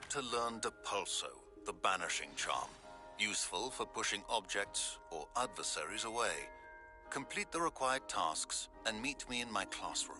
to learn Depulso, the banishing charm. Useful for pushing objects or adversaries away. Complete the required tasks and meet me in my classroom.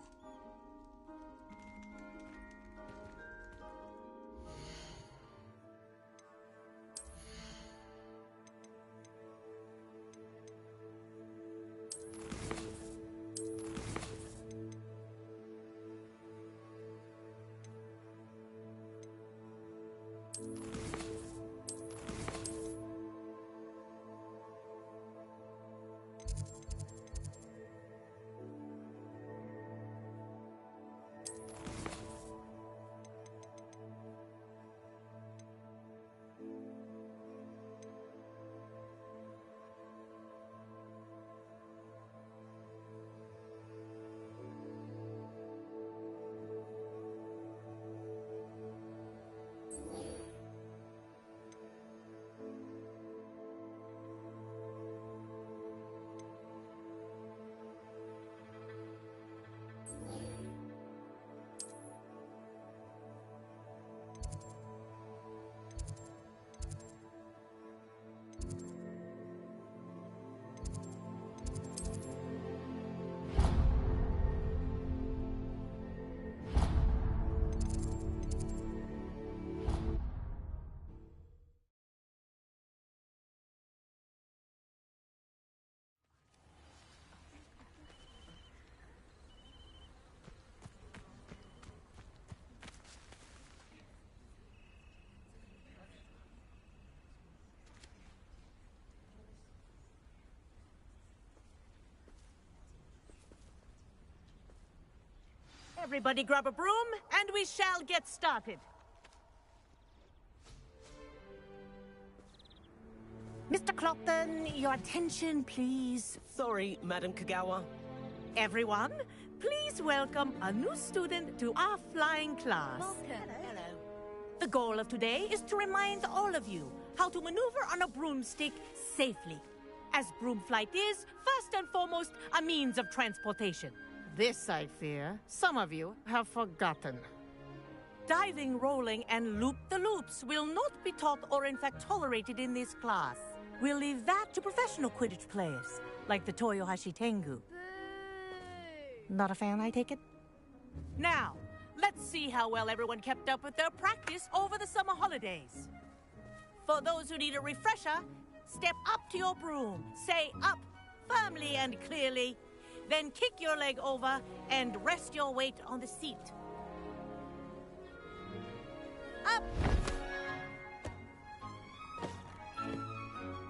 Everybody grab a broom, and we shall get started. Mr. Clopton, your attention, please. Sorry, Madam Kagawa. Everyone, please welcome a new student to our flying class. Welcome. Hello. The goal of today is to remind all of you how to maneuver on a broomstick safely, as broom flight is, first and foremost, a means of transportation. This, I fear, some of you have forgotten. Diving, rolling, and loop-the-loops will not be taught or in fact tolerated in this class. We'll leave that to professional Quidditch players, like the Toyohashi Tengu. Not a fan, I take it? Now, let's see how well everyone kept up with their practice over the summer holidays. For those who need a refresher, step up to your broom, say up firmly and clearly, then kick your leg over and rest your weight on the seat. Up!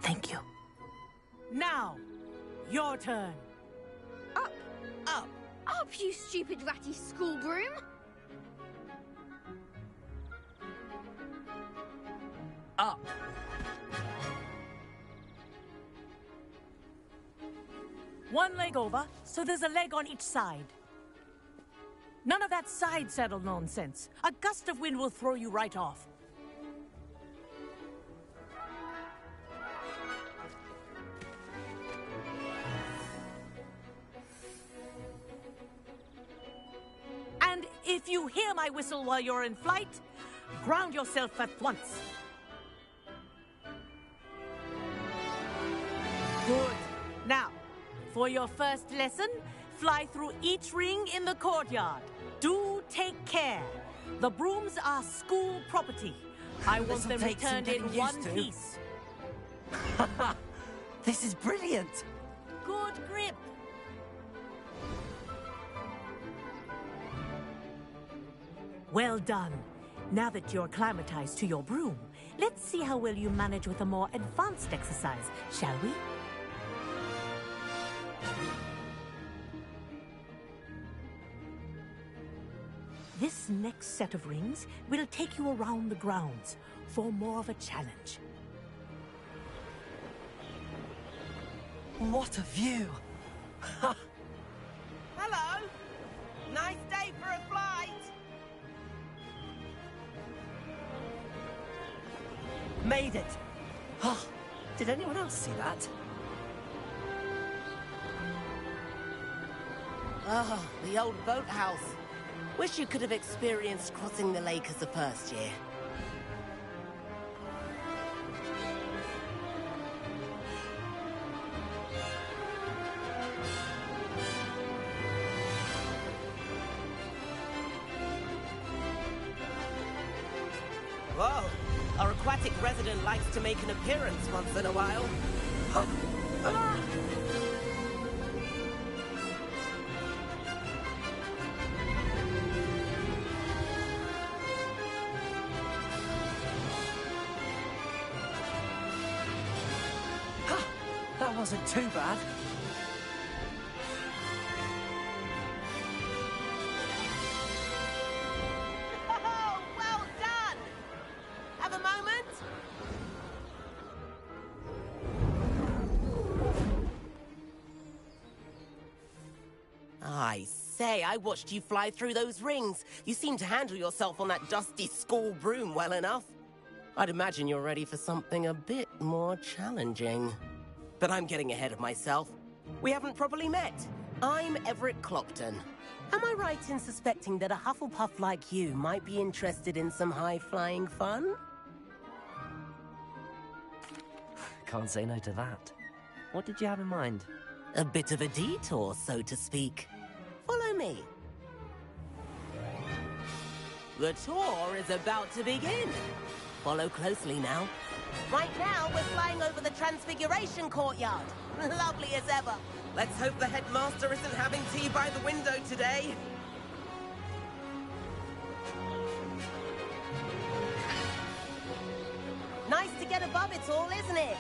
Thank you. Now, your turn. Up, Up. up, you stupid ratty school broom! Up. One leg over, so there's a leg on each side. None of that side saddle nonsense. A gust of wind will throw you right off. And if you hear my whistle while you're in flight, ground yourself at once. Good. Now, for your first lesson, fly through each ring in the courtyard. Do take care. The brooms are school property. I want them returned in one piece. This is brilliant. Good grip. Well done. Now that you're acclimatized to your broom, let's see how well you manage with a more advanced exercise, shall we? This next set of rings will take you around the grounds for more of a challenge. What a view. Hello. Nice day for a flight. Made it. Oh, did anyone else see that? Oh, the old boathouse. Wish you could have experienced crossing the lake as a first year. Whoa! Our aquatic resident likes to make an appearance once in a while. That wasn't too bad. Oh, well done! Have a moment? I say, I watched you fly through those rings. You seem to handle yourself on that dusty school broom well enough. I'd imagine you're ready for something a bit more challenging. But I'm getting ahead of myself. We haven't properly met. I'm Everett Clopton. Am I right in suspecting that a Hufflepuff like you might be interested in some high-flying fun? Can't say no to that. What did you have in mind? A bit of a detour, so to speak. Follow me. The tour is about to begin. Follow closely now. Right now, we're flying over the Transfiguration Courtyard. Lovely as ever. Let's hope the headmaster isn't having tea by the window today. Nice to get above it all, isn't it?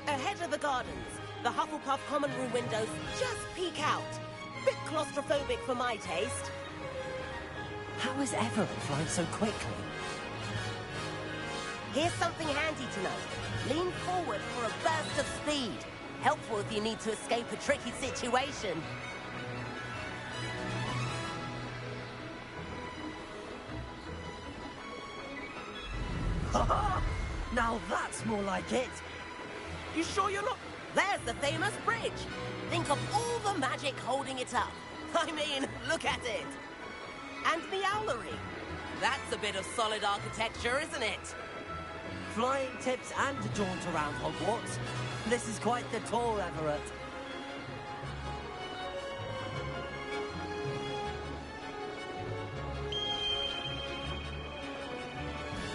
Ahead of the gardens, the Hufflepuff common room windows just peek out. Bit claustrophobic for my taste. How is Everett flying so quickly? Here's something handy to know. Lean forward for a burst of speed. Helpful if you need to escape a tricky situation. Now that's more like it. You sure you're not? There's the famous bridge. Think of all the magic holding it up. I mean, look at it. And the owlery. That's a bit of solid architecture, isn't it? Flying tips and a jaunt around Hogwarts. This is quite the tour, Everett.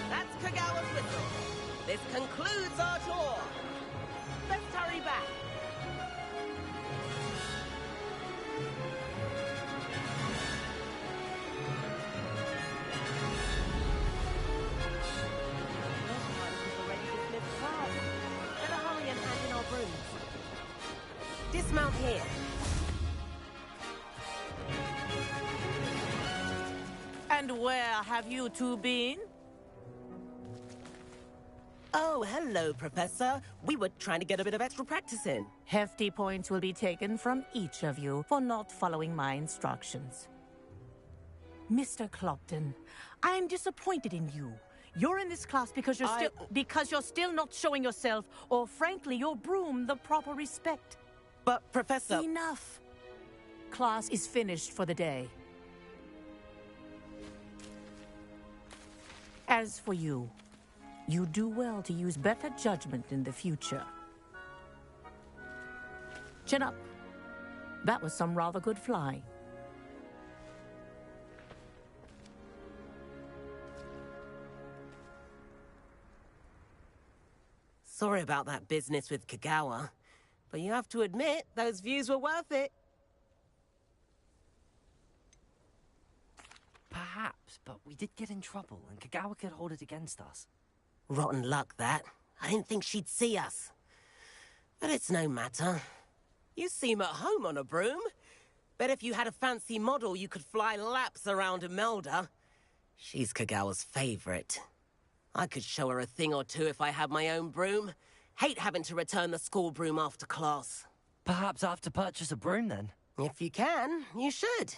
That's Kagawa's whistle. This concludes our tour. Let's hurry back. Better hurry and hand in our brooms. Dismount here. And where have you two been? Oh, hello, Professor. We were trying to get a bit of extra practice in. Hefty points will be taken from each of you for not following my instructions. Mr. Clopton, I'm disappointed in you. You're in this class because you're still not showing yourself, or frankly, your broom the proper respect. But, Professor... Enough. Class is finished for the day. As for you, you do well to use better judgment in the future. Chin up. That was some rather good flying. Sorry about that business with Kagawa, but you have to admit, those views were worth it. Perhaps, but we did get in trouble, and Kagawa could hold it against us. Rotten luck, that. I didn't think she'd see us. But it's no matter. You seem at home on a broom. Bet if you had a fancy model, you could fly laps around Imelda. She's Kagawa's favorite. I could show her a thing or two if I had my own broom. Hate having to return the school broom after class. Perhaps I have to purchase a broom, then? If you can, you should.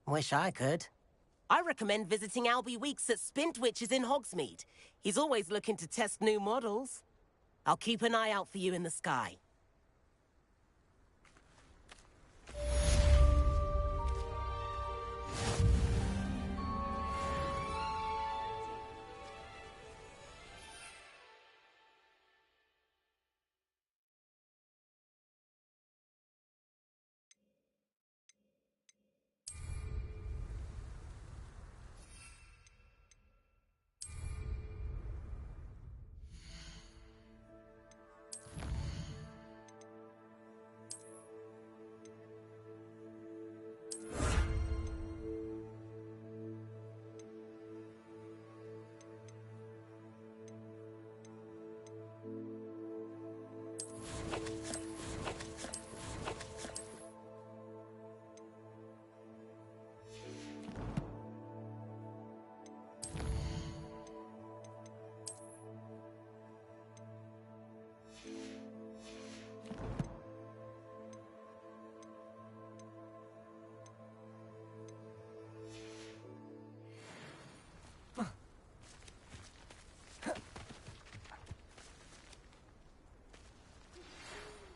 Wish I could. I recommend visiting Albie Weeks at Spintwitches in Hogsmeade. He's always looking to test new models. I'll keep an eye out for you in the sky.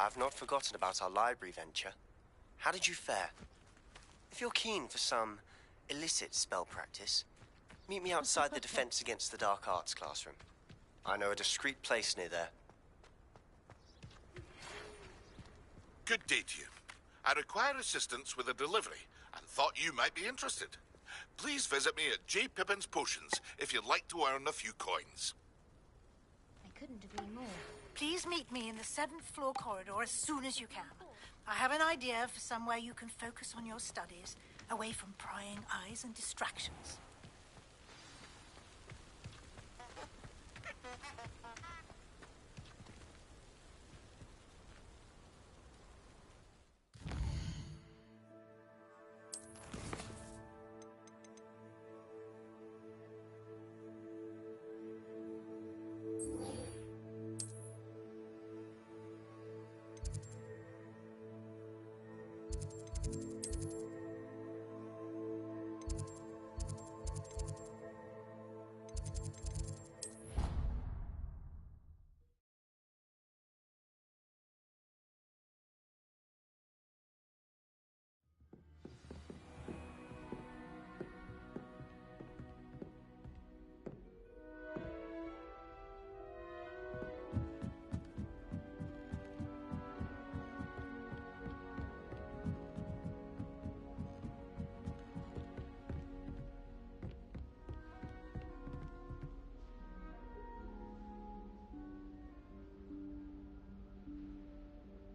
I've not forgotten about our library venture. How did you fare? If you're keen for some illicit spell practice, meet me outside the Defense Against the Dark Arts classroom. I know a discreet place near there. Good day to you. I require assistance with a delivery and thought you might be interested. Please visit me at J. Pippin's Potions if you'd like to earn a few coins. I couldn't agree more. Please meet me in the 7th floor corridor as soon as you can. I have an idea for somewhere you can focus on your studies, away from prying eyes and distractions.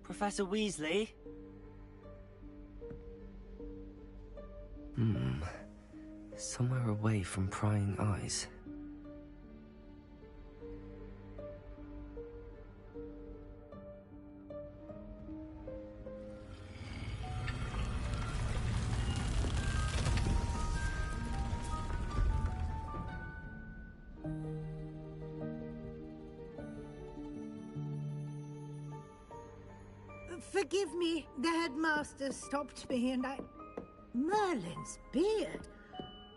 Professor Weasley? Somewhere away from prying eyes. Forgive me, the headmaster stopped me and I... Merlin's beard.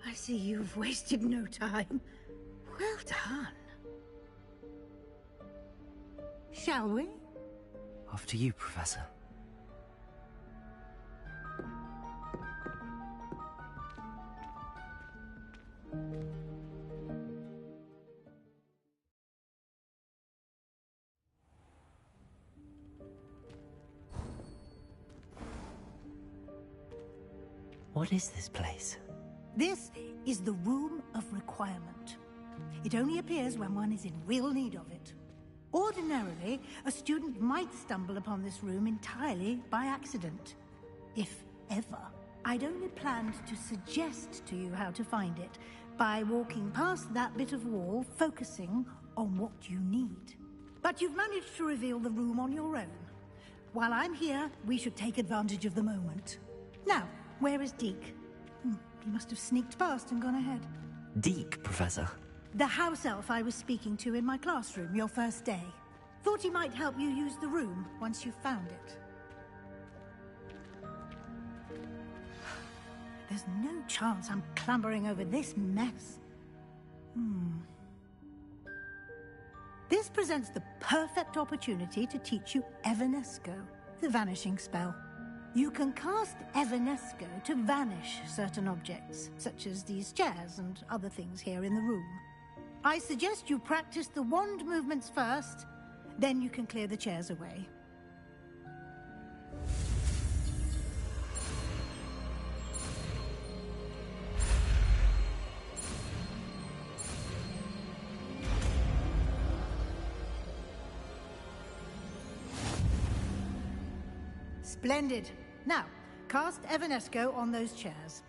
I see you've wasted no time. Well done. Shall we? After you, Professor. What is this place? This is the Room of Requirement. It only appears when one is in real need of it. Ordinarily, a student might stumble upon this room entirely by accident. If ever. I'd only planned to suggest to you how to find it by walking past that bit of wall, focusing on what you need. But you've managed to reveal the room on your own. While I'm here, we should take advantage of the moment. Now, where is Deke? He must have sneaked past and gone ahead. Deke, Professor. The house elf I was speaking to in my classroom your first day. Thought he might help you use the room once you found it. There's no chance I'm clambering over this mess. This presents the perfect opportunity to teach you Evanesco, the vanishing spell. You can cast Evanesco to vanish certain objects, such as these chairs and other things here in the room. I suggest you practice the wand movements first, then you can clear the chairs away. Splendid. Now, cast Evanesco on those chairs.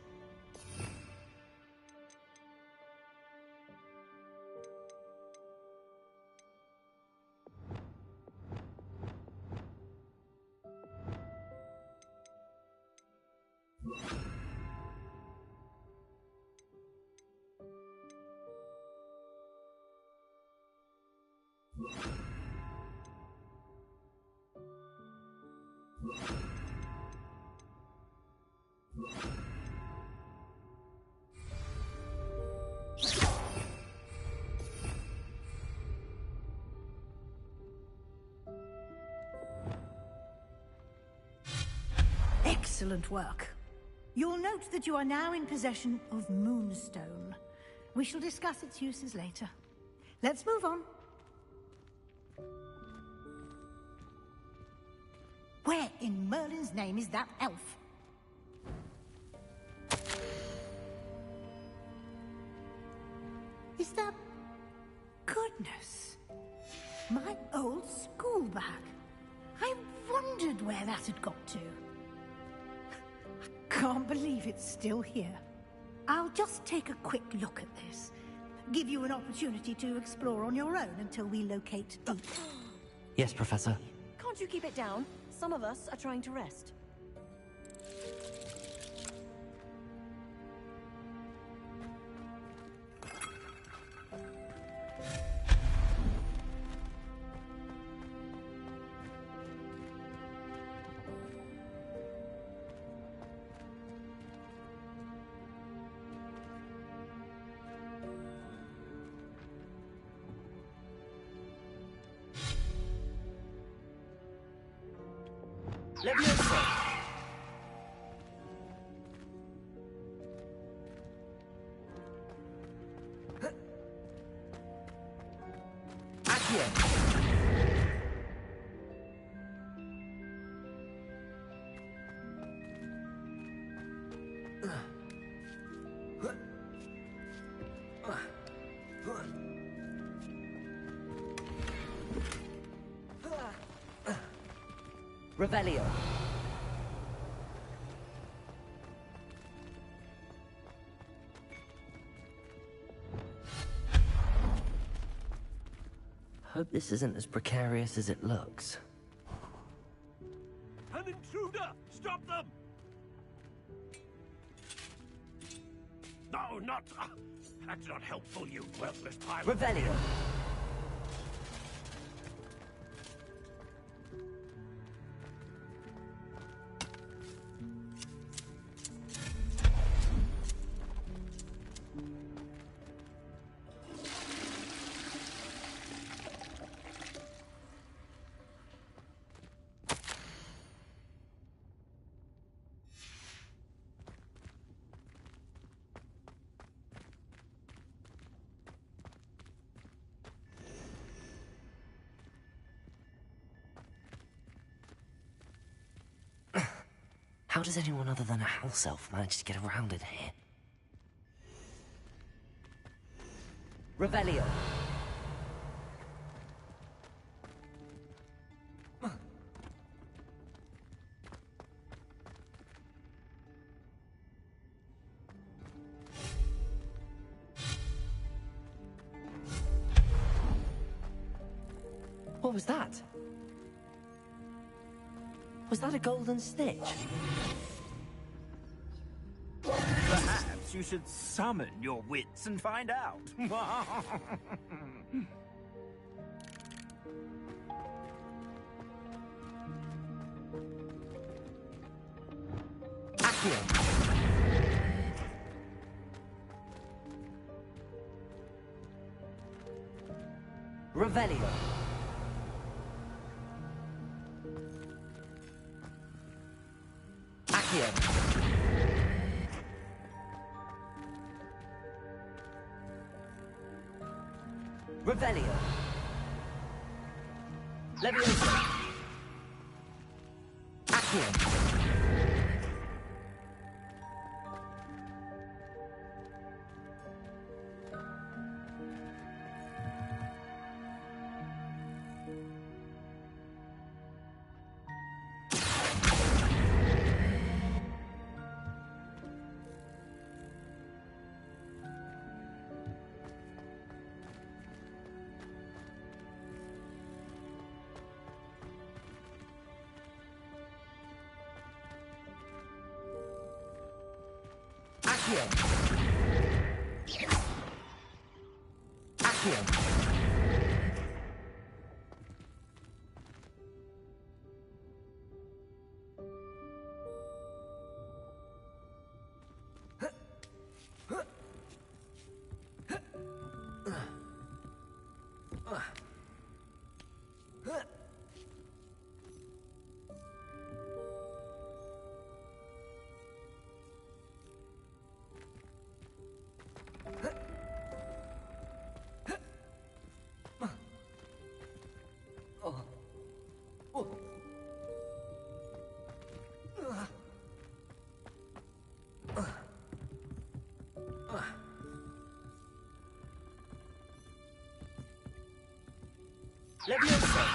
Excellent work. You'll note that you are now in possession of Moonstone. We shall discuss its uses later. Let's move on. Where in Merlin's name is that elf? Is that... Goodness. My old school bag. I wondered where that had got to. Can't believe it's still here. I'll just take a quick look at this. Give you an opportunity to explore on your own until we locate Deep. Yes, Professor. Can't you keep it down? Some of us are trying to rest. Leviosa! Accio! Revelio. Hope this isn't as precarious as it looks. An intruder! Stop them! No, not... that's not helpful, you worthless pilot. Revelio. How does anyone other than a house elf manage to get around in here? Revelio. What was that? Was that a golden stitch? Perhaps you should summon your wits and find out. Accio. Revelio. Accio. Revelio. Leviosa. Accio. Accio. Accio. Leviosa!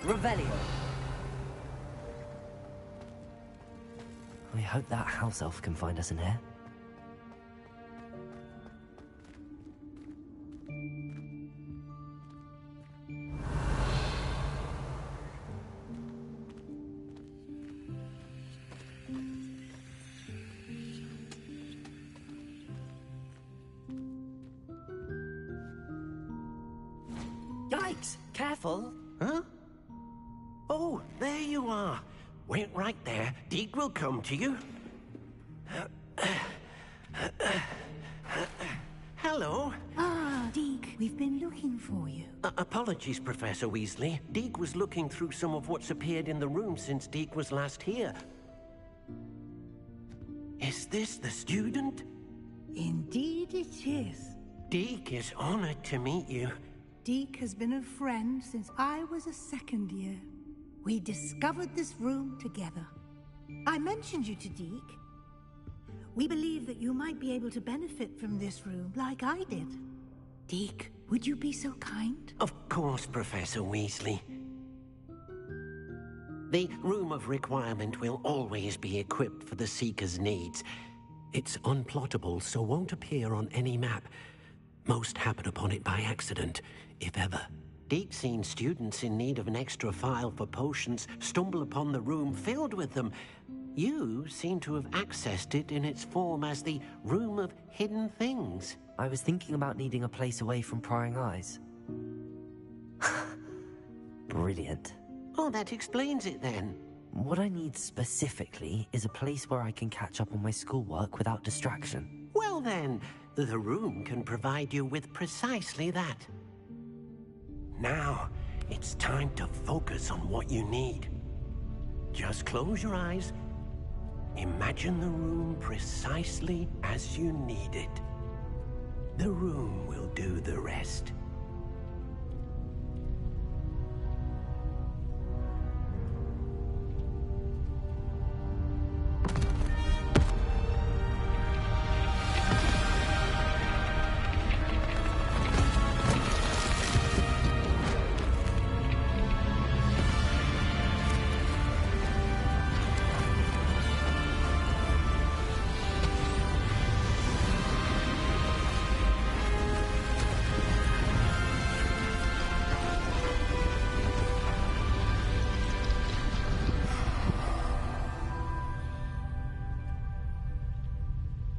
Revelio. I hope that house elf can find us in here. Yikes! Careful! Huh? Oh, there you are. Wait right there. Deke will come to you. Hello. Ah, Deke, we've been looking for you. Apologies, Professor Weasley. Deke was looking through some of what's appeared in the room since Deke was last here. Is this the student? Indeed it is. Deke is honored to meet you. Deke has been a friend since I was a second year. We discovered this room together. I mentioned you to Deke. We believe that you might be able to benefit from this room like I did. Deke, would you be so kind? Of course, Professor Weasley. The Room of Requirement will always be equipped for the Seeker's needs. It's unplottable, so won't appear on any map. Most happen upon it by accident, if ever. Deke's seen students in need of an extra file for potions stumble upon the room filled with them. You seem to have accessed it in its form as the Room of Hidden Things. I was thinking about needing a place away from prying eyes. Brilliant. Oh, that explains it then. What I need specifically is a place where I can catch up on my schoolwork without distraction. Well then, the room can provide you with precisely that. Now, it's time to focus on what you need. Just close your eyes. Imagine the room precisely as you need it. The room will do the rest.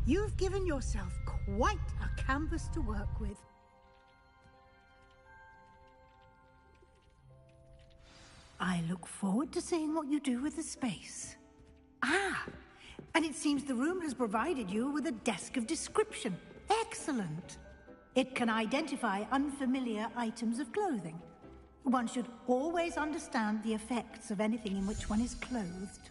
You've given yourself quite a canvas to work with. I look forward to seeing what you do with the space. Ah, and it seems the room has provided you with a desk of description. Excellent. It can identify unfamiliar items of clothing. One should always understand the effects of anything in which one is clothed.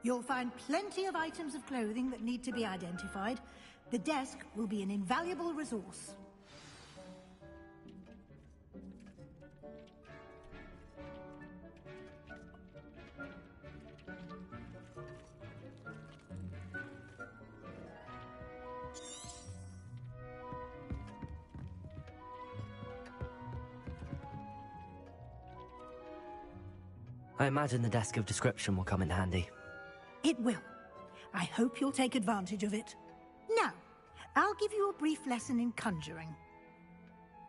You'll find plenty of items of clothing that need to be identified. The desk will be an invaluable resource. I imagine the desk of description will come in handy. It will. I hope you'll take advantage of it. Now, I'll give you a brief lesson in conjuring.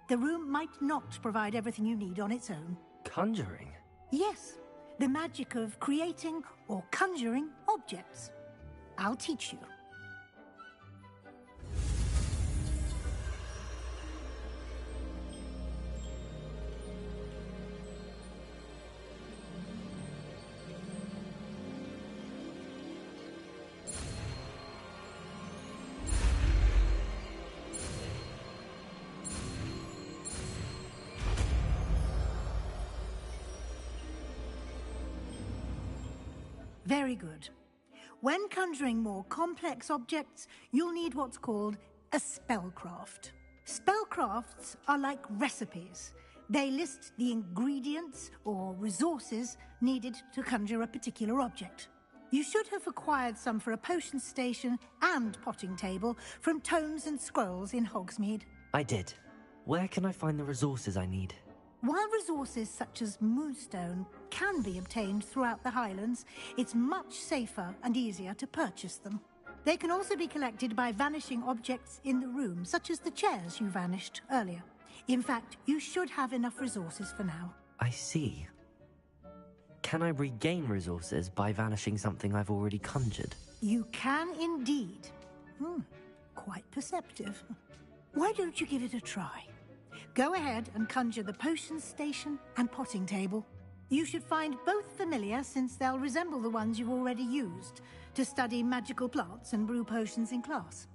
The room might not provide everything you need on its own. Conjuring? Yes, the magic of creating or conjuring objects. I'll teach you. Very good. When conjuring more complex objects, you'll need what's called a spellcraft. Spellcrafts are like recipes. They list the ingredients or resources needed to conjure a particular object. You should have acquired some for a potion station and potting table from tomes and scrolls in Hogsmeade. I did. Where can I find the resources I need? While resources such as moonstone can be obtained throughout the Highlands, it's much safer and easier to purchase them. They can also be collected by vanishing objects in the room, such as the chairs you vanished earlier. In fact, you should have enough resources for now. I see. Can I regain resources by vanishing something I've already conjured? You can indeed. Quite perceptive. Why don't you give it a try? Go ahead and conjure the potion station and potting table. You should find both familiar, since they'll resemble the ones you've already used to study magical plants and brew potions in class.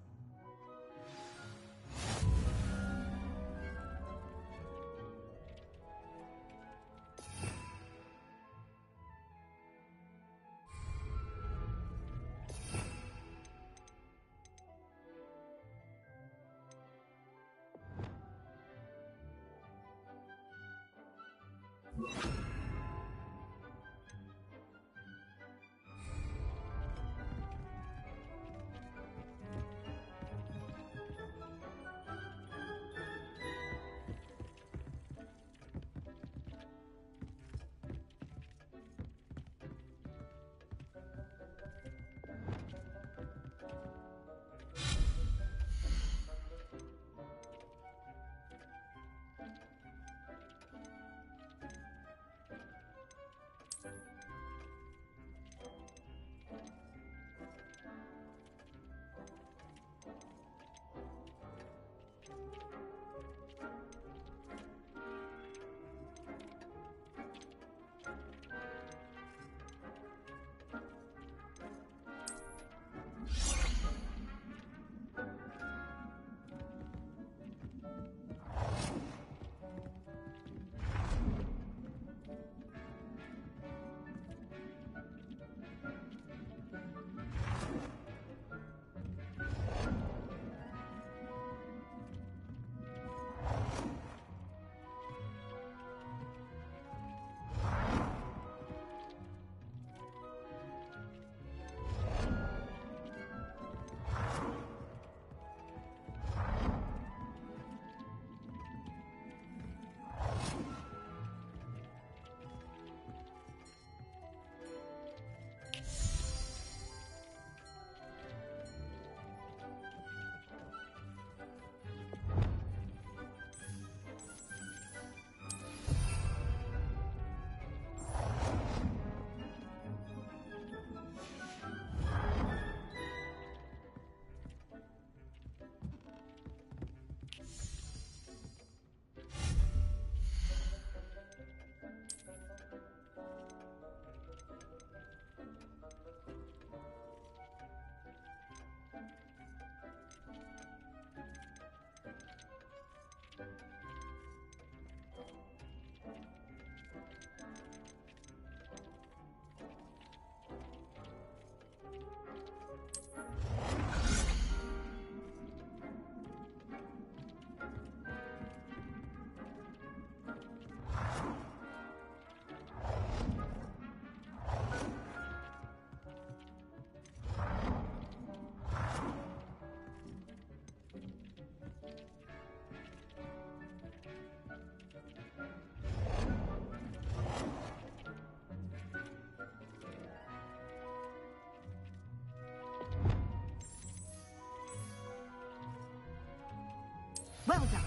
Well done.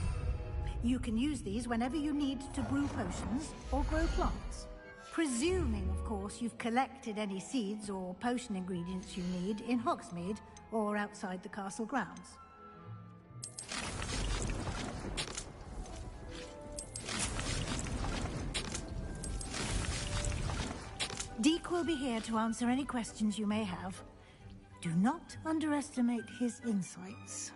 You can use these whenever you need to brew potions or grow plants. Presuming, of course, you've collected any seeds or potion ingredients you need in Hogsmeade or outside the castle grounds. Deke will be here to answer any questions you may have. Do not underestimate his insights.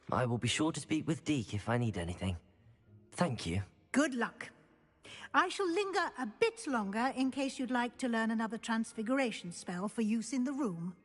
I will be sure to speak with Deke if I need anything. Thank you. Good luck. I shall linger a bit longer in case you'd like to learn another transfiguration spell for use in the room.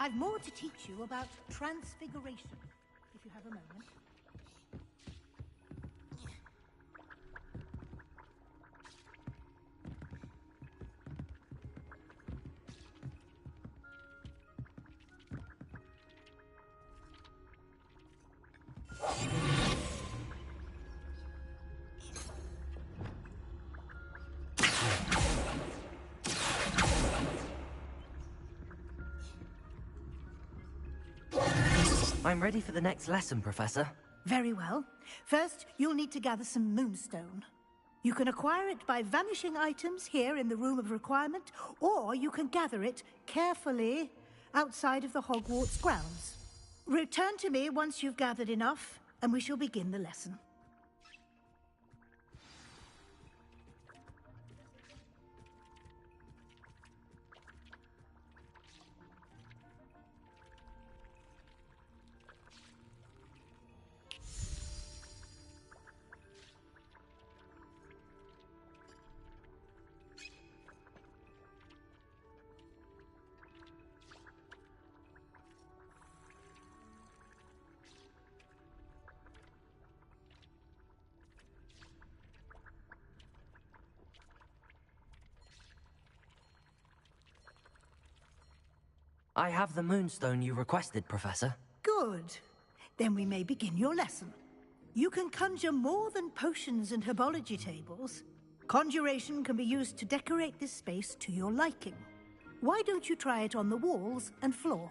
I've more to teach you about transfiguration, if you have a moment. I'm ready for the next lesson, Professor. Very well. First, you'll need to gather some moonstone. You can acquire it by vanishing items here in the Room of Requirement, or you can gather it carefully outside of the Hogwarts grounds. Return to me once you've gathered enough, and we shall begin the lesson. I have the moonstone you requested, Professor. Good. Then we may begin your lesson. You can conjure more than potions and herbology tables. Conjuration can be used to decorate this space to your liking. Why don't you try it on the walls and floor?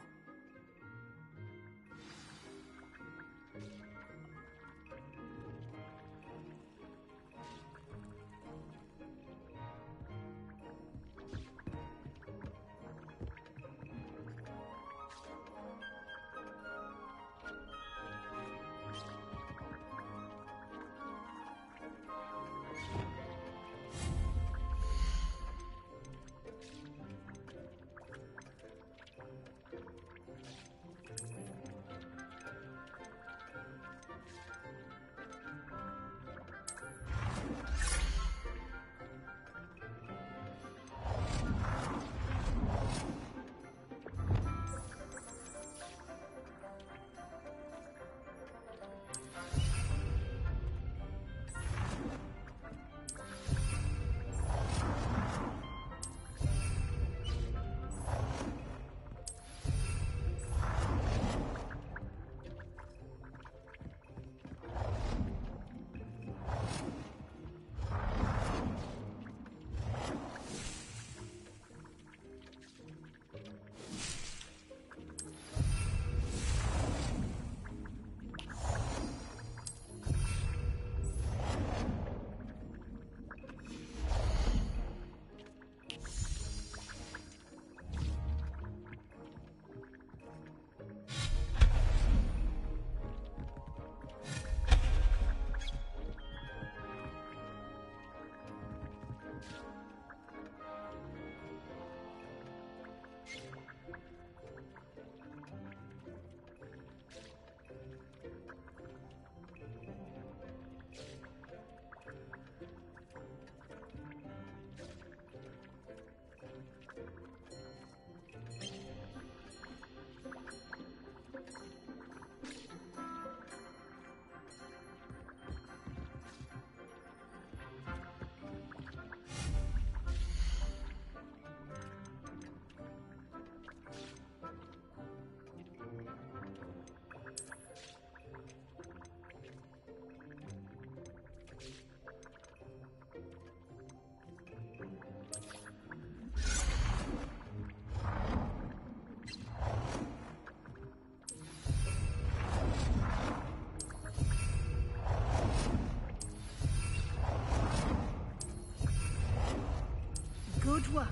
Good work.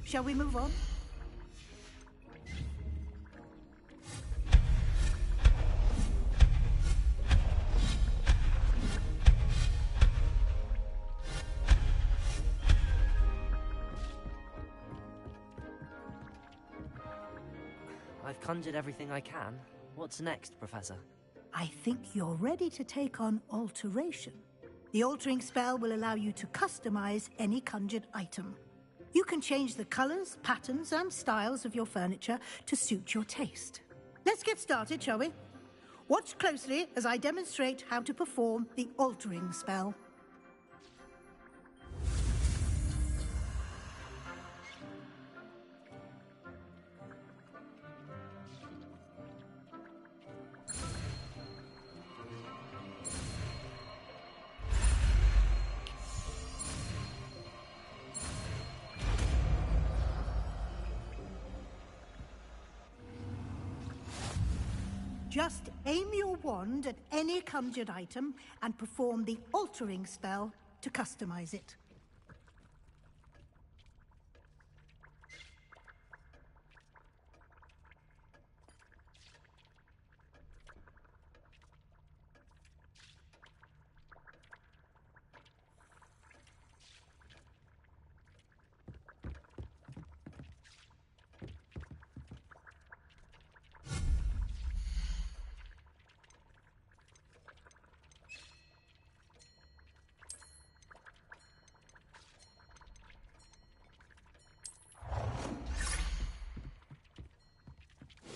Shall we move on? I've conjured everything I can. What's next, Professor? I think you're ready to take on alteration. The altering spell will allow you to customize any conjured item. You can change the colors, patterns, and styles of your furniture to suit your taste. Let's get started, shall we? Watch closely as I demonstrate how to perform the altering spell. Just aim your wand at any conjured item and perform the altering spell to customize it.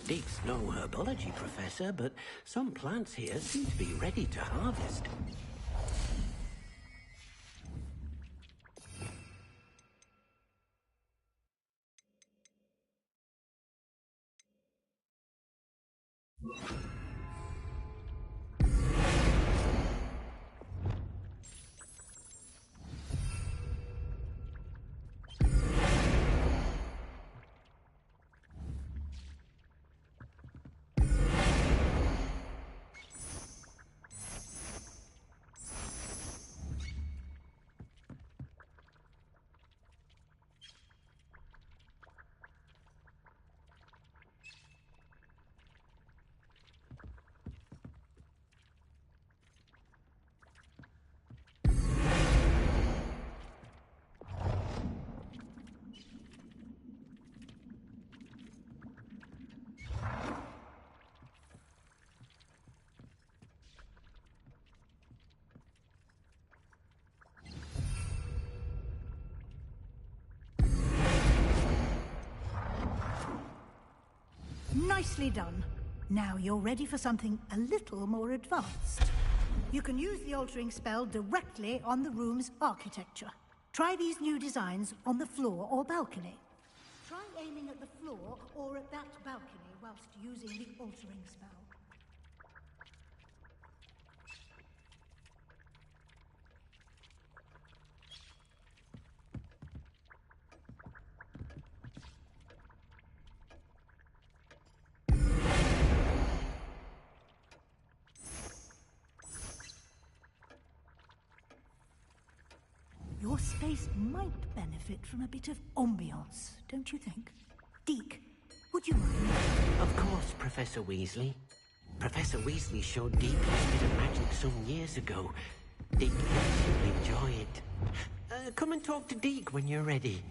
Dick's no herbology professor, but some plants here seem to be ready to harvest. Nicely done. Now you're ready for something a little more advanced. You can use the altering spell directly on the room's architecture. Try these new designs on the floor or balcony. Try aiming at the floor or at that balcony whilst using the altering spell. Your space might benefit from a bit of ambiance, don't you think? Deke, would you mind? Of course, Professor Weasley. Professor Weasley showed Deke a bit of magic some years ago. Deke thinks you'll enjoy it. Come and talk to Deke when you're ready.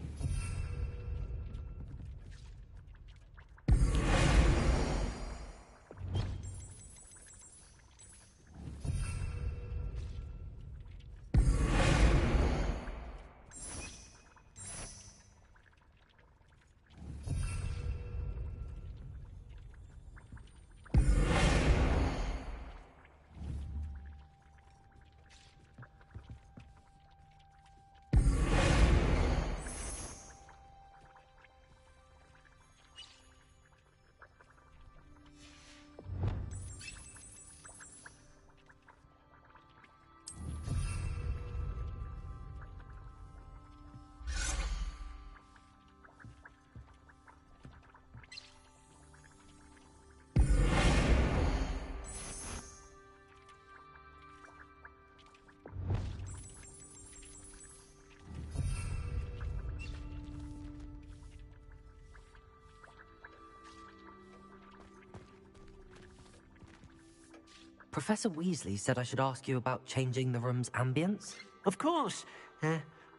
Professor Weasley said I should ask you about changing the room's ambience? Of course.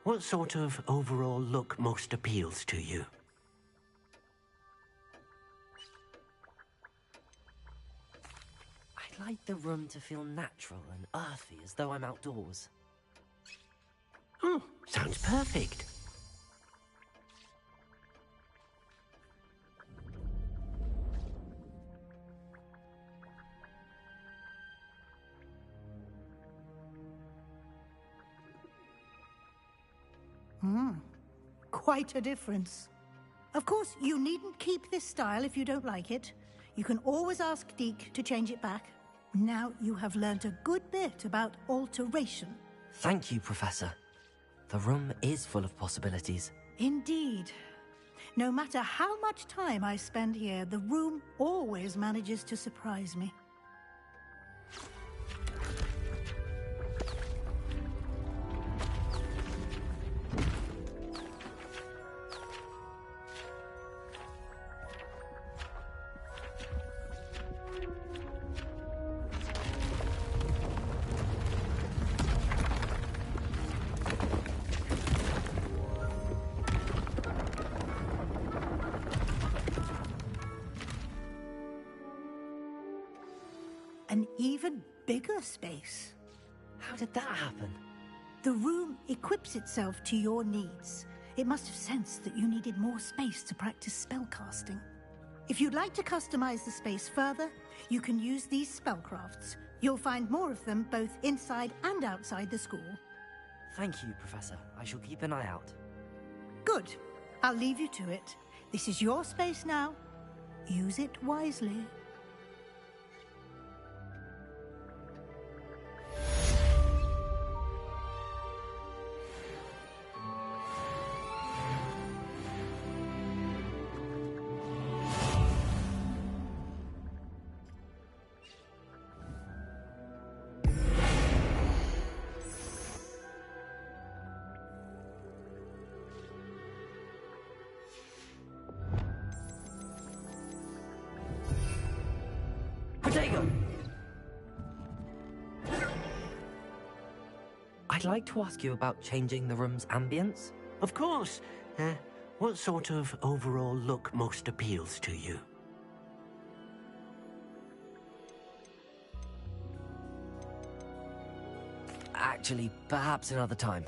What sort of overall look most appeals to you? I'd like the room to feel natural and earthy, as though I'm outdoors. Oh, sounds perfect. Quite a difference. Of course, you needn't keep this style if you don't like it. You can always ask Deke to change it back. Now you have learnt a good bit about alteration. Thank you, Professor. The room is full of possibilities. Indeed. No matter how much time I spend here, the room always manages to surprise me. An even bigger space. How did that happen? The room equips itself to your needs. It must have sensed that you needed more space to practice spellcasting. If you'd like to customize the space further, you can use these spellcrafts. You'll find more of them both inside and outside the school. Thank you, Professor. I shall keep an eye out. Good. I'll leave you to it. This is your space now. Use it wisely. like to ask you about changing the room's ambience? Of course. What sort of overall look most appeals to you? Actually, perhaps another time.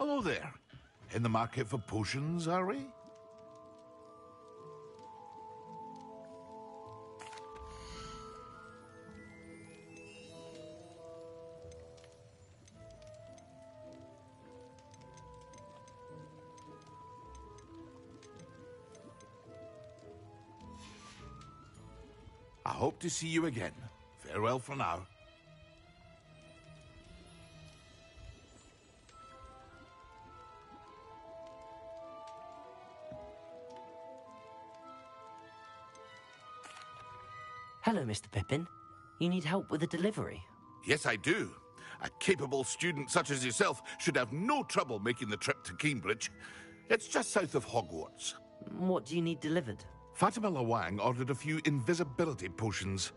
Hello there. In the market for potions, are we? I hope to see you again. Farewell for now. Hello, Mr. Pippin. You need help with a delivery? Yes, I do. A capable student such as yourself should have no trouble making the trip to Cambridge. It's just south of Hogwarts. What do you need delivered? Fatima Lawang ordered a few invisibility potions.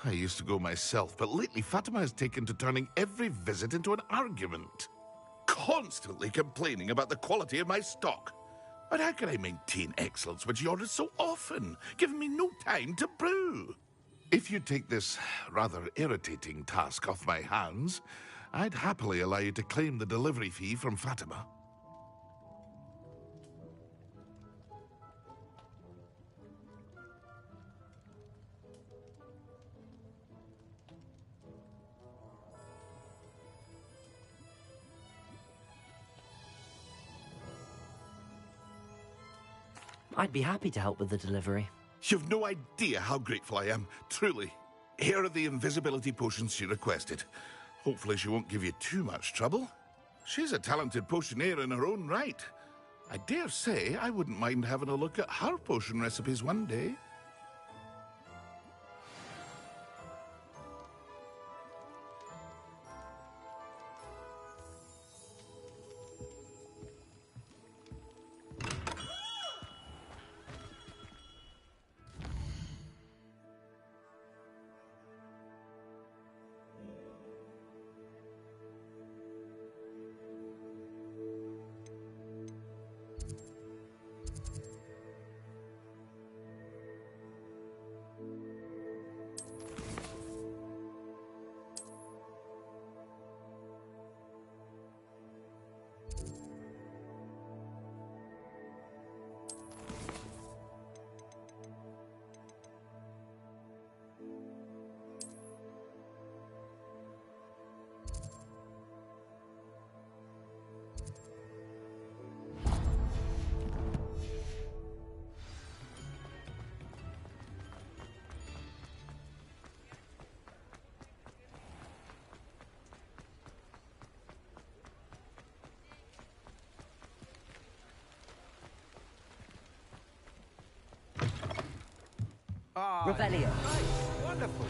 I used to go myself, but lately Fatima has taken to turning every visit into an argument. Constantly complaining about the quality of my stock. But how can I maintain excellence when she orders so often, giving me no time to brew? If you take this rather irritating task off my hands, I'd happily allow you to claim the delivery fee from Fatima. I'd be happy to help with the delivery. You've no idea how grateful I am, truly. Here are the invisibility potions she requested. Hopefully she won't give you too much trouble. She's a talented potioneer in her own right. I dare say I wouldn't mind having a look at her potion recipes one day. Revelio. Nice. Wonderful.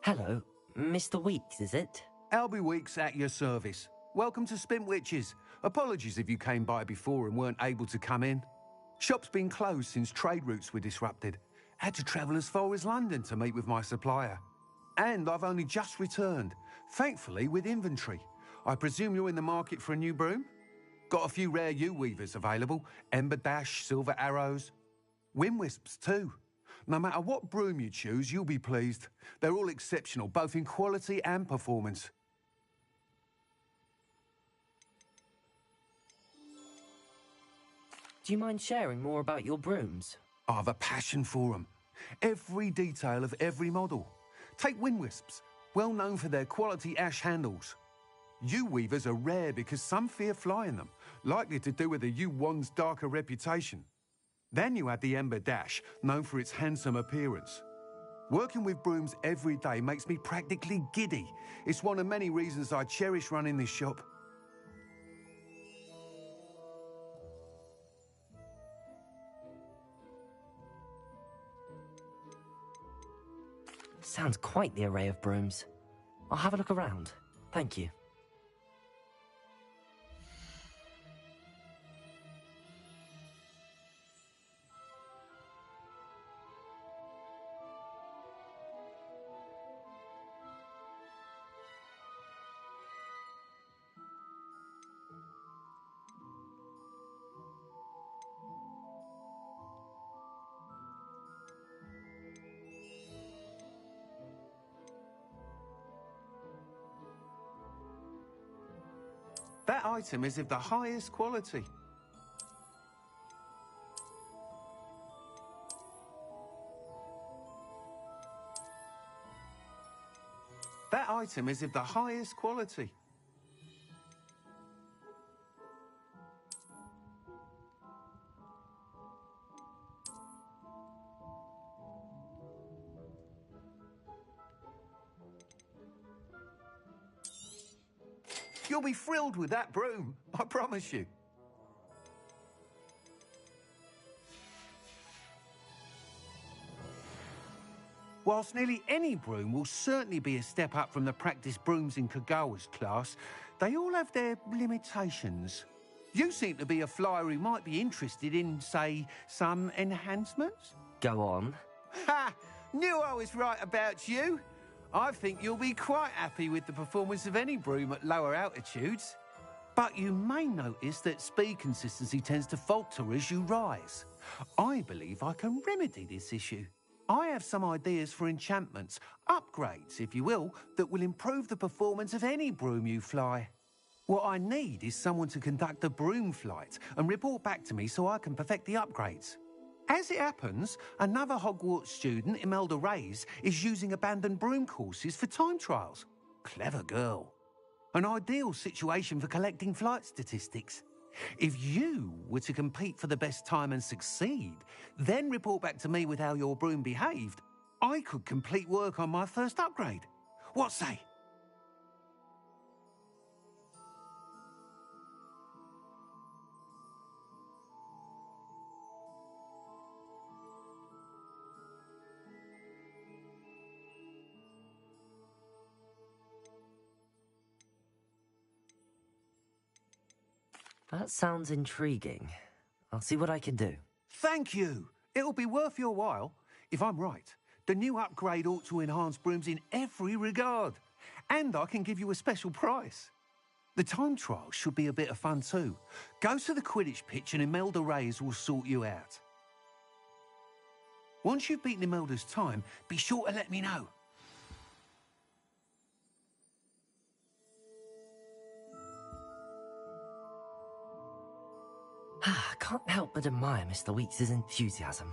Hello, Mr. Weeks, is it? Albie Weeks at your service. Welcome to Spint Witches. Apologies if you came by before and weren't able to come in. Shop's been closed since trade routes were disrupted. Had to travel as far as London to meet with my supplier. And I've only just returned, thankfully with inventory. I presume you're in the market for a new broom? Got a few rare U-weavers available. Ember Dash, Silver Arrows. Wind Wisps too. No matter what broom you choose, you'll be pleased. They're all exceptional, both in quality and performance. Do you mind sharing more about your brooms? I have a passion for them. Every detail of every model. Take Wind Wisps, well known for their quality ash handles. U-weavers are rare because some fear flying them, likely to do with the U-wand's darker reputation. Then you add the Ember Dash, known for its handsome appearance. Working with brooms every day makes me practically giddy. It's one of many reasons I cherish running this shop. Sounds quite the array of brooms. I'll have a look around. Thank you. That item is of the highest quality. That item is of the highest quality. You'll be thrilled with that broom, I promise you. Whilst nearly any broom will certainly be a step up from the practice brooms in Kagawa's class, they all have their limitations. You seem to be a flyer who might be interested in, say, some enhancements? Go on. Ha! Knew I was right about you. I think you'll be quite happy with the performance of any broom at lower altitudes. But you may notice that speed consistency tends to falter as you rise. I believe I can remedy this issue. I have some ideas for enchantments, upgrades, if you will, that will improve the performance of any broom you fly. What I need is someone to conduct a broom flight and report back to me so I can perfect the upgrades. As it happens, another Hogwarts student, Imelda Reyes, is using abandoned broom courses for time trials. Clever girl. An ideal situation for collecting flight statistics. If you were to compete for the best time and succeed, then report back to me with how your broom behaved, I could complete work on my first upgrade. What say? That sounds intriguing. I'll see what I can do. Thank you. It'll be worth your while. If I'm right, the new upgrade ought to enhance brooms in every regard. And I can give you a special price. The time trial should be a bit of fun too. Go to the Quidditch pitch and Imelda Reyes will sort you out. Once you've beaten Imelda's time, be sure to let me know. I can't help but admire Mr. Weeks' enthusiasm.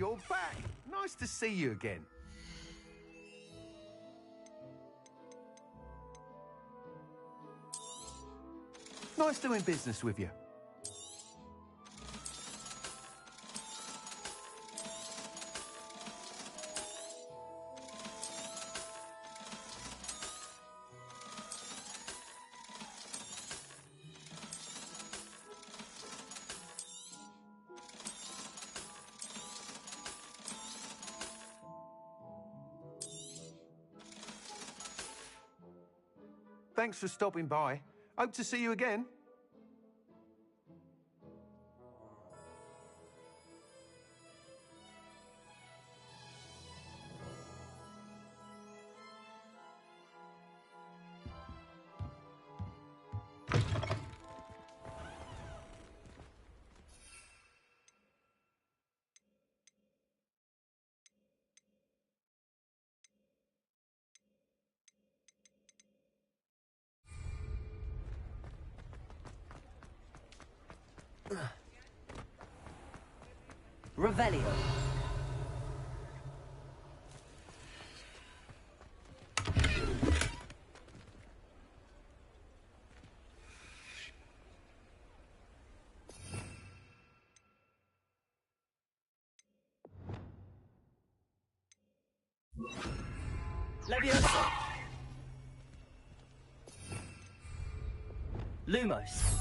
you're back. Nice to see you again. Nice doing business with you. Thanks for stopping by. Hope to see you again. Revelio. Leviosa. Lumos.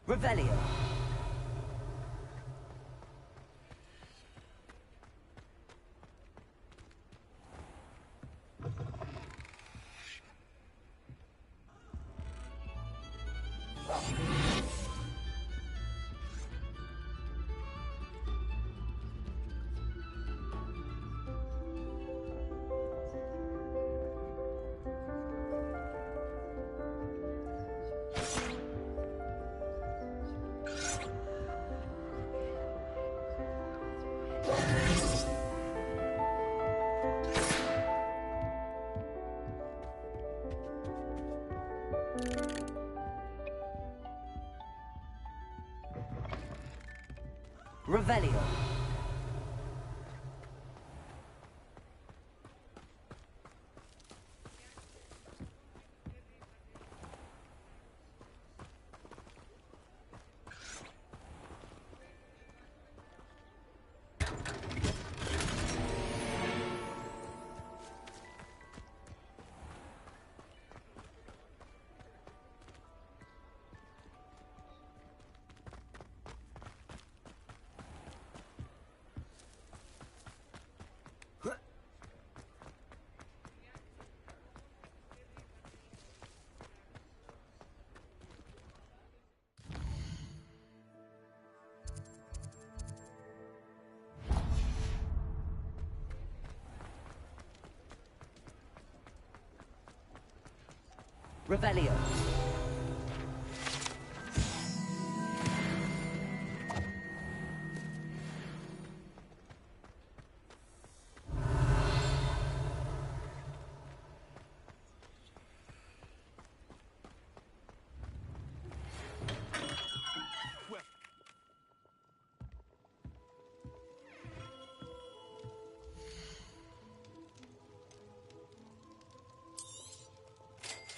Revelio. Revelio. Revelio.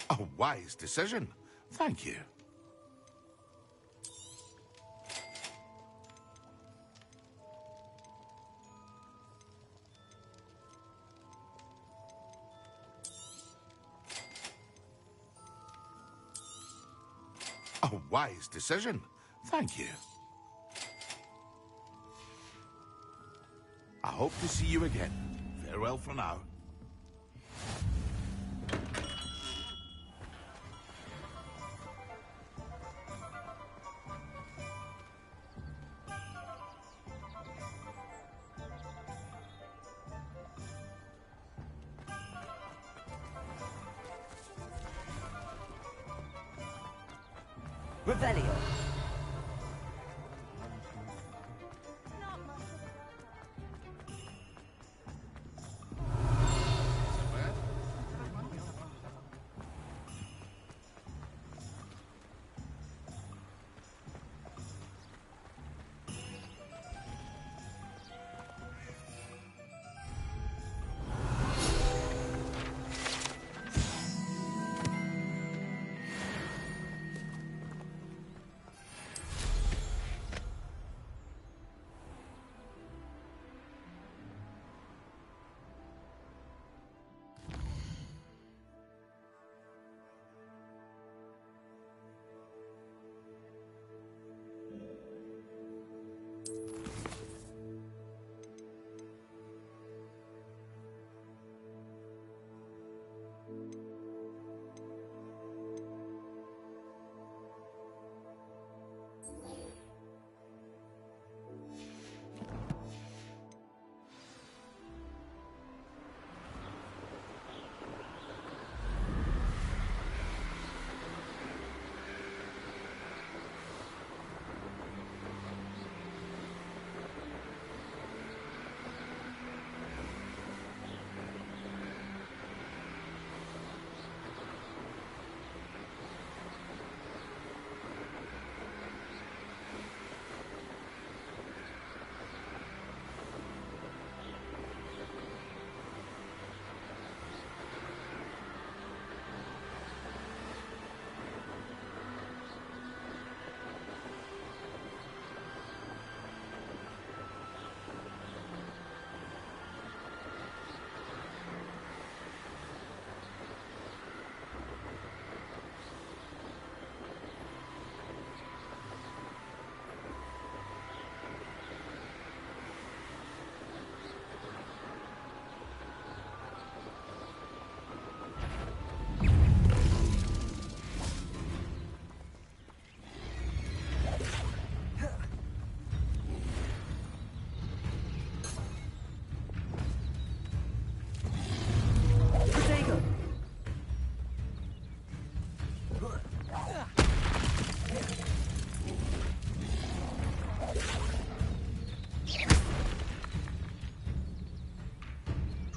A wise decision. Thank you. A wise decision. Thank you. I hope to see you again. Farewell for now. Revelio.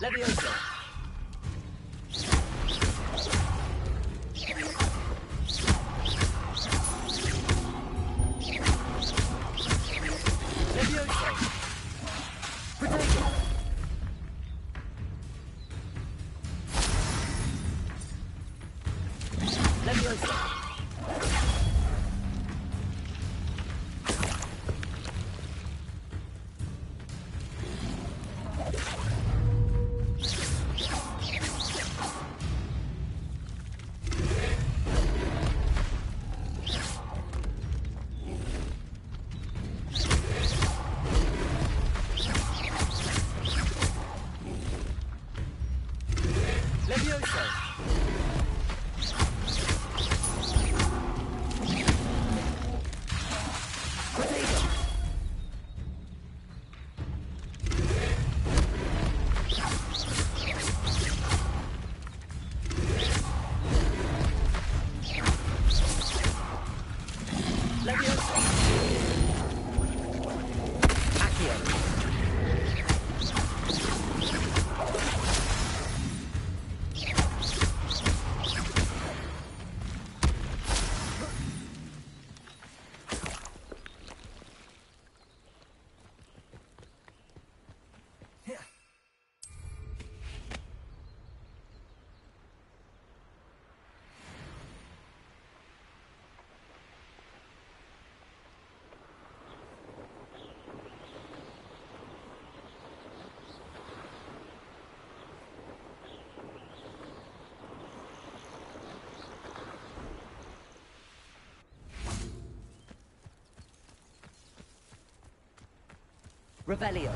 Levioso. Levioso. Potato. Levioso. Revelio.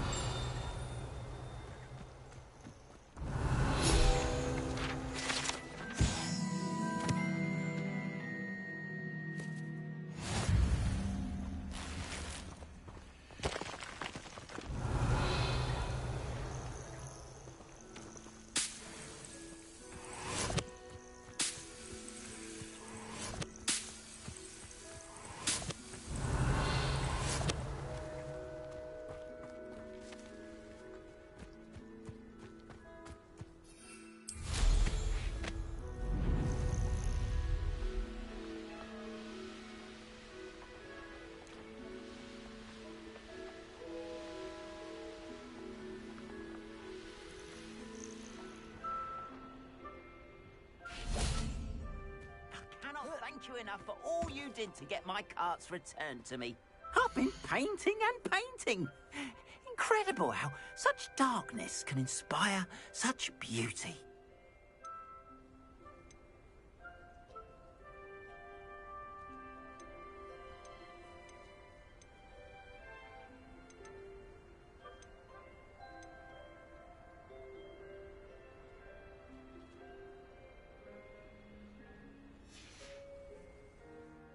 Thank you enough for all you did to get my carts returned to me. I've been painting and painting. Incredible how such darkness can inspire such beauty.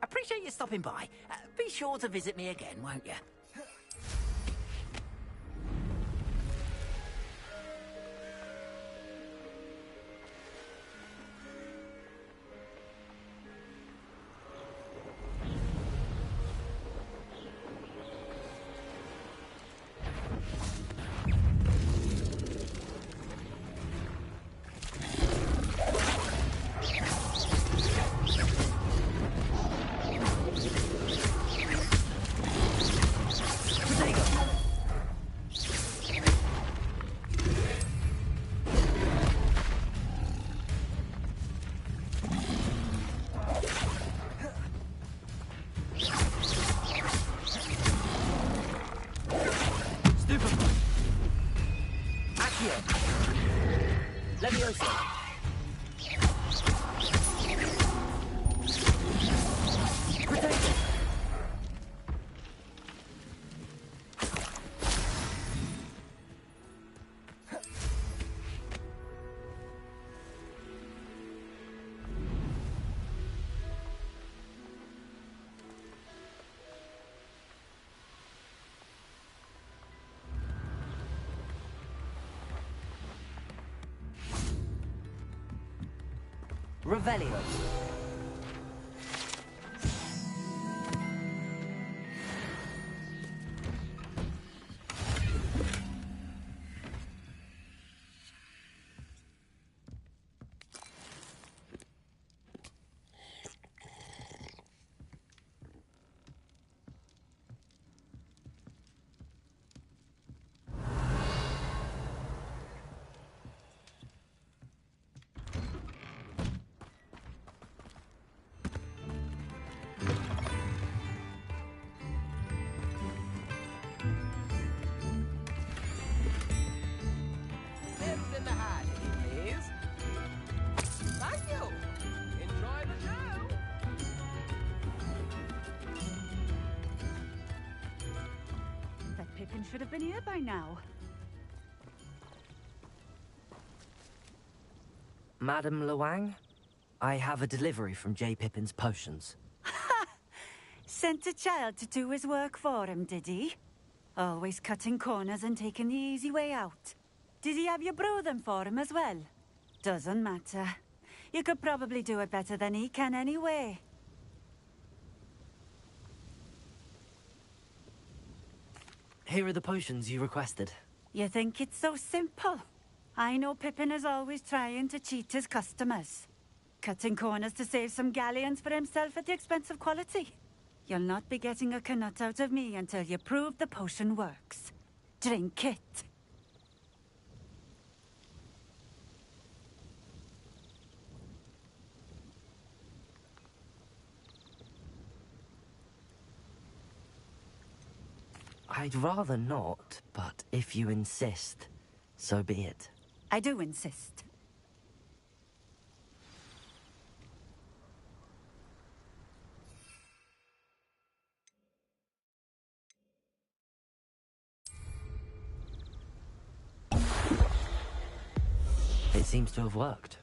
Appreciate you stopping by. Be sure to visit me again, won't you? Revelio. Should have been here by now. Madam Luang, I have a delivery from J. Pippin's potions. Sent a child to do his work for him, did he? Always cutting corners and taking the easy way out. Did he have you brew them for him as well? Doesn't matter. You could probably do it better than he can anyway. Here are the potions you requested. You think it's so simple? I know Pippin is always trying to cheat his customers. Cutting corners to save some galleons for himself at the expense of quality. You'll not be getting a canut out of me until you prove the potion works. Drink it. I'd rather not, but if you insist, so be it. I do insist. It seems to have worked.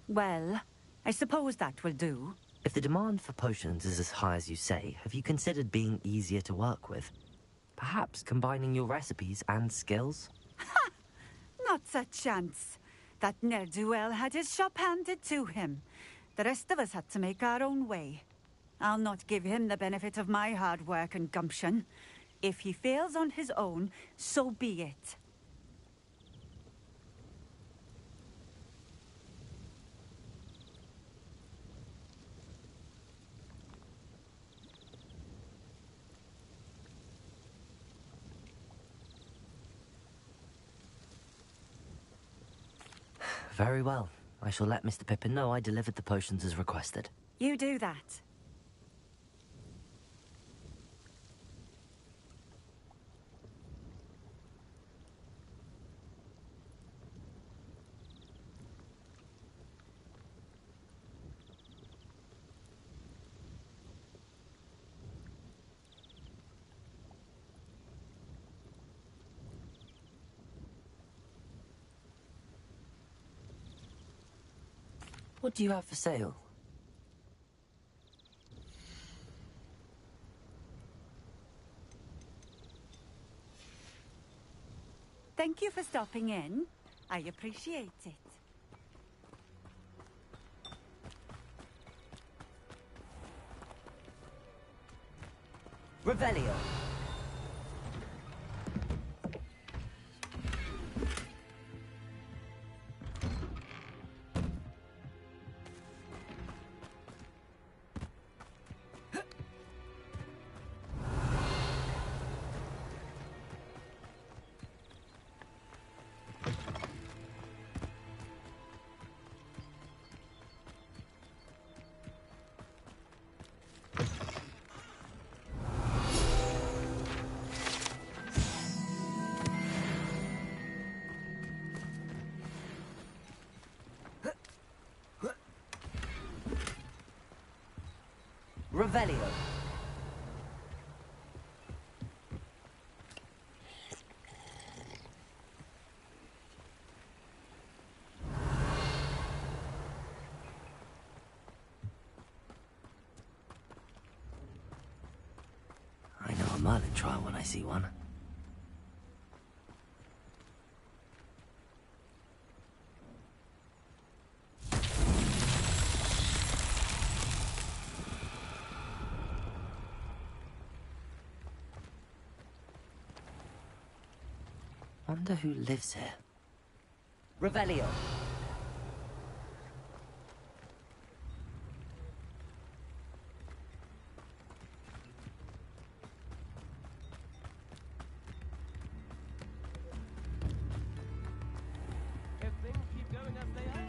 Well, I suppose that will do. If the demand for potions is as high as you say, have you considered being easier to work with? Perhaps combining your recipes and skills? Not a chance. That ne'er-do-well had his shop handed to him. The rest of us had to make our own way. I'll not give him the benefit of my hard work and gumption. If he fails on his own, so be it. Very well. I shall let Mr. Pippin know I delivered the potions as requested. You do that. What do you have for sale? Thank you for stopping in. I appreciate it. Revelio. Revelio. I know a Merlin trial when I see one. Wonder who lives here. Revelio. If things keep going as they are,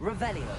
Revelio.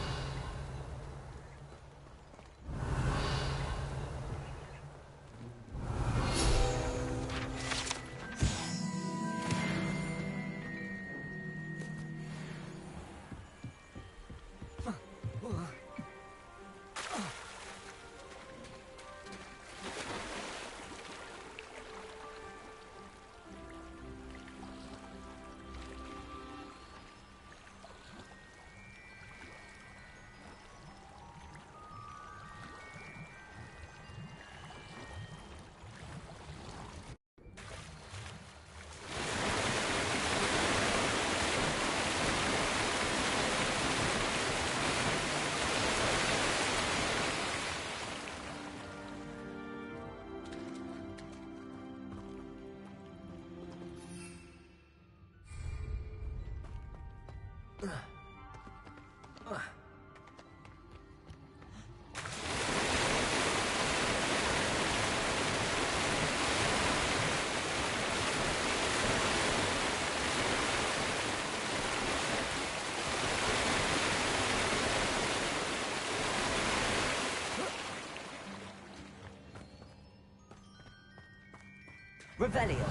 Revelio.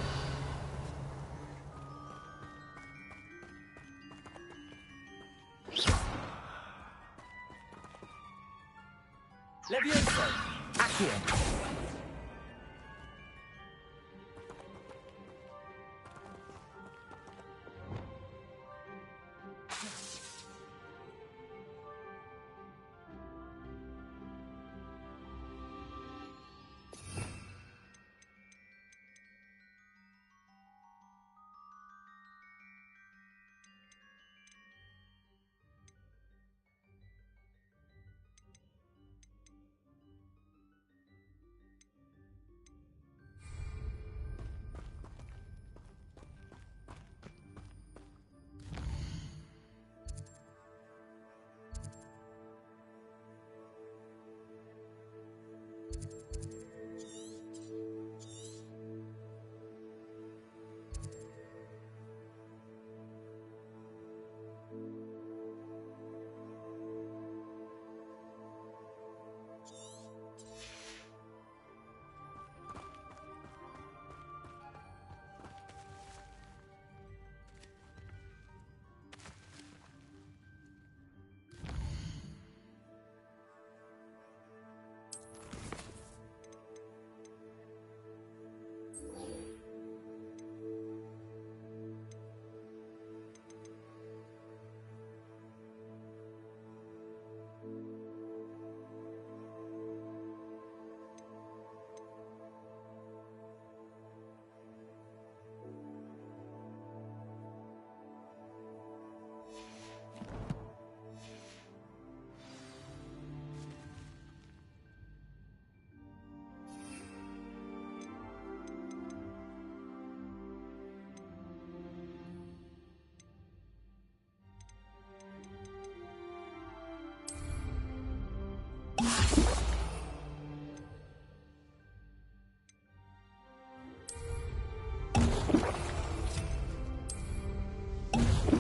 Levioso. Accio.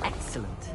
Excellent.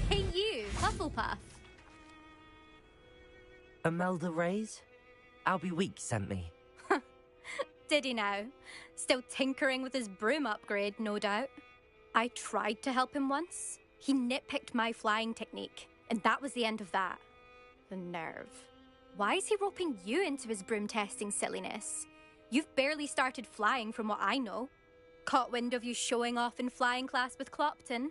Hey you, Hufflepuff. Imelda Reyes? Albie Weeks sent me. Did he now? Still tinkering with his broom upgrade, no doubt. I tried to help him once. He nitpicked my flying technique, and that was the end of that. The nerve. Why is he roping you into his broom testing silliness? You've barely started flying from what I know. Caught wind of you showing off in flying class with Clopton.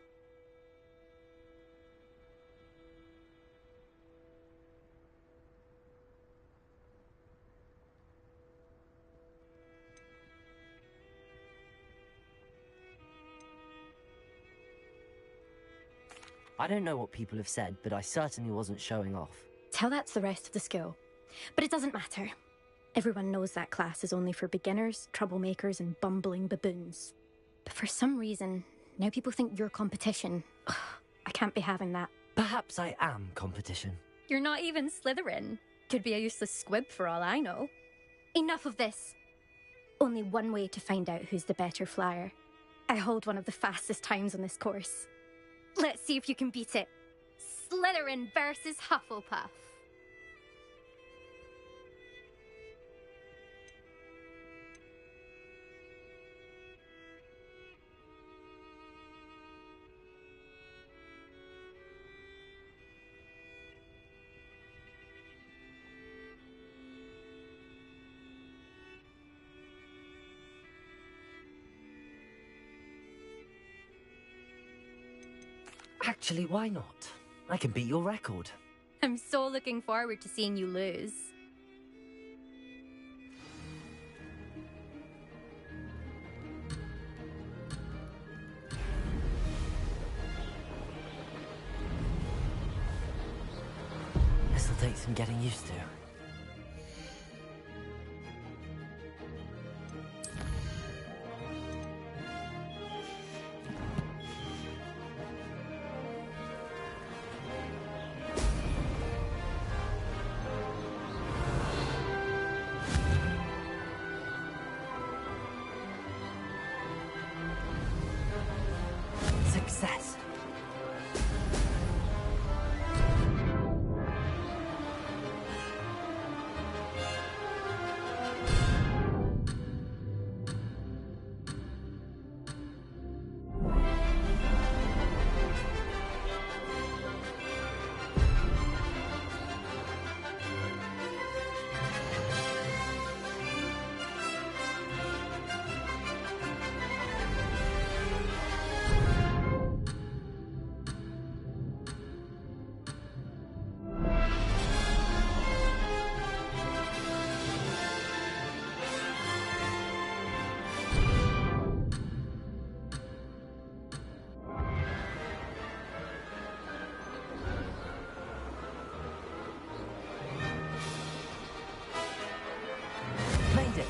I don't know what people have said, but I certainly wasn't showing off. Tell that to the rest of the school. But it doesn't matter. Everyone knows that class is only for beginners, troublemakers, and bumbling baboons. But for some reason, now people think you're competition. Ugh, I can't be having that. Perhaps I am competition. You're not even Slytherin. Could be a useless squib for all I know. Enough of this. Only one way to find out who's the better flyer. I hold one of the fastest times on this course. Let's see if you can beat it. Slytherin versus Hufflepuff. Actually, why not? I can beat your record. I'm so looking forward to seeing you lose. This'll take some getting used to. Success. Made it!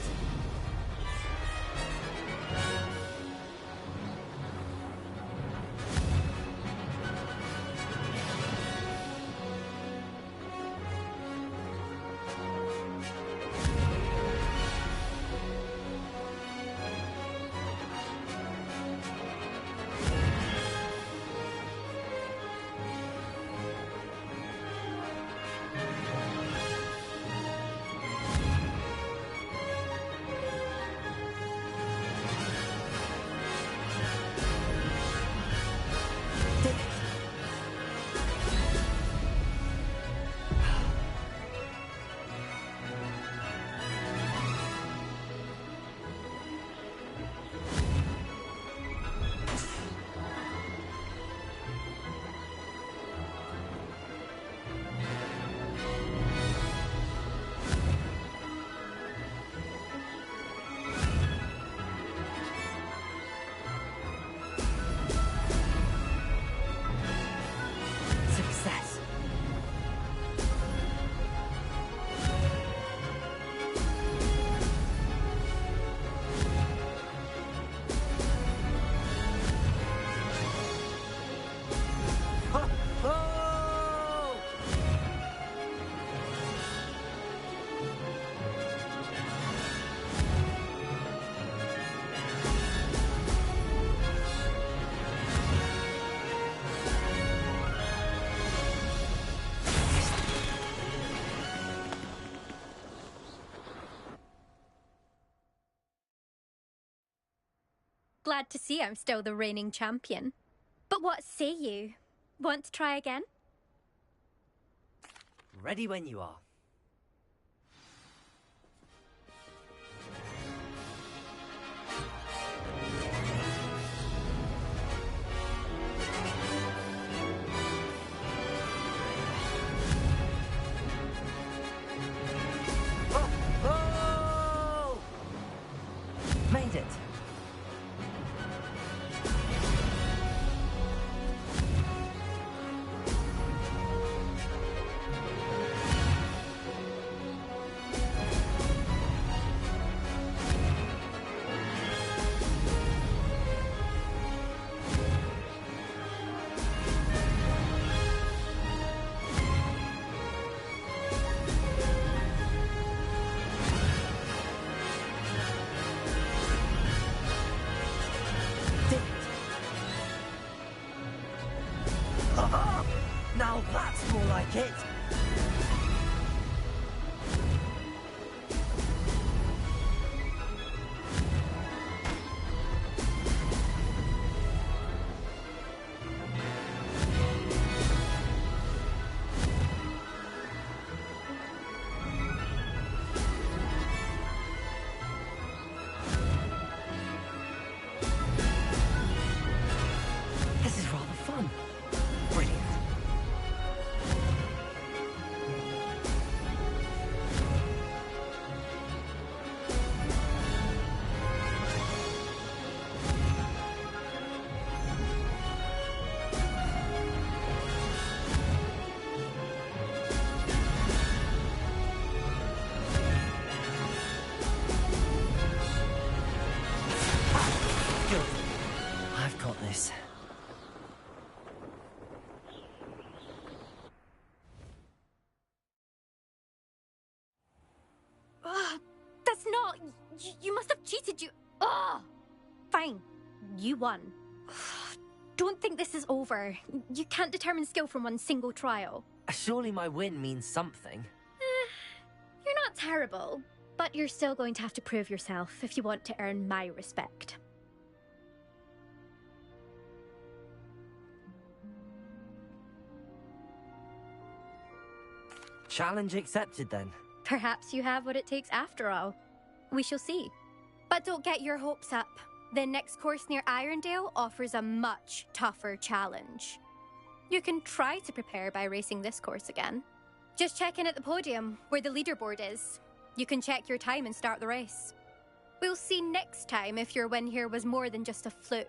Success. Glad to see I'm still the reigning champion. But what say you? Want to try again? Ready when you are. Made it! Now that's more like it! This is rather fun. this. That's not... You must have cheated, you... Ugh! Fine. You won. Don't think this is over. You can't determine skill from one single trial. Surely my win means something. You're not terrible, but you're still going to have to prove yourself if you want to earn my respect. Challenge accepted, then. Perhaps you have what it takes after all. We shall see. But don't get your hopes up. The next course near Irondale offers a much tougher challenge. You can try to prepare by racing this course again. Just check in at the podium, where the leaderboard is. You can check your time and start the race. We'll see next time if your win here was more than just a fluke.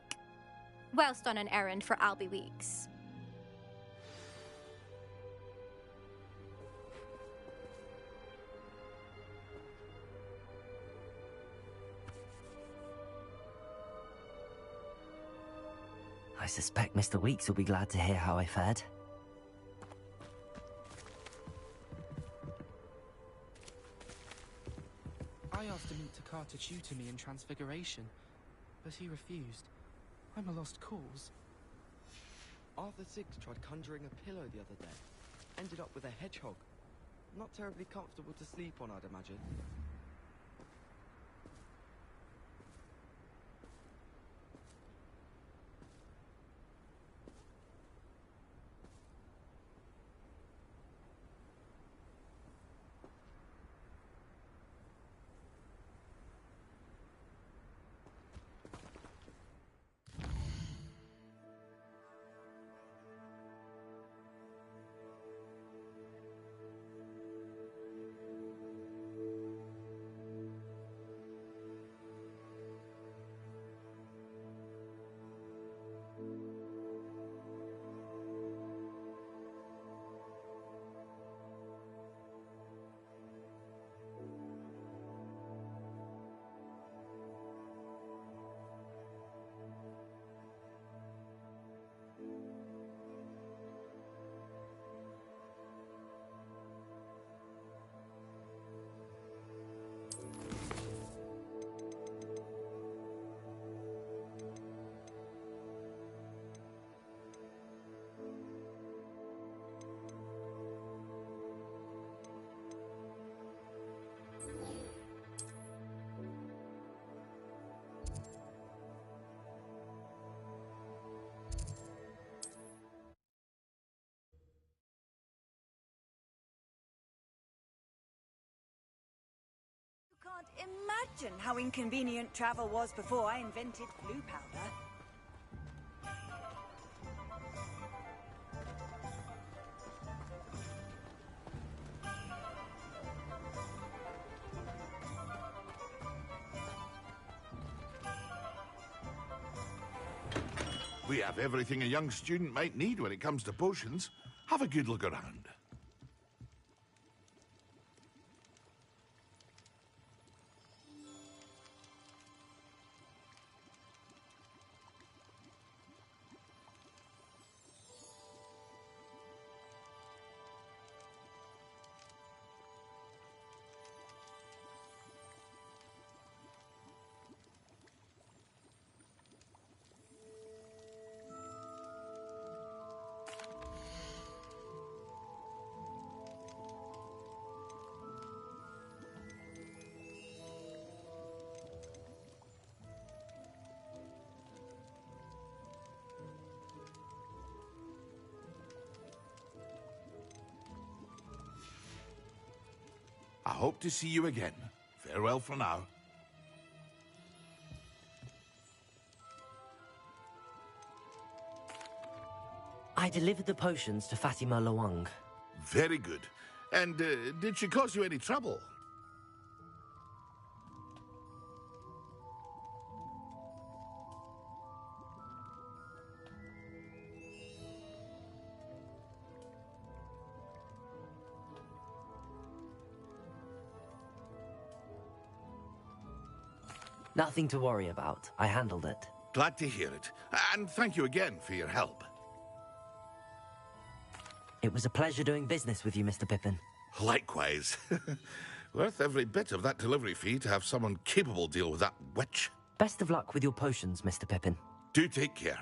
Whilst on an errand for Albie Weeks. I suspect Mr. Weeks will be glad to hear how I fared. I asked him to Carter tutor me in Transfiguration, but he refused. I'm a lost cause. Arthur Six tried conjuring a pillow the other day. Ended up with a hedgehog. Not terribly comfortable to sleep on, I'd imagine. Can't imagine how inconvenient travel was before I invented blue powder. We have everything a young student might need when it comes to potions. Have a good look around. I hope to see you again. Farewell for now. I delivered the potions to Fatima Lawang. Very good. And did she cause you any trouble? Nothing to worry about. I handled it. Glad to hear it. And thank you again for your help. It was a pleasure doing business with you, Mr. Pippin. Likewise. Worth every bit of that delivery fee to have someone capable deal with that witch. Best of luck with your potions, Mr. Pippin. Do take care.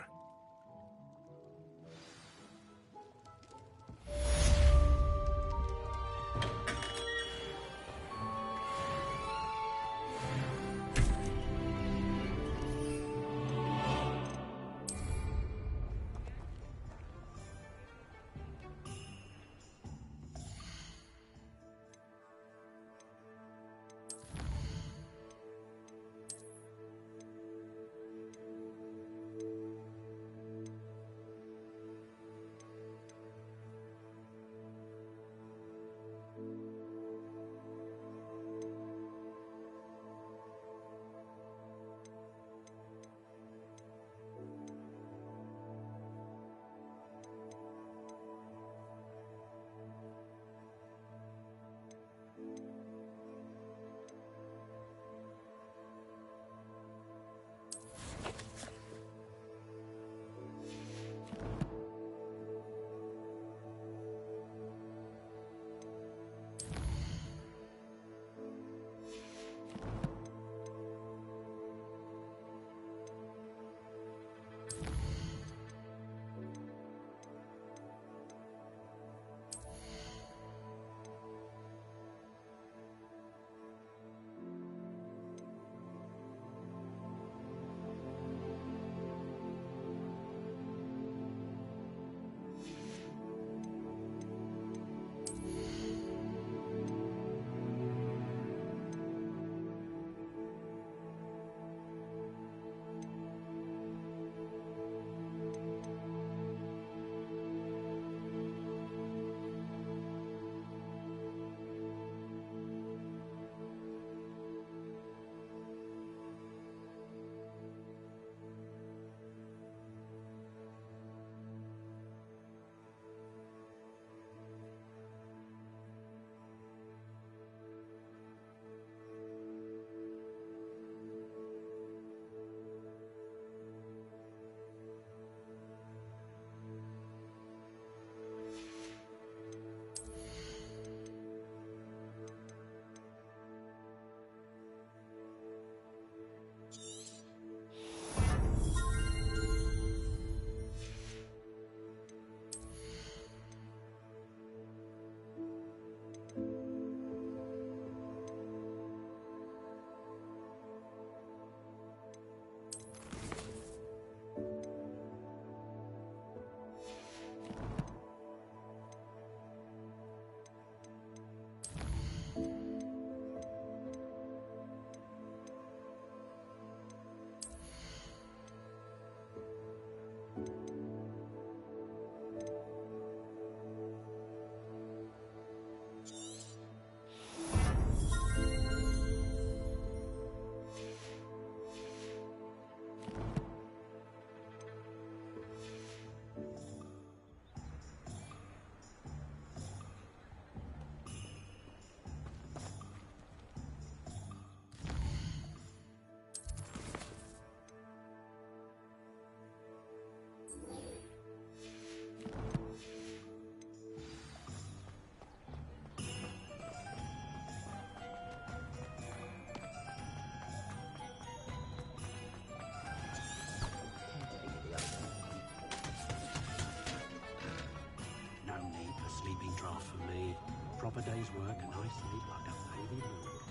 Proper day's work and I sleep like a baby lord.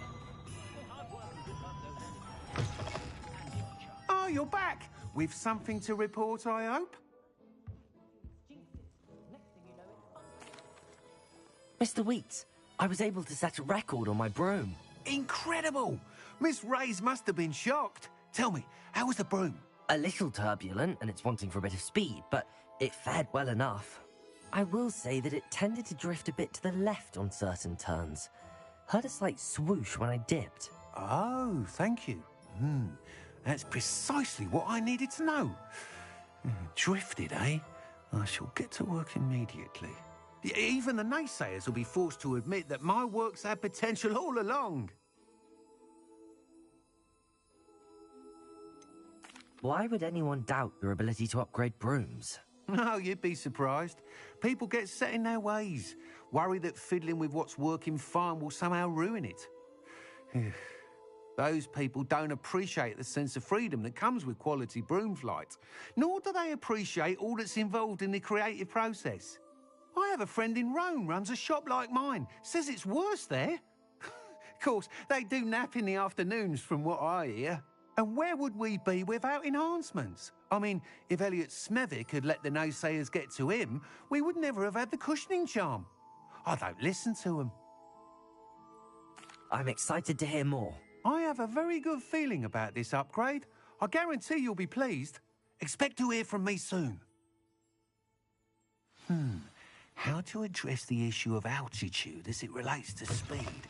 Oh, you're back! With something to report, I hope? Mr. Wheats, I was able to set a record on my broom. Incredible! Miss Reyes must have been shocked. Tell me, how was the broom? A little turbulent, and it's wanting for a bit of speed, but it fared well enough. I will say that it tended to drift a bit to the left on certain turns. Heard a slight swoosh when I dipped. Oh, thank you. That's precisely what I needed to know. Drifted, eh? I shall get to work immediately. Even the naysayers will be forced to admit that my work's had potential all along. Why would anyone doubt your ability to upgrade brooms? No, you'd be surprised. People get set in their ways, worry that fiddling with what's working fine will somehow ruin it. Those people don't appreciate the sense of freedom that comes with quality broom flight, nor do they appreciate all that's involved in the creative process. I have a friend in Rome runs a shop like mine, says it's worse there. Of course, they do nap in the afternoons from what I hear. And where would we be without enhancements? I mean, if Elliot Smethwick had let the naysayers get to him, we would never have had the cushioning charm. I don't listen to them. I'm excited to hear more. I have a very good feeling about this upgrade. I guarantee you'll be pleased. Expect to hear from me soon. How to address the issue of altitude as it relates to speed?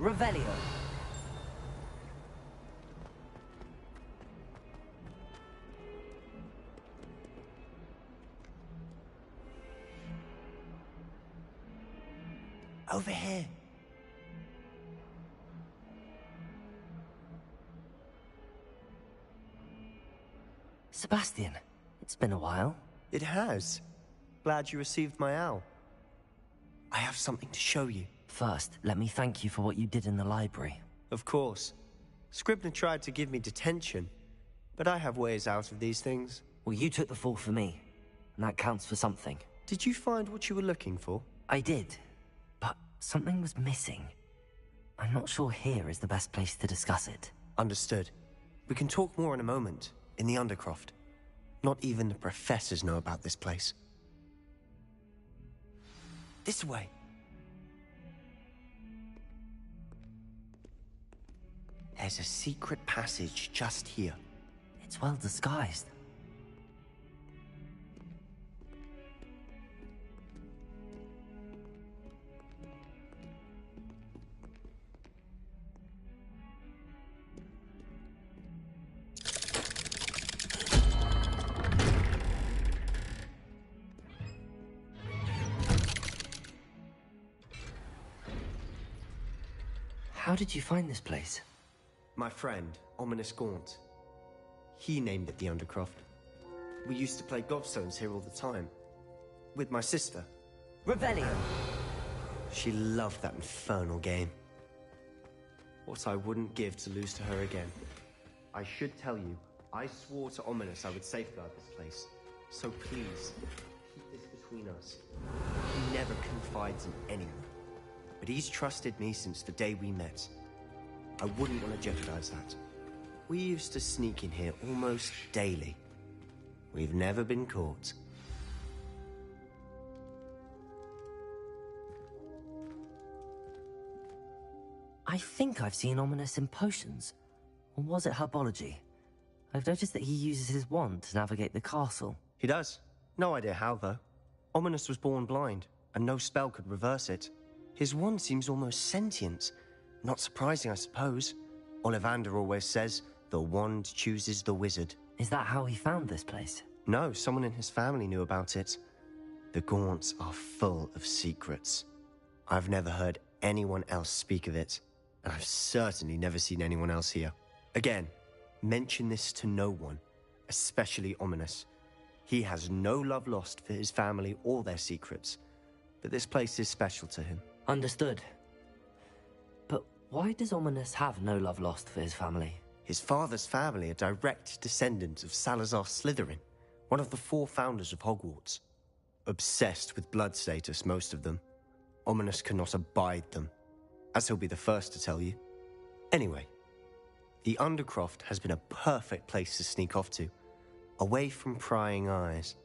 Revelio. Over here. Sebastian, it's been a while. It has. Glad you received my owl. I have something to show you. First, let me thank you for what you did in the library. Of course. Scribner tried to give me detention, but I have ways out of these things. Well, you took the fall for me, and that counts for something. Did you find what you were looking for? I did, but something was missing. I'm not sure here is the best place to discuss it. Understood. We can talk more in a moment. in the Undercroft. Not even the professors know about this place. This way. There's a secret passage just here. It's well disguised. How did you find this place? My friend, Ominous Gaunt. He named it the Undercroft. We used to play gobstones here all the time. With my sister. Revelio! She loved that infernal game. What I wouldn't give to lose to her again. I should tell you, I swore to Ominous I would safeguard this place. So please, keep this between us. He never confides in anyone. But he's trusted me since the day we met. I wouldn't want to jeopardize that. We used to sneak in here almost daily. We've never been caught. I think I've seen Ominous in potions. Or was it herbology? I've noticed that he uses his wand to navigate the castle. He does. No idea how, though. Ominous was born blind, and no spell could reverse it. His wand seems almost sentient. Not surprising, I suppose. Ollivander always says, the wand chooses the wizard. Is that how he found this place? No, someone in his family knew about it. The Gaunts are full of secrets. I've never heard anyone else speak of it, and I've certainly never seen anyone else here. Again, mention this to no one, especially Ominous. He has no love lost for his family or their secrets, but this place is special to him. Understood. But why does Ominous have no love lost for his family? His father's family are direct descendants of Salazar Slytherin, one of the 4 founders of Hogwarts. Obsessed with blood status, most of them. Ominous cannot abide them, as he'll be the first to tell you. Anyway, the Undercroft has been a perfect place to sneak off to, away from prying eyes,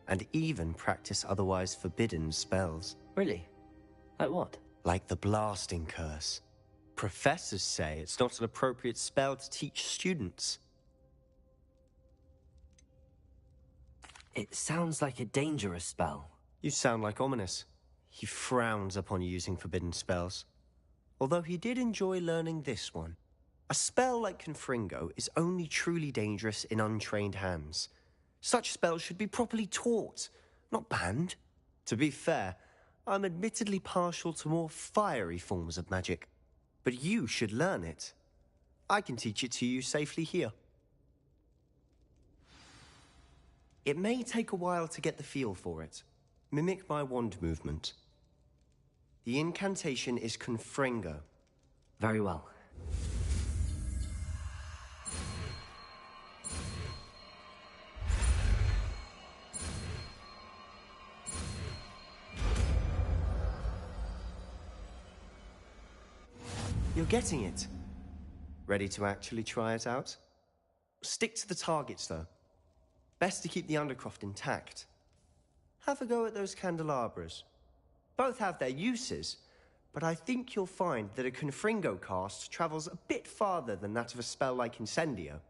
and even practice otherwise forbidden spells. Really? Like what? Like the blasting curse. Professors say it's not an appropriate spell to teach students. It sounds like a dangerous spell. You sound like Ominous. He frowns upon using forbidden spells. Although he did enjoy learning this one. A spell like Confringo is only truly dangerous in untrained hands. Such spells should be properly taught, not banned. To be fair, I'm admittedly partial to more fiery forms of magic. But you should learn it. I can teach it to you safely here. It may take a while to get the feel for it. Mimic my wand movement. The incantation is Confringo. Very well. You're getting it. Ready to actually try it out? Stick to the targets, though. Best to keep the Undercroft intact. Have a go at those candelabras. Both have their uses, but I think you'll find that a Confringo cast travels a bit farther than that of a spell like Incendio.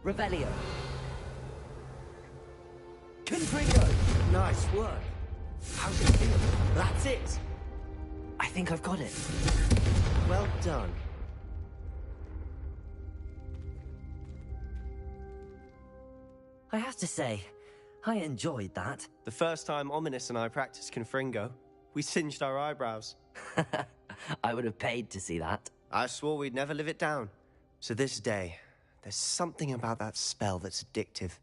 Revelio. Confringo! Nice work. How's it feel? That's it. I think I've got it. Well done. I have to say, I enjoyed that. The first time Ominous and I practiced Confringo, we singed our eyebrows. I would have paid to see that. I swore we'd never live it down. To this day, there's something about that spell that's addictive.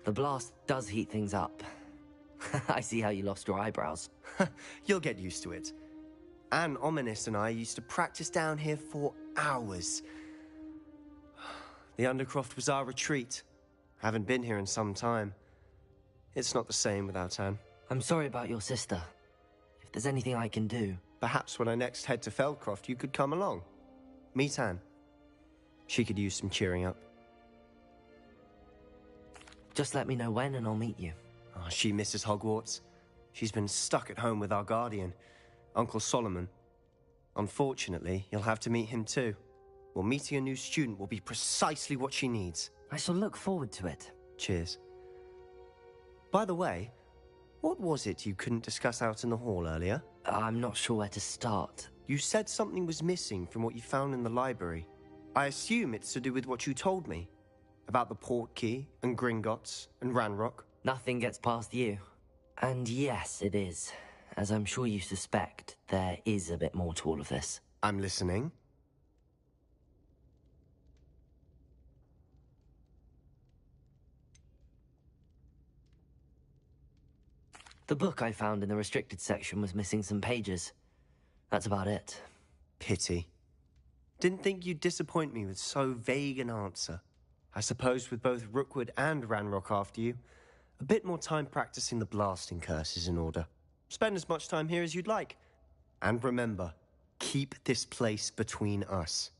The blast does heat things up. I see how you lost your eyebrows. You'll get used to it. Anne, Ominous, and I used to practice down here for hours. The Undercroft was our retreat. Haven't been here in some time. It's not the same without Anne. I'm sorry about your sister. If there's anything I can do... Perhaps when I next head to Feldcroft, you could come along. Meet Anne. She could use some cheering up. Just let me know when and I'll meet you. Oh, she misses Hogwarts. She's been stuck at home with our guardian, Uncle Solomon. Unfortunately, you'll have to meet him too. Well, meeting a new student will be precisely what she needs. I shall look forward to it. Cheers. By the way, what was it you couldn't discuss out in the hall earlier? I'm not sure where to start. You said something was missing from what you found in the library. I assume it's to do with what you told me. About the Portkey, and Gringotts, and Ranrock. Nothing gets past you. And yes, it is. As I'm sure you suspect, there is a bit more to all of this. I'm listening. The book I found in the restricted section was missing some pages. That's about it. Pity. Didn't think you'd disappoint me with so vague an answer. I suppose with both Rookwood and Ranrock after you, a bit more time practicing the blasting curse is in order. Spend as much time here as you'd like. And remember, keep this place between us.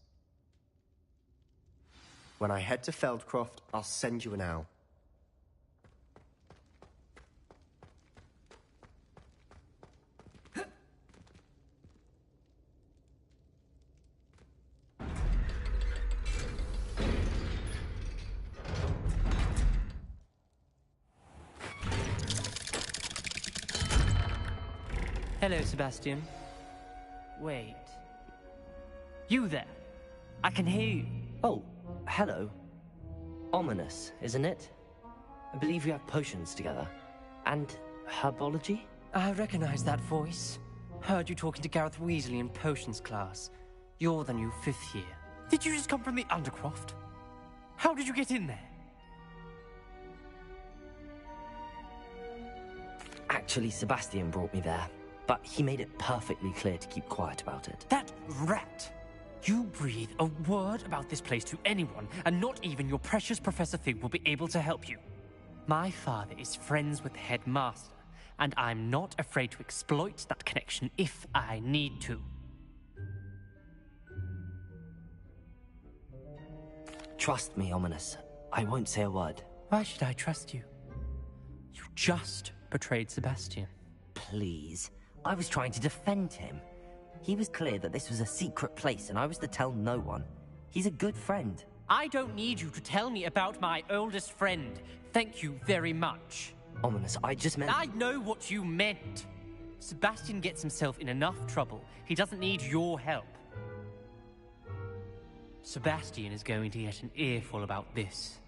When I head to Feldcroft, I'll send you an owl. Hello, Sebastian. Wait. You there? I can hear you. Oh, hello. Ominous, isn't it? I believe we have potions together. And herbology? I recognize that voice. Heard you talking to Gareth Weasley in potions class. You're the new 5th year. Did you just come from the Undercroft? How did you get in there? Actually, Sebastian brought me there. But he made it perfectly clear to keep quiet about it. That rat! You breathe a word about this place to anyone, and not even your precious Professor Fig will be able to help you. My father is friends with the headmaster, and I'm not afraid to exploit that connection if I need to. Trust me, Ominous. I won't say a word. Why should I trust you? You just betrayed Sebastian. Please. I was trying to defend him. He was clear that this was a secret place and I was to tell no one. He's a good friend. I don't need you to tell me about my oldest friend. Thank you very much. Ominous, I just meant... I know what you meant. Sebastian gets himself in enough trouble. He doesn't need your help. Sebastian is going to get an earful about this.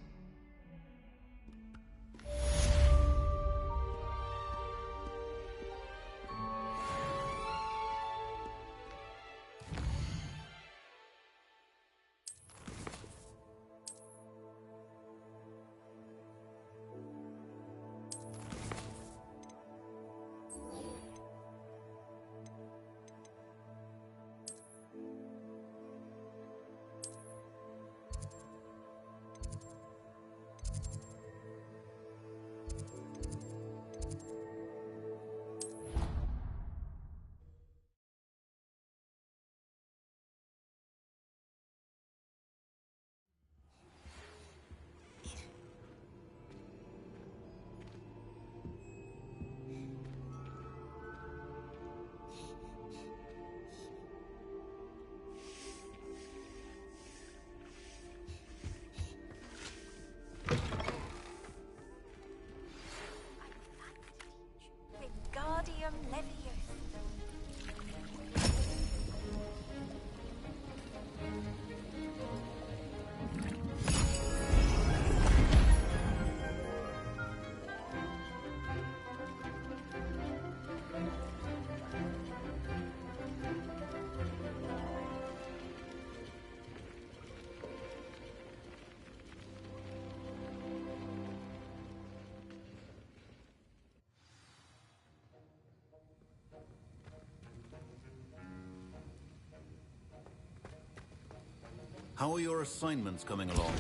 How are your assignments coming along?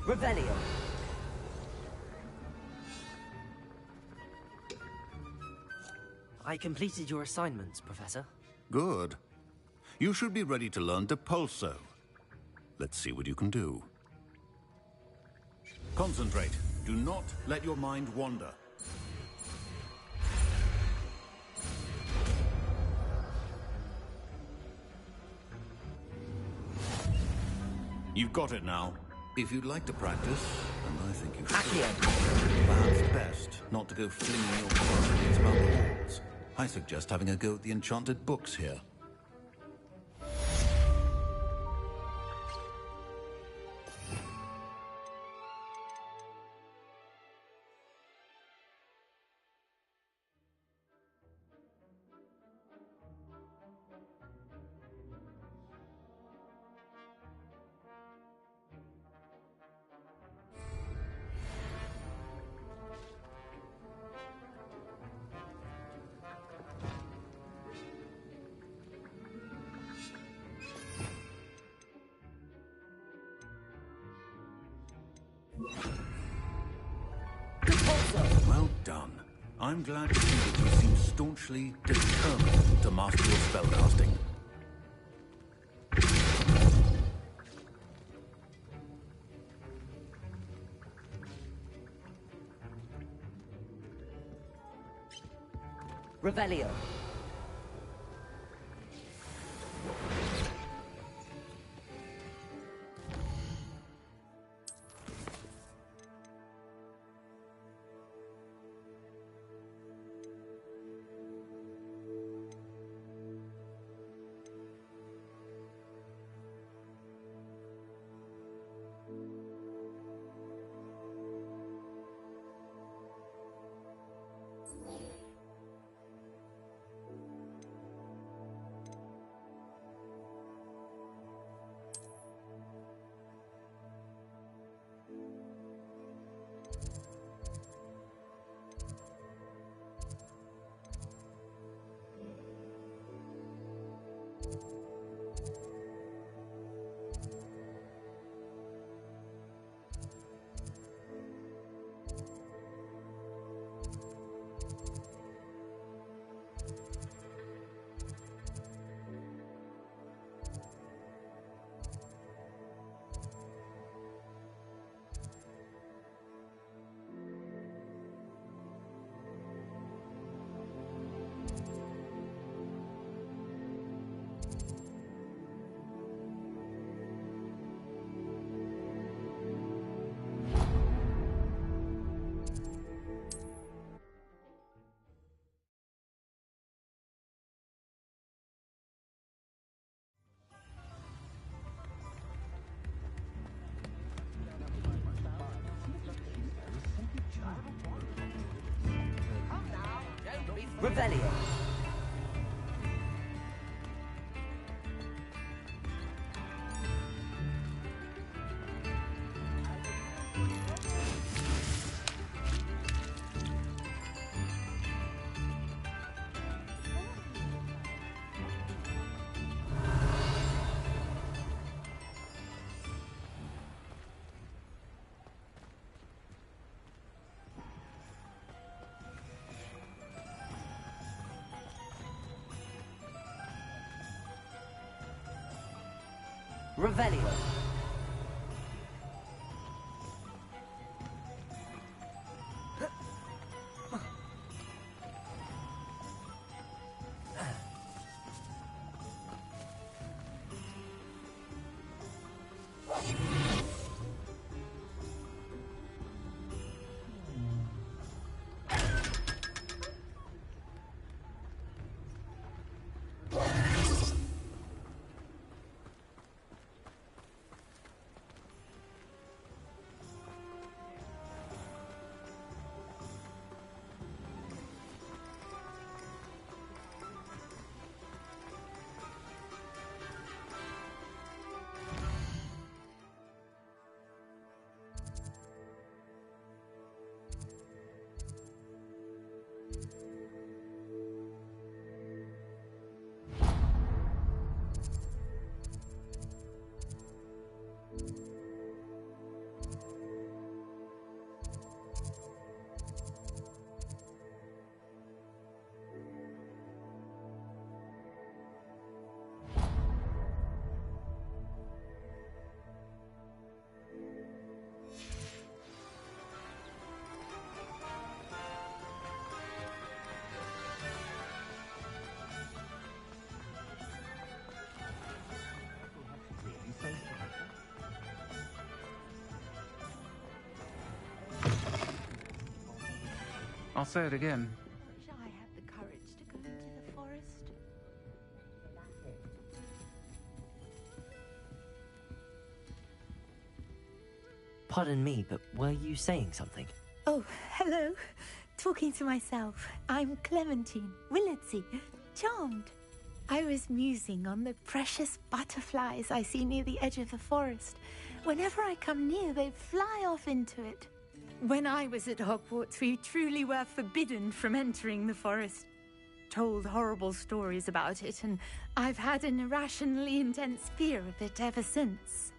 Revelio. I completed your assignments, Professor. Good. You should be ready to learn Depulso. Let's see what you can do. Concentrate. Do not let your mind wander. You've got it now. If you'd like to practice, and I think you should, perhaps best not to go flinging your quarrels about the walls. I suggest having a go at the enchanted books here. Well done. I'm glad to see that you seem staunchly determined to master your spellcasting. Revelio. Revelio. Revelio. I'll say it again. Wish I had the courage to go into the forest. Pardon me, but were you saying something? Oh, hello. Talking to myself. I'm Clementine Willardsey. Charmed. I was musing on the precious butterflies I see near the edge of the forest. Whenever I come near, they fly off into it. When I was at Hogwarts, we truly were forbidden from entering the forest. Told horrible stories about it, and I've had an irrationally intense fear of it ever since.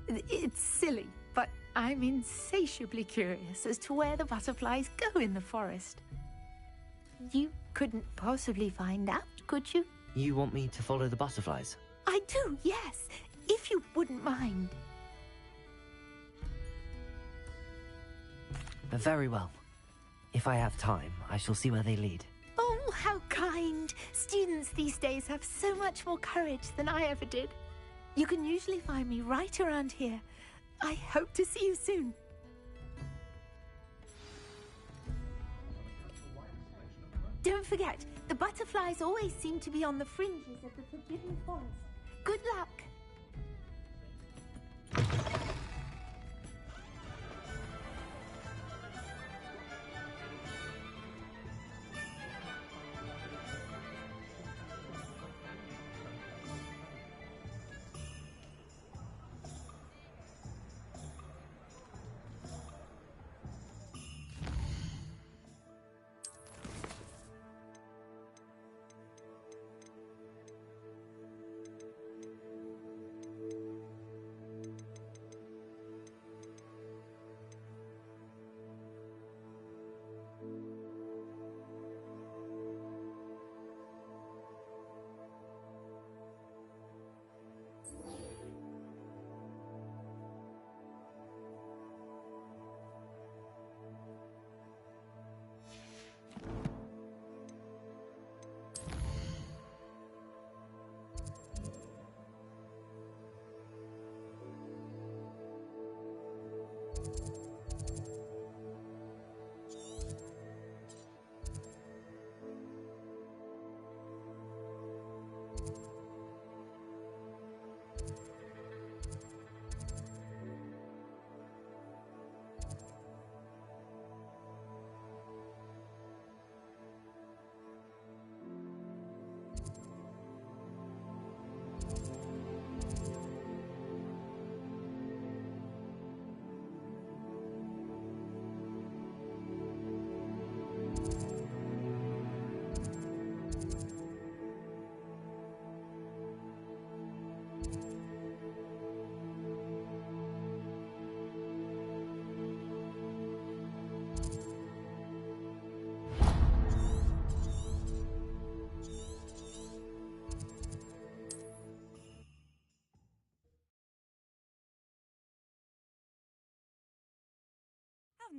It's silly, but I'm insatiably curious as to where the butterflies go in the forest. You couldn't possibly find out, could you? You want me to follow the butterflies? I do, yes, if you wouldn't mind. Very well. If I have time, I shall see where they lead. Oh, how kind. Students these days have so much more courage than I ever did. You can usually find me right around here. I hope to see you soon. Don't forget, the butterflies always seem to be on the fringes of the Forbidden Forest. Good luck.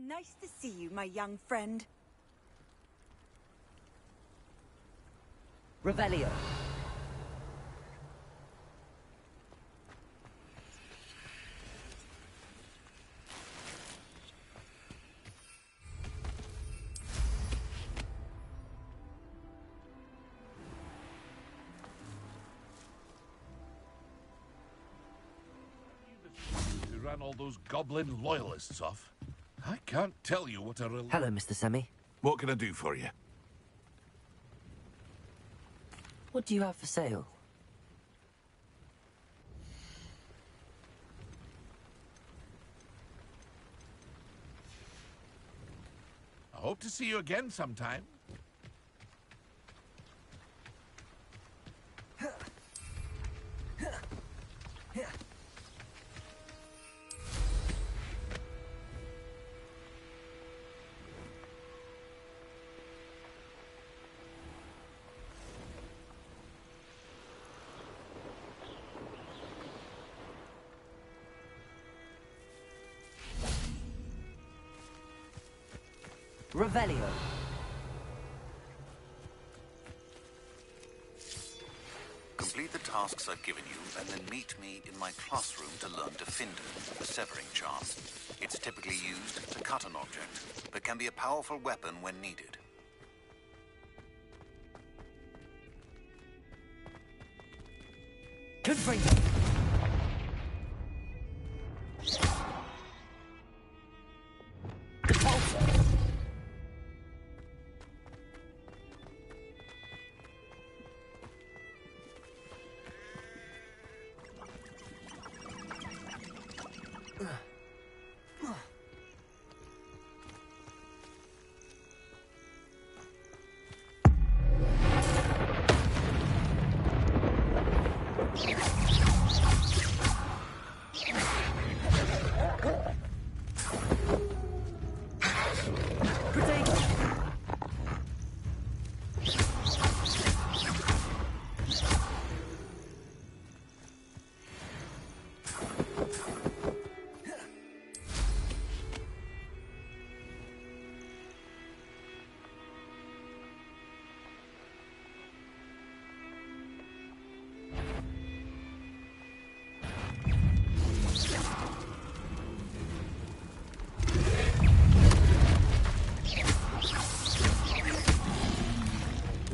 Nice to see you, my young friend. Revelio. Who ran all those goblin loyalists off? I can't tell you what a Hello, Mr. Semi. What can I do for you? What do you have for sale? I hope to see you again sometime. Revelio. Complete the task tasks I've given you, and then meet me in my classroom to learn Defender, the severing charm. It's typically used to cut an object, but can be a powerful weapon when needed. Confringo!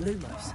Lumos.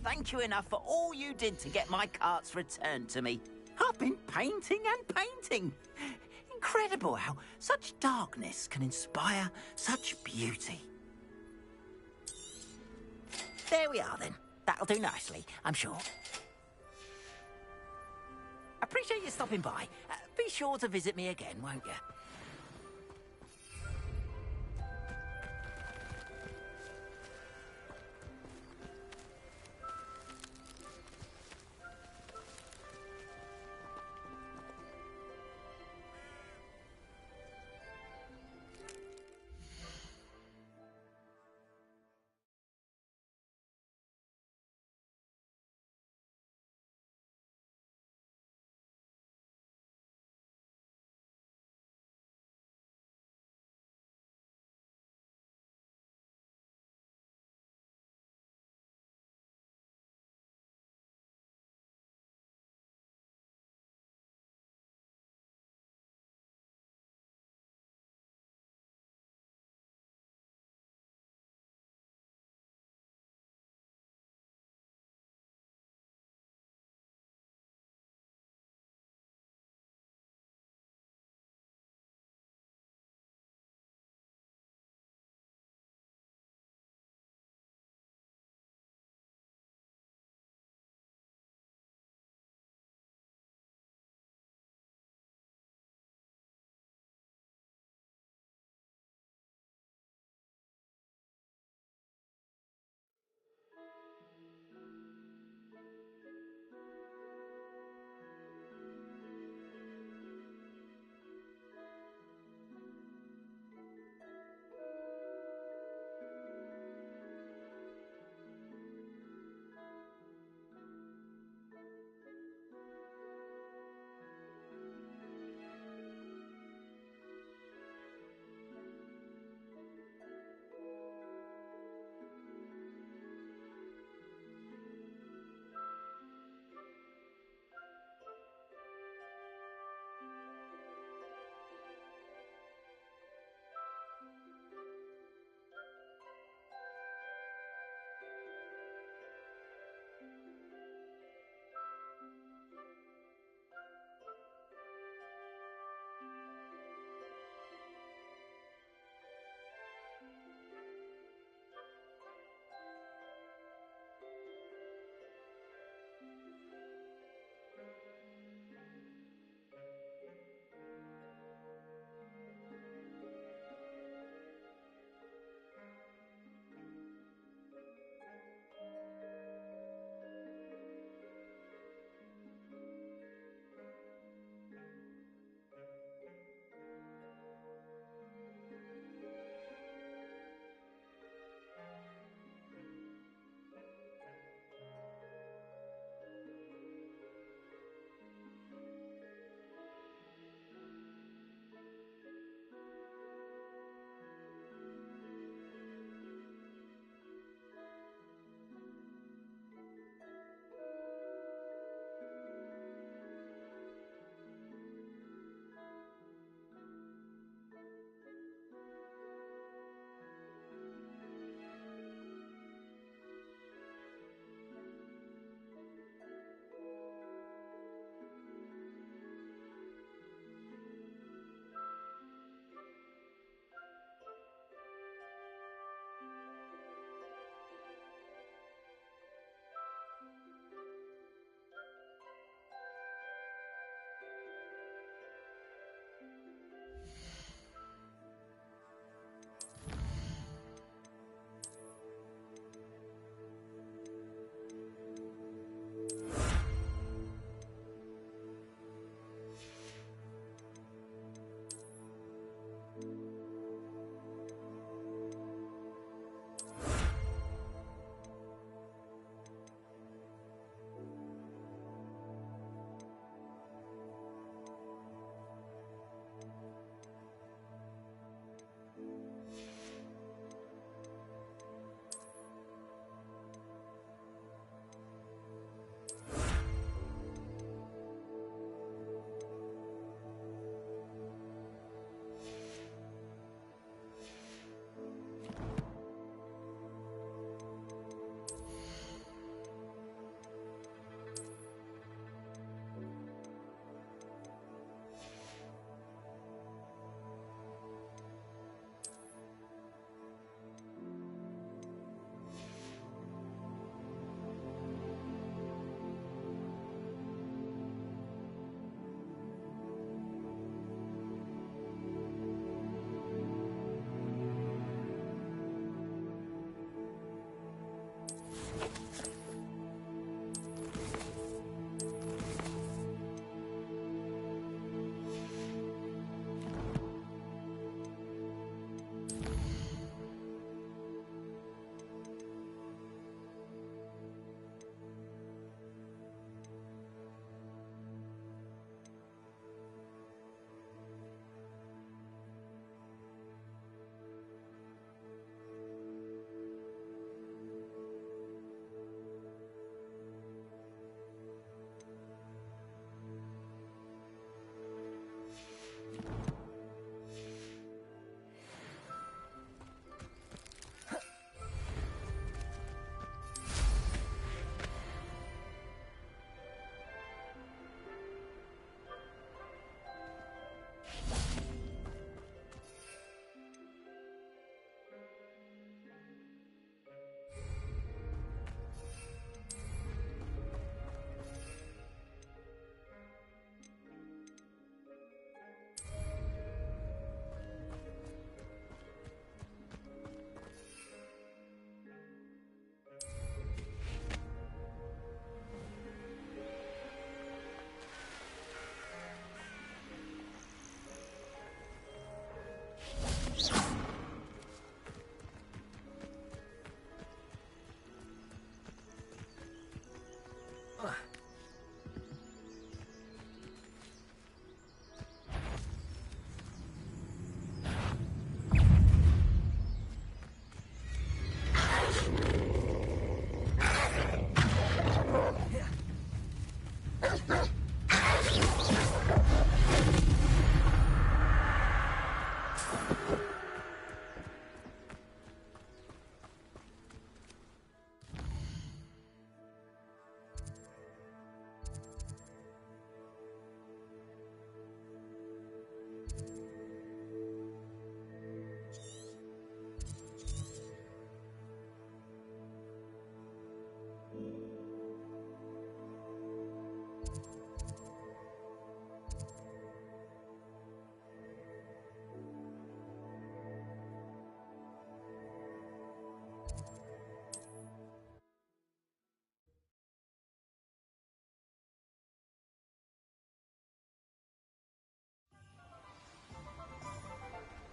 Thank you enough for all you did to get my carts returned to me. I've been painting and painting. Incredible how such darkness can inspire such beauty. There we are then. That'll do nicely, I'm sure. Appreciate you stopping by. Be sure to visit me again, won't you?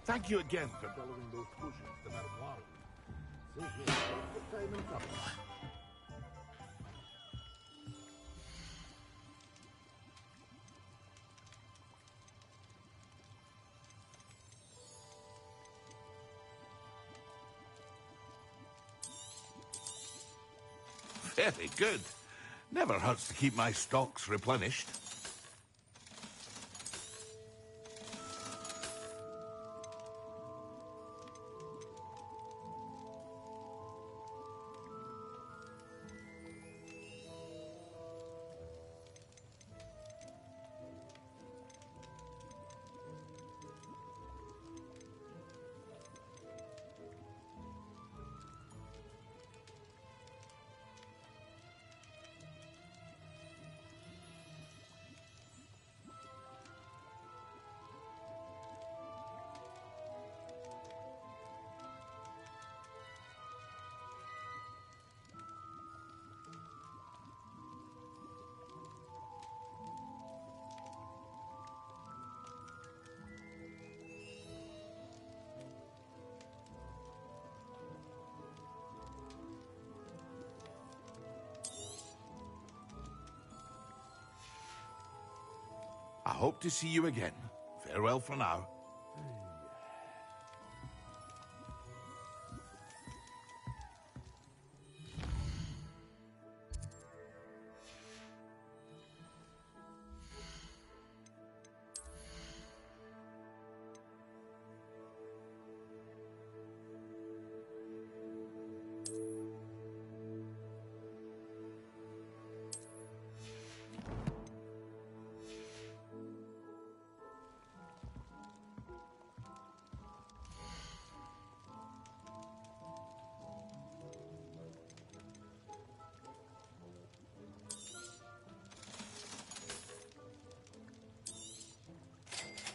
Thank you again for delivering those potions to that wild. Saves me lots of time and trouble. Very good. Never hurts to keep my stocks replenished. I hope to see you again. Farewell for now.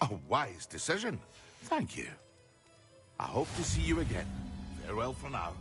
A wise decision. Thank you. I hope to see you again. Farewell for now.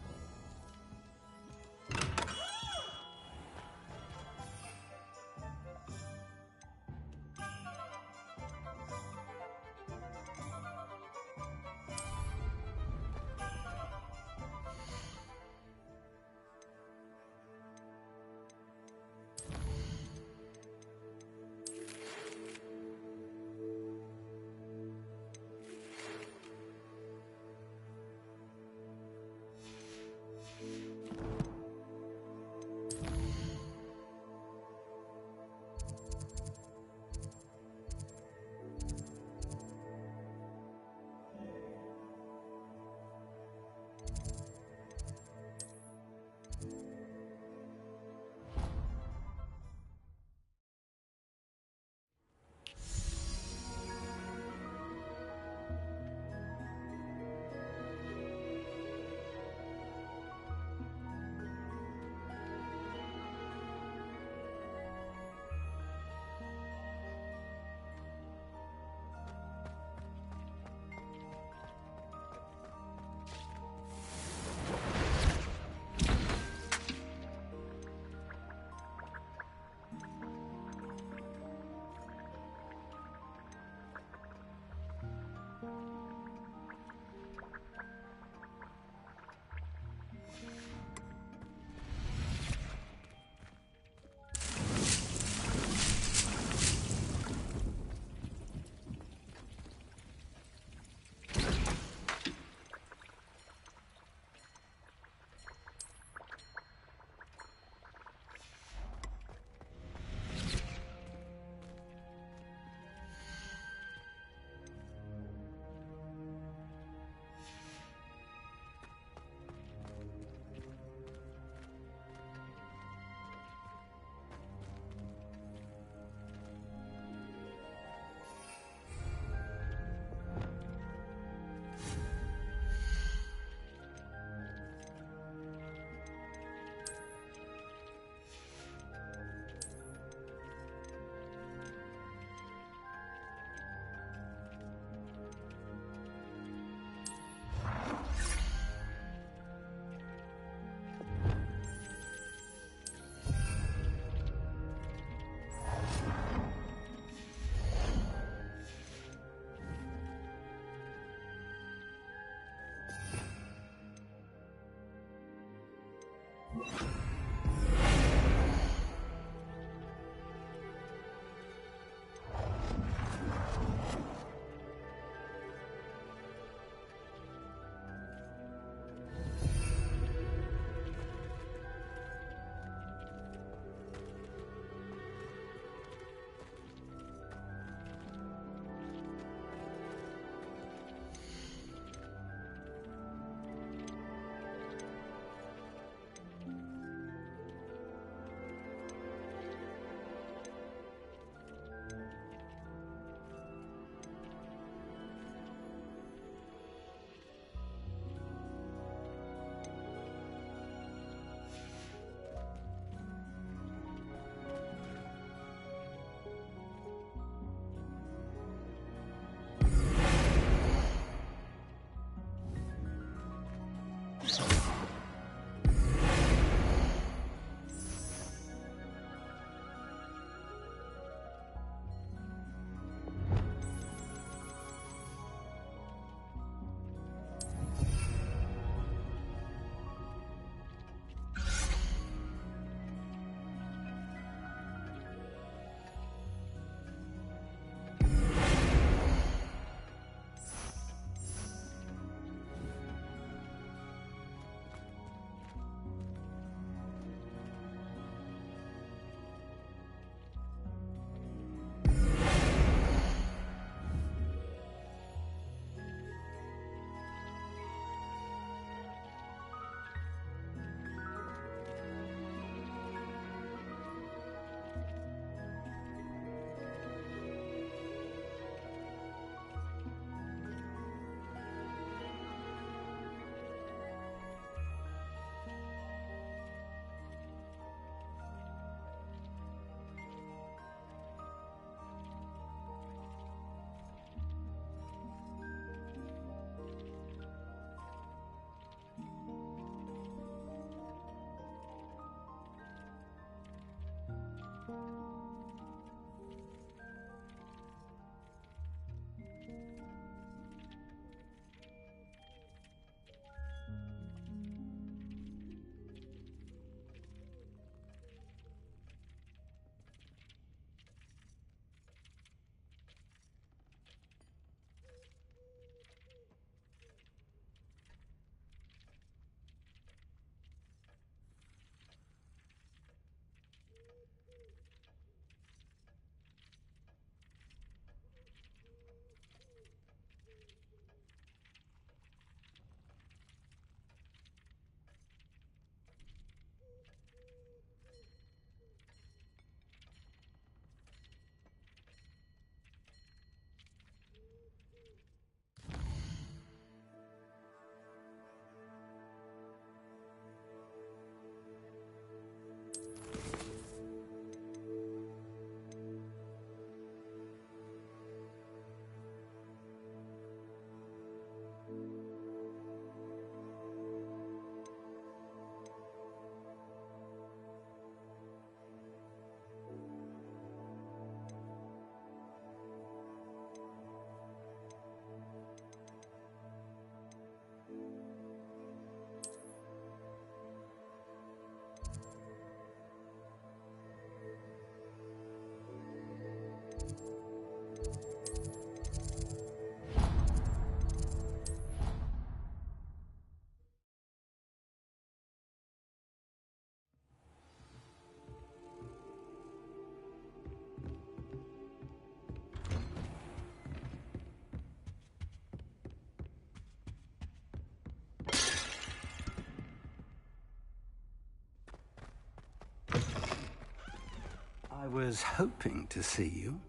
I was hoping to see you.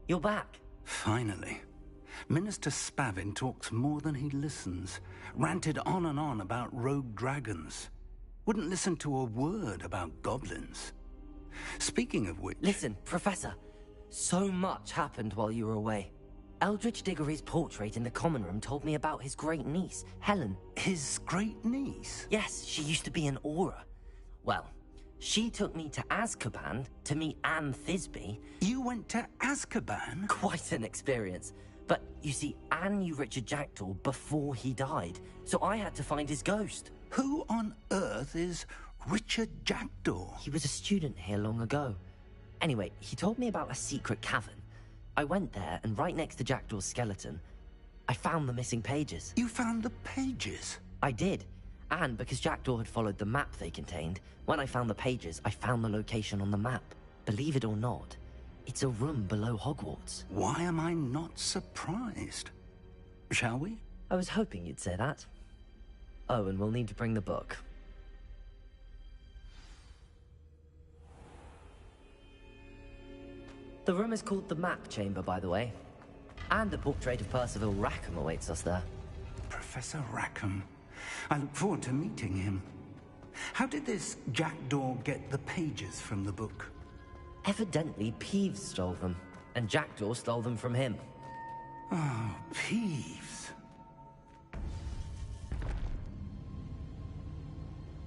You're back. Finally. Minister Spavin talks more than he listens. Ranted on and on about rogue dragons. Wouldn't listen to a word about goblins. Speaking of which... Listen, Professor. So much happened while you were away. Eldridge Diggory's portrait in the common room told me about his great niece, Helen. His great niece? Yes, she used to be an Auror. Well, she took me to Azkaban to meet Anne Thisbe. You went to Azkaban? Quite an experience. But, you see, Anne knew Richard Jackdaw before he died, so I had to find his ghost. Who on earth is Richard Jackdaw? He was a student here long ago. Anyway, he told me about a secret cavern. I went there, and right next to Jackdaw's skeleton, I found the missing pages. You found the pages? I did. And because Jackdaw had followed the map they contained, when I found the pages, I found the location on the map. Believe it or not, it's a room below Hogwarts. Why am I not surprised? Shall we? I was hoping you'd say that. Oh, and we'll need to bring the book. The room is called the Map Chamber, by the way. And a portrait of Percival Rackham awaits us there. Professor Rackham. I look forward to meeting him. How did this Jackdaw get the pages from the book? Evidently, Peeves stole them, and Jackdaw stole them from him. Oh, Peeves.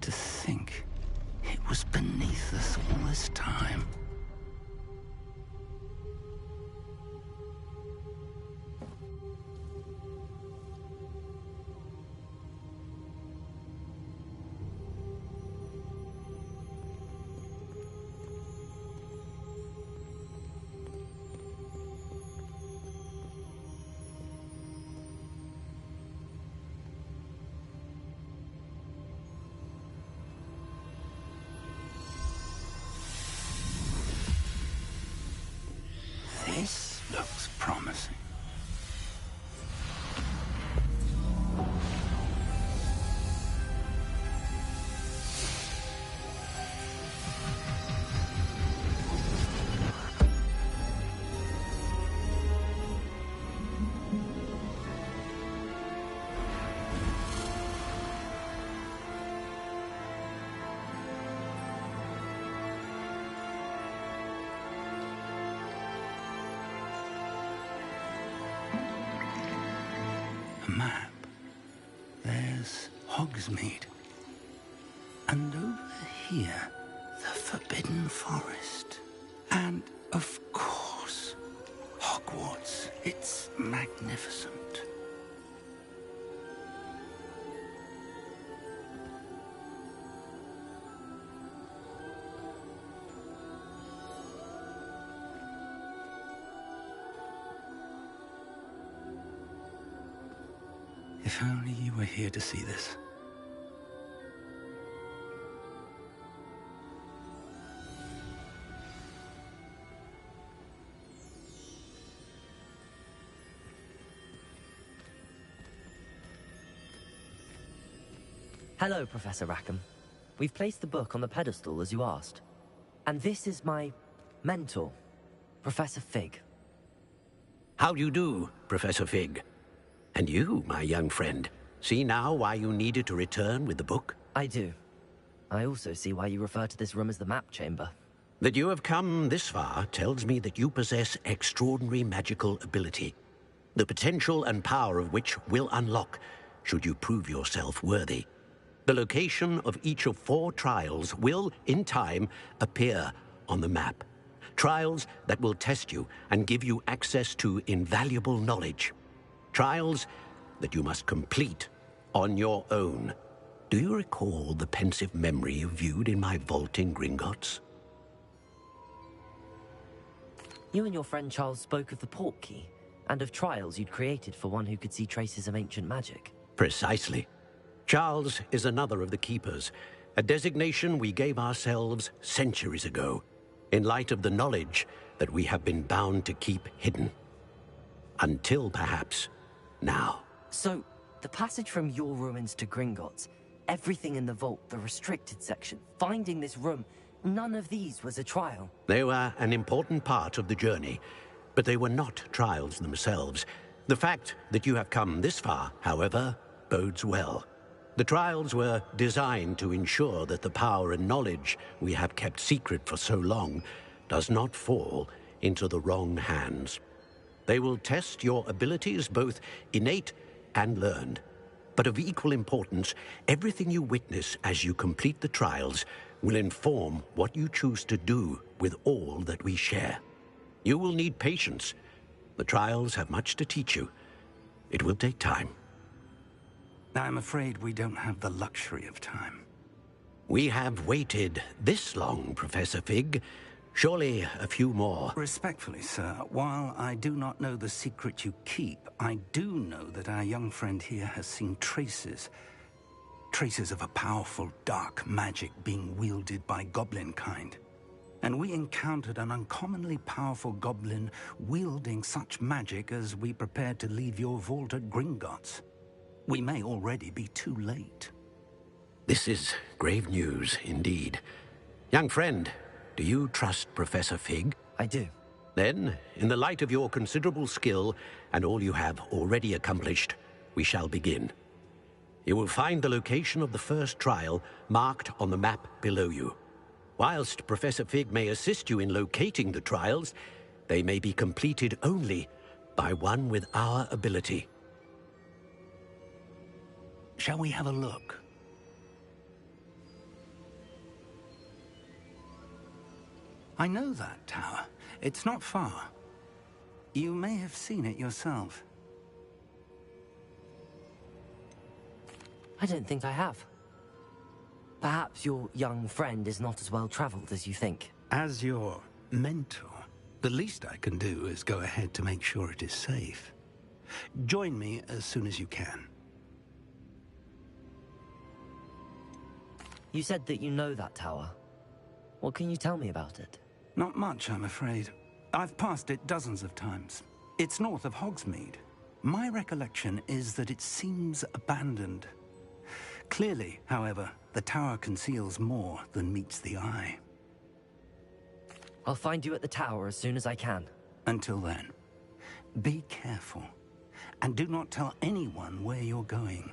To think it was beneath us all this time. This looks promising. Map. There's Hogsmeade. And over here, the Forbidden Forest. And, of course, Hogwarts. It's magnificent. If only you were here to see this. Hello, Professor Rackham. We've placed the book on the pedestal as you asked. And this is my mentor, Professor Fig. How do you do, Professor Fig? And you, my young friend, see now why you needed to return with the book? I do. I also see why you refer to this room as the Map Chamber. That you have come this far tells me that you possess extraordinary magical ability, the potential and power of which will unlock should you prove yourself worthy. The location of each of 4 trials will, in time, appear on the map. Trials that will test you and give you access to invaluable knowledge. Trials that you must complete on your own. Do you recall the pensive memory you viewed in my vault in Gringotts? You and your friend Charles spoke of the Portkey, and of trials you'd created for one who could see traces of ancient magic. Precisely. Charles is another of the Keepers, a designation we gave ourselves centuries ago, in light of the knowledge that we have been bound to keep hidden. Until, perhaps, now. So, The passage from your ruins to Gringotts, everything in the vault, the restricted section, finding this room, none of these was a trial. They were an important part of the journey, but they were not trials themselves. The fact that you have come this far, however, bodes well. The trials were designed to ensure that the power and knowledge we have kept secret for so long does not fall into the wrong hands. They will test your abilities, both innate and learned. But of equal importance, everything you witness as you complete the trials will inform what you choose to do with all that we share. You will need patience. The trials have much to teach you. It will take time. I'm afraid we don't have the luxury of time. We have waited this long, Professor Fig. Surely a few more. Respectfully, sir, while I do not know the secret you keep, I do know that our young friend here has seen traces of a powerful dark magic being wielded by goblin kind. And we encountered an uncommonly powerful goblin wielding such magic as we prepared to leave your vault at Gringotts. We may already be too late. This is grave news indeed. Young friend, do you trust Professor Fig? I do. Then, in the light of your considerable skill and all you have already accomplished, we shall begin. You will find the location of the first trial marked on the map below you. Whilst Professor Fig may assist you in locating the trials, they may be completed only by one with our ability. Shall we have a look? I know that tower. It's not far. You may have seen it yourself. I don't think I have. Perhaps your young friend is not as well traveled as you think. As your mentor, the least I can do is go ahead to make sure it is safe. Join me as soon as you can. You said that you know that tower. What can you tell me about it? Not much, I'm afraid. I've passed it dozens of times. It's north of Hogsmeade. My recollection is that it seems abandoned. Clearly, however, the tower conceals more than meets the eye. I'll find you at the tower as soon as I can. Until then, be careful, and do not tell anyone where you're going.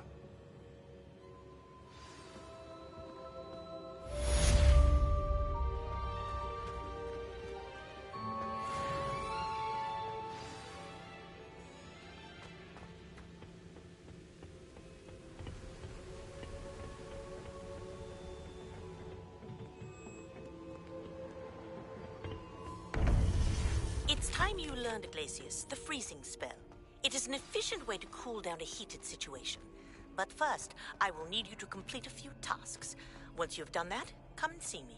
It's time you learned, Glacius, the freezing spell. It is an efficient way to cool down a heated situation. But first, I will need you to complete a few tasks. Once you've done that, come and see me.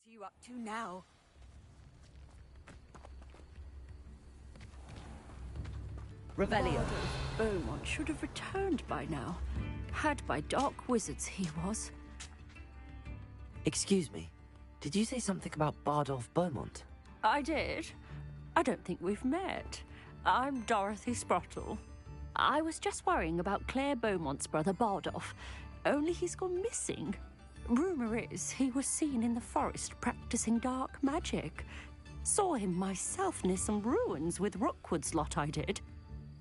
What are you up to now? Revelio. Beaumont should have returned by now. Had by dark wizards he was. Excuse me, did you say something about Bardolph Beaumont? I did. I don't think we've met. I'm Dorothy Sprottle. I was just worrying about Claire Beaumont's brother Bardolph, only he's gone missing. Rumor is he was seen in the forest practicing dark magic. Saw him myself near some ruins with Rookwood's lot I did.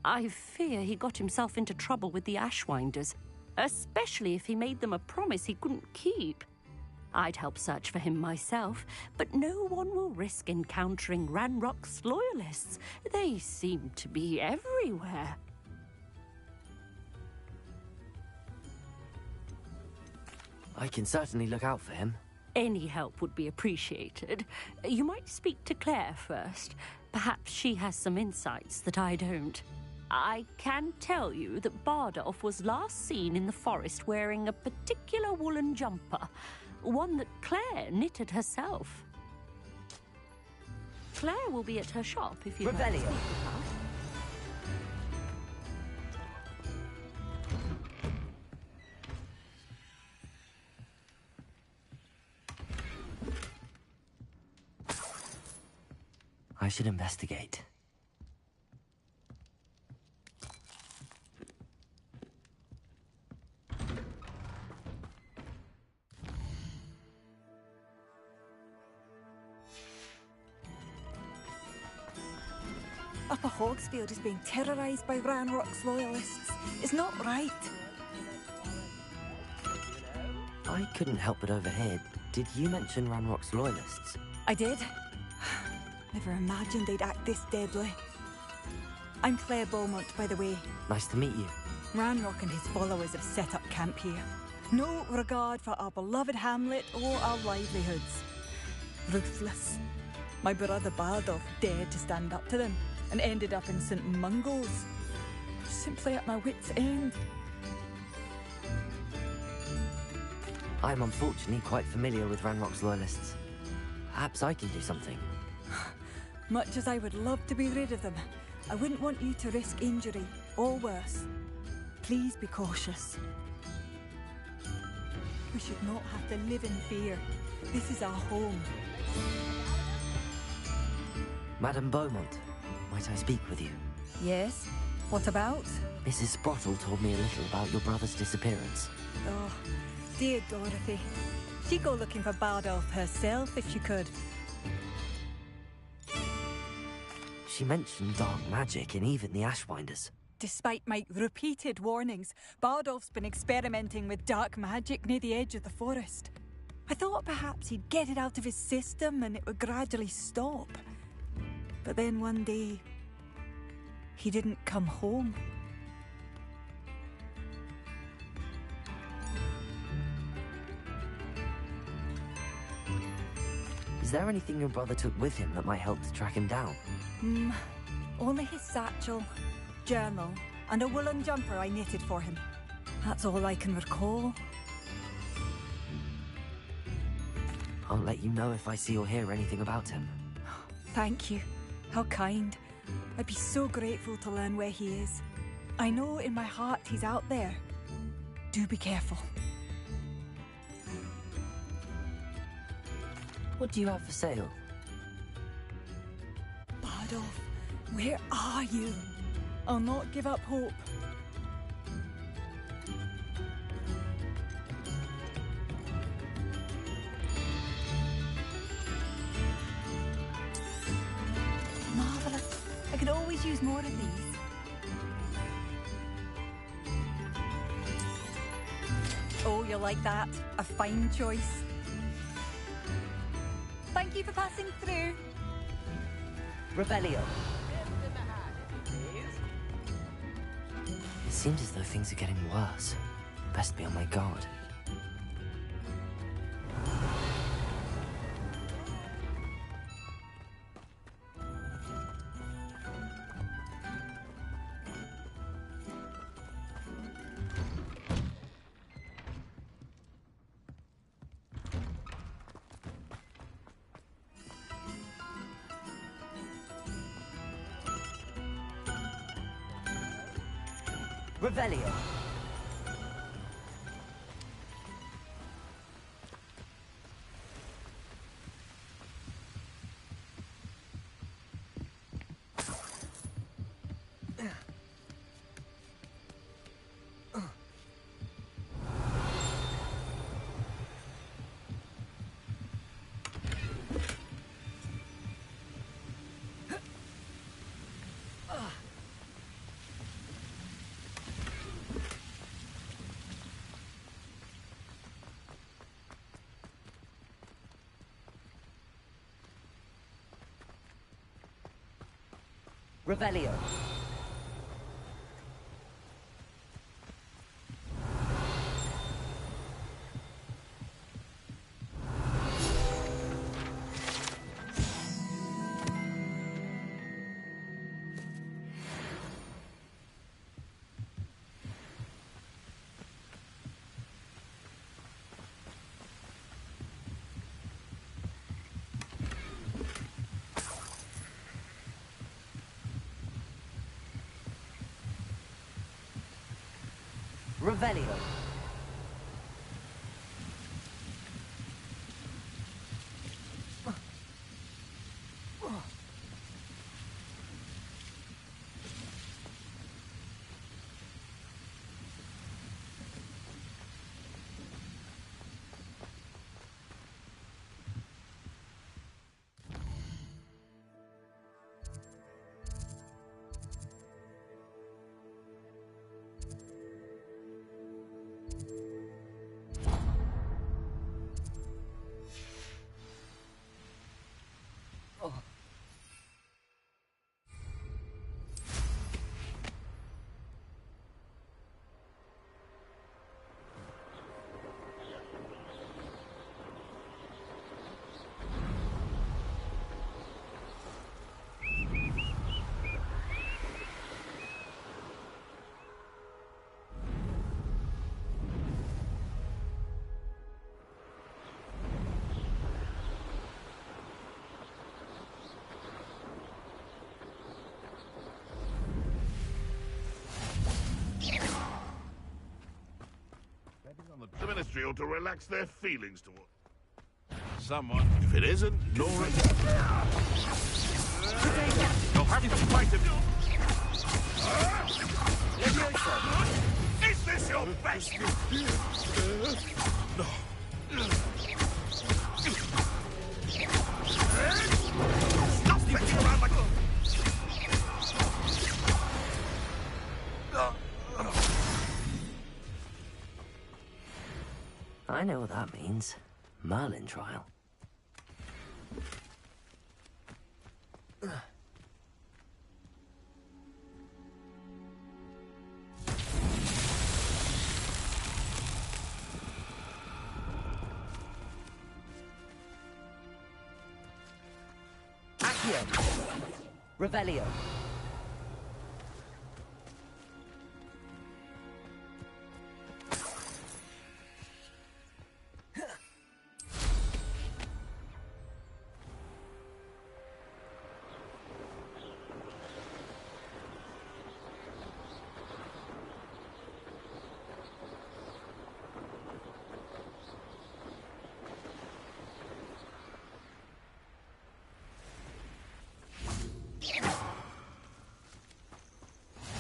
I fear he got himself into trouble with the Ashwinders, especially if he made them a promise he couldn't keep. I'd help search for him myself, but no one will risk encountering Ranrock's loyalists. They seem to be everywhere. I can certainly look out for him. Any help would be appreciated. You might speak to Claire first. Perhaps she has some insights that I don't. I can tell you that Bardolph was last seen in the forest wearing a particular woolen jumper, one that Claire knitted herself. Claire will be at her shop if you'd like to speak with her. I should investigate. Upper Hogsfield is being terrorised by Ranrock's loyalists. It's not right. I couldn't help but overhear. Did you mention Ranrock's loyalists? I did. Never imagined they'd act this deadly. I'm Claire Beaumont, by the way. Nice to meet you. Ranrock and his followers have set up camp here. No regard for our beloved hamlet or our livelihoods. Ruthless. My brother Bardolph dared to stand up to them and ended up in St. Mungo's. Simply at my wit's end. I'm unfortunately quite familiar with Ranrock's loyalists. Perhaps I can do something. Much as I would love to be rid of them, I wouldn't want you to risk injury, or worse. Please be cautious. We should not have to live in fear. This is our home. Madame Beaumont, might I speak with you? Yes? What about? Mrs. Sprottle told me a little about your brother's disappearance. Oh, dear Dorothy. She'd go looking for Bardolph herself if she could. She mentioned dark magic and even the Ashwinders. Despite my repeated warnings, Bardolph's been experimenting with dark magic near the edge of the forest. I thought perhaps he'd get it out of his system and it would gradually stop. But then one day, he didn't come home. Is there anything your brother took with him that might help to track him down? Only his satchel, journal, and a woolen jumper I knitted for him. That's all I can recall. I'll let you know if I see or hear anything about him. Thank you. How kind. I'd be so grateful to learn where he is. I know in my heart he's out there. Do be careful. What do you have for sale? Bardolph, where are you? I'll not give up hope. Marvelous. I could always use more of these. Oh, you like that? A fine choice. Thank you for passing through. Rebellion. It seems as though things are getting worse. Best be on my guard. Revelio. Revelio. Revelio. The Ministry ought to relax their feelings toward someone. If it isn't, Nora... You'll have to fight him. Is this your best? No. Stop fetching around like... I know what that means. Merlin trial. Accio. Revelio.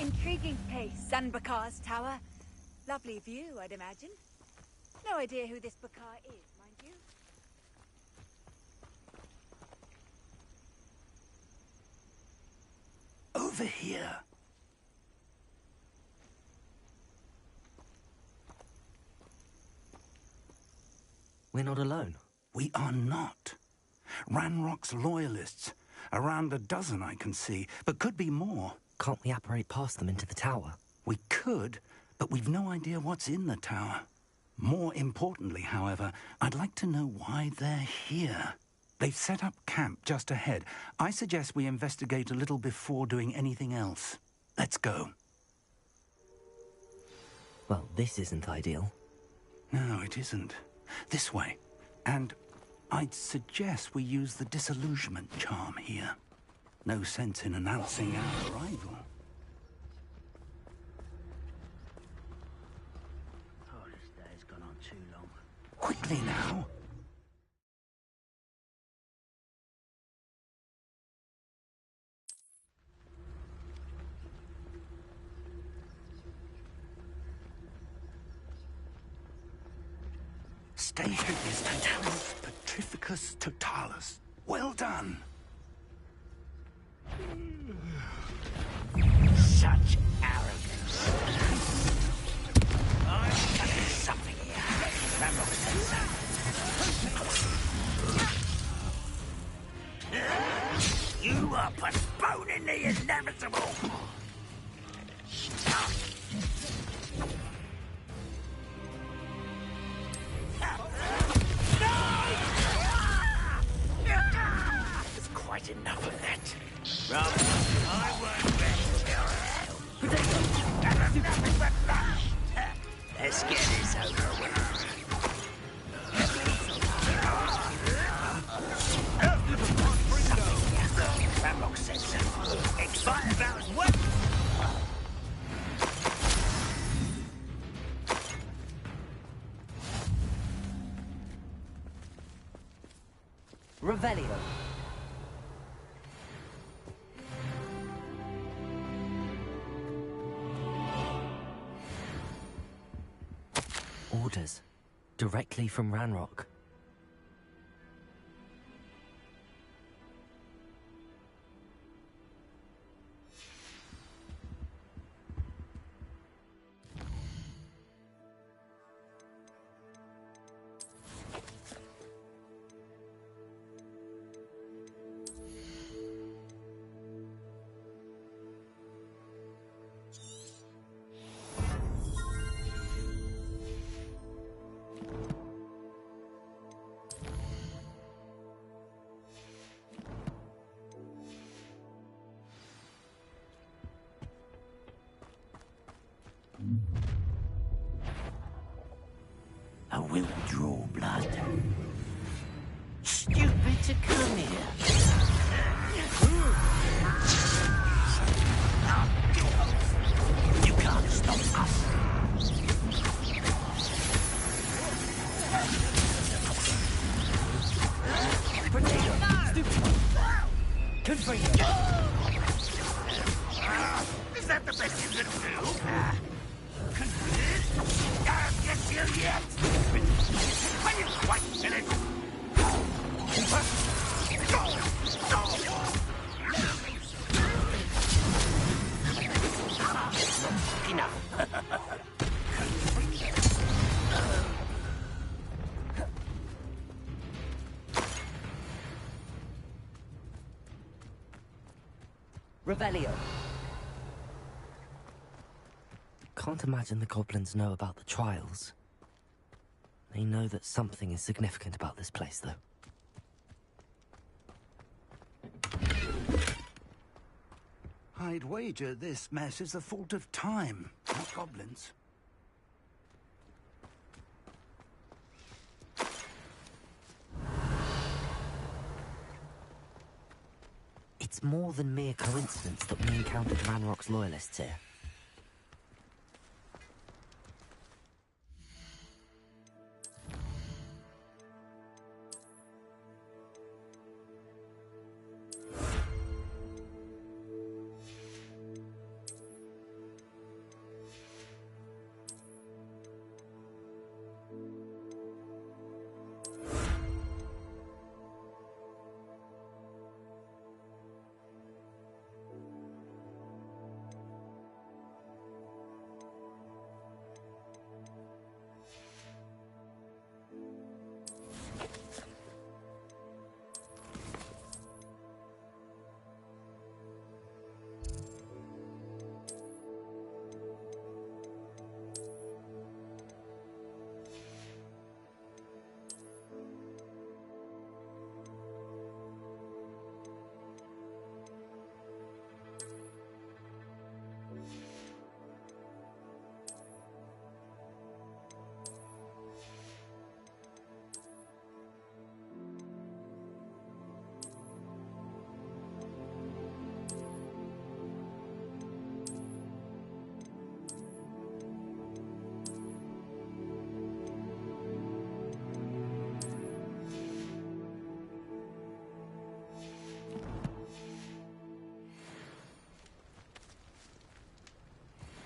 Intriguing place, Sanbakar's tower. Lovely view, I'd imagine. No idea who this Bakar is, mind you. Over here. We're not alone. We are not. Ranrock's loyalists. Around a dozen I can see, but could be more. Can't we apparate past them into the tower? We could, but we've no idea what's in the tower. More importantly, however, I'd like to know why they're here. They've set up camp just ahead. I suggest we investigate a little before doing anything else. Let's go. Well, this isn't ideal. No, it isn't. This way. And I'd suggest we use the disillusionment charm here. No sense in announcing our arrival. Oh, this day's gone on too long. Quickly now. Station is Totalis Petrificus Totalis. Well done. Such arrogance. I'm touching something here. Ramrock says so. You are but postponing the inevitable. There's quite enough of that. Rather, I won't rest. Let's get this over with. Ramrock said so. Excited about his work. Revelio. Orders. Directly from Ranrock. I will draw blood. Stupid to come here. You can't stop us. Potato! Stupid! Confront! Is that the best you can do? I'll get you yet! When you quite finished! Enough. Revelio. Can't imagine the goblins know about the trials. They know that something is significant about this place, though. I'd wager this mess is the fault of time, not goblins. It's more than mere coincidence that we encountered Ranrock's loyalists here.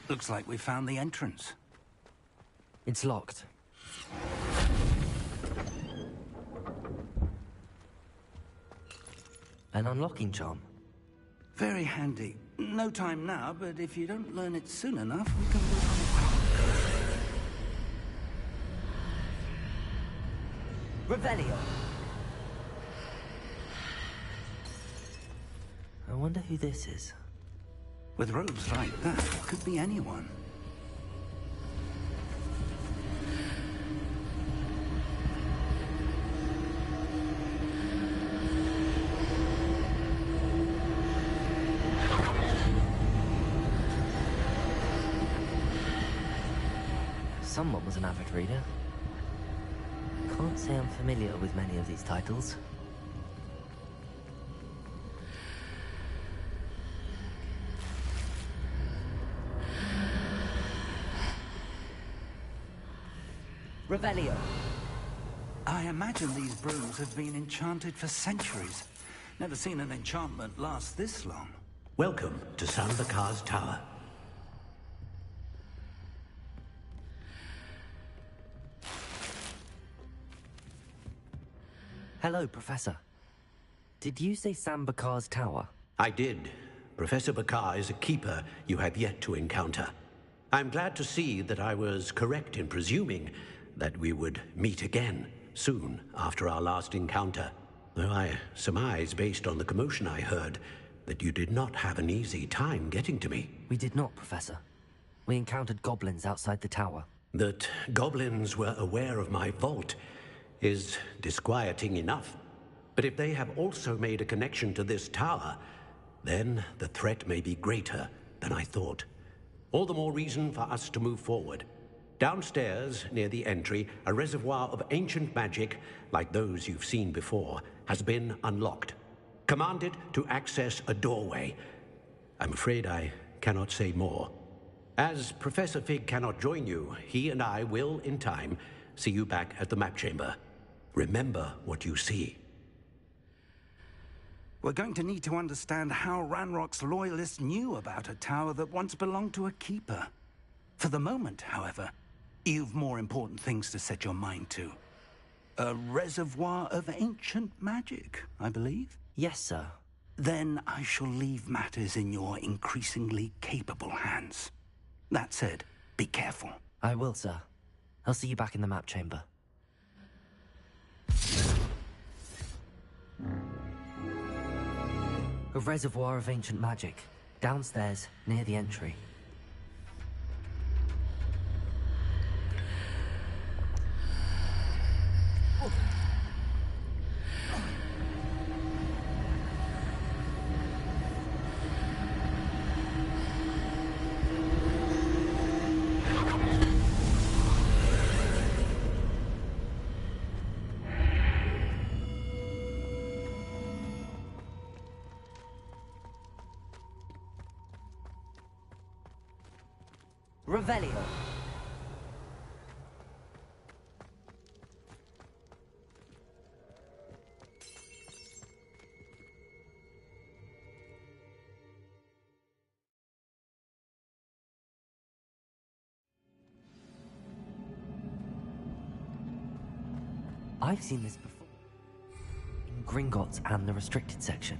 Looks like we found the entrance. It's locked. An unlocking charm. Very handy. No time now, but if you don't learn it soon enough, we can work on it. Revelio. I wonder who this is. With robes like that, it could be anyone. Someone was an avid reader. Can't say I'm familiar with many of these titles. Revelio. I imagine these brooms have been enchanted for centuries. Never seen an enchantment last this long. Welcome to Sambakar's Tower. Hello, Professor. Did you say Sambakar's Tower? I did. Professor Bakar is a keeper you have yet to encounter. I'm glad to see that I was correct in presuming that we would meet again soon after our last encounter. Though I surmise, based on the commotion I heard, that you did not have an easy time getting to me. We did not, Professor. We encountered goblins outside the tower. That goblins were aware of my vault is disquieting enough. But if they have also made a connection to this tower, then the threat may be greater than I thought. All the more reason for us to move forward. Downstairs, near the entry, a reservoir of ancient magic, like those you've seen before, has been unlocked. Commanded to access a doorway. I'm afraid I cannot say more. As Professor Fig cannot join you, he and I will, in time, see you back at the map chamber. Remember what you see. We're going to need to understand how Ranrock's loyalists knew about a tower that once belonged to a keeper. For the moment, however, you've more important things to set your mind to. A reservoir of ancient magic, I believe? Yes, sir. Then I shall leave matters in your increasingly capable hands. That said, be careful. I will, sir. I'll see you back in the map chamber. A reservoir of ancient magic, downstairs, near the entry. Revelio. I've seen this before. In Gringotts and the restricted section.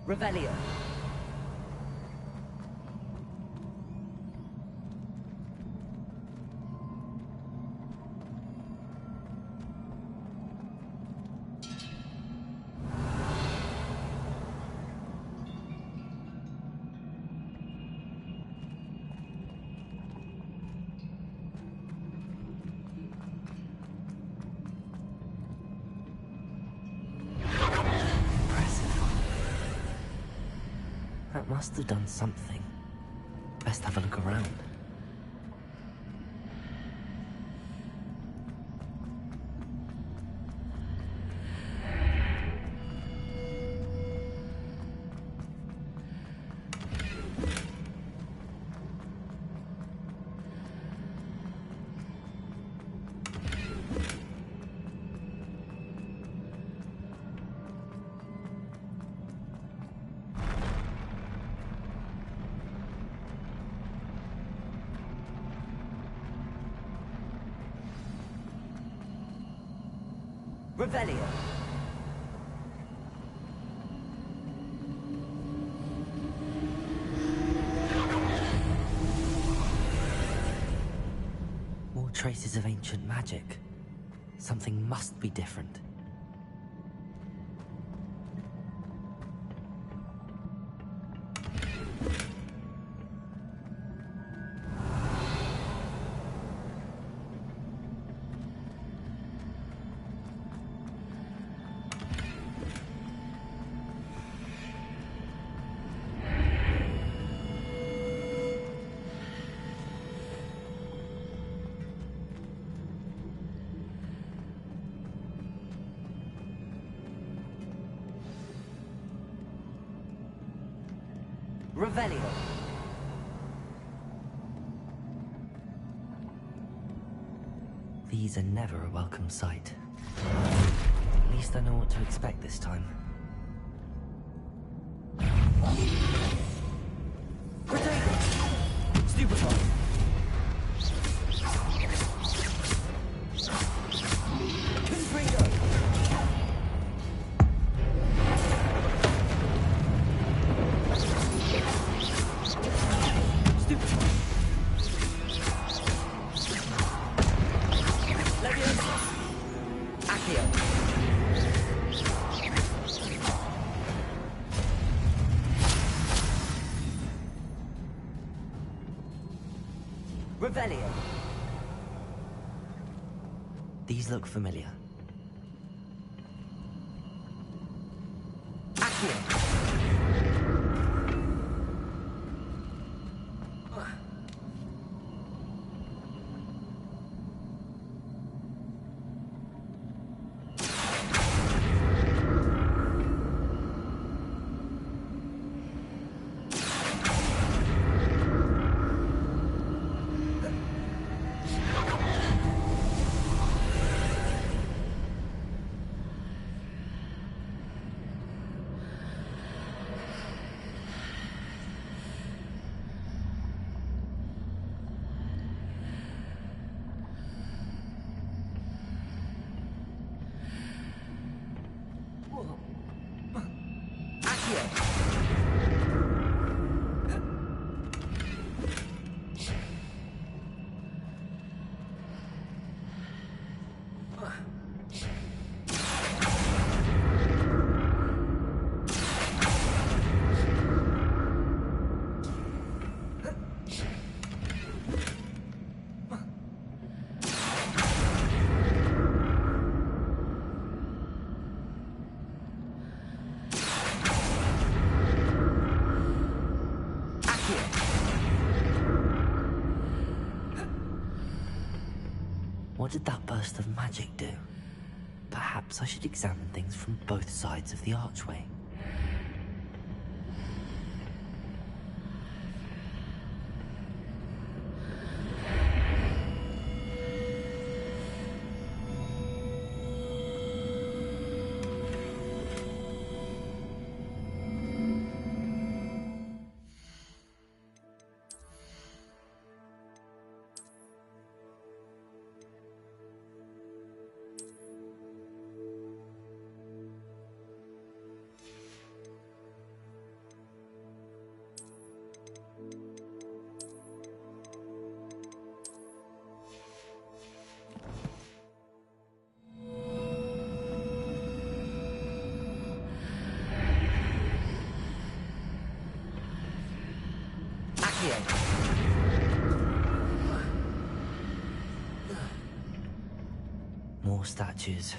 Revelio. That must have done something. Best have a look around. Revelio. traces of ancient magic. Something must be different. Revelio. These are never a welcome sight. At least I know what to expect this time. Stupefy. Revelio. These look familiar. Accio. What did that burst of magic do? Perhaps I should examine things from both sides of the archway. More statues.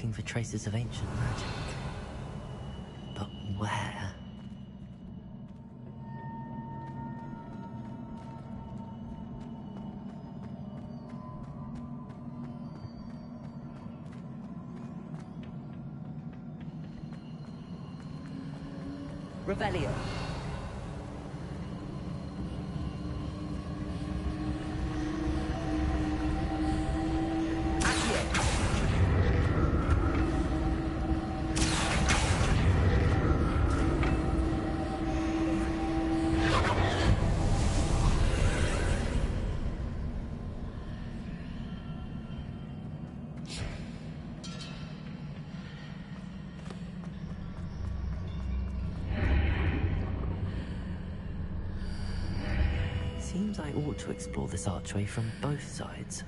looking for traces of ancient magic. But where? Revelio. Seems I ought to explore this archway from both sides.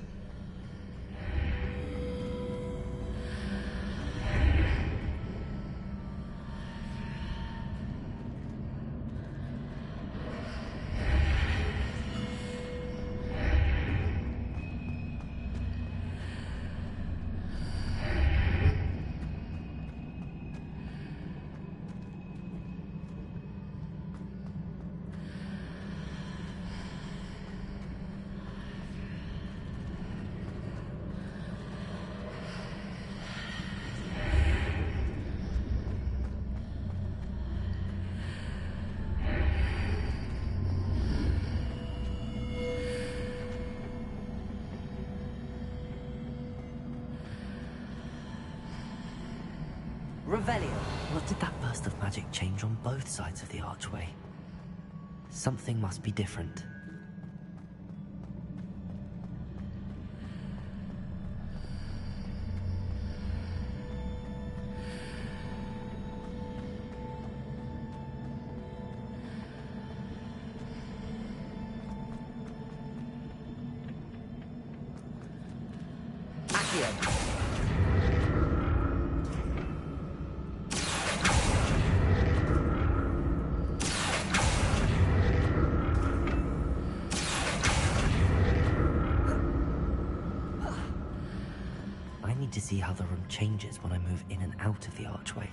Revelio. What did that burst of magic change on both sides of the archway? Something must be different. I need to see how the room changes when I move in and out of the archway.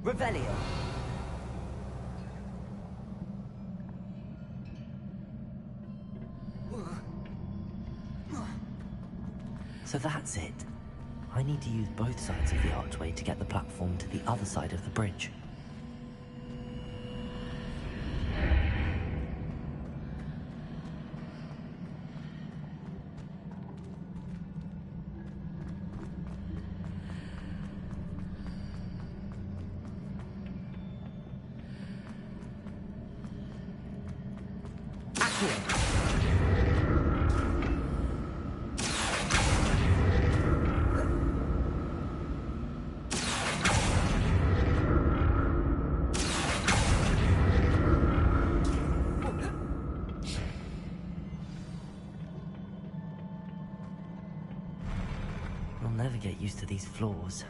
Revelio. So that's it. I need to use both sides of the archway to get the platform to the other side of the bridge. I'll never get used to these floors.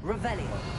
Revelio.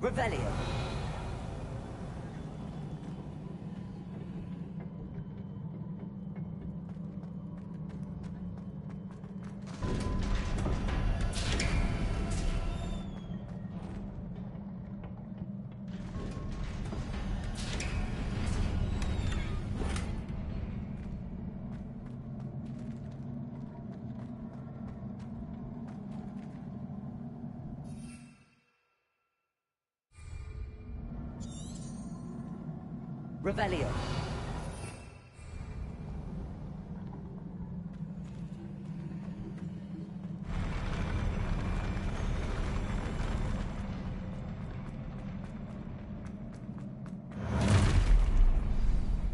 Revelio. Revelio.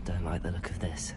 Don't like the look of this.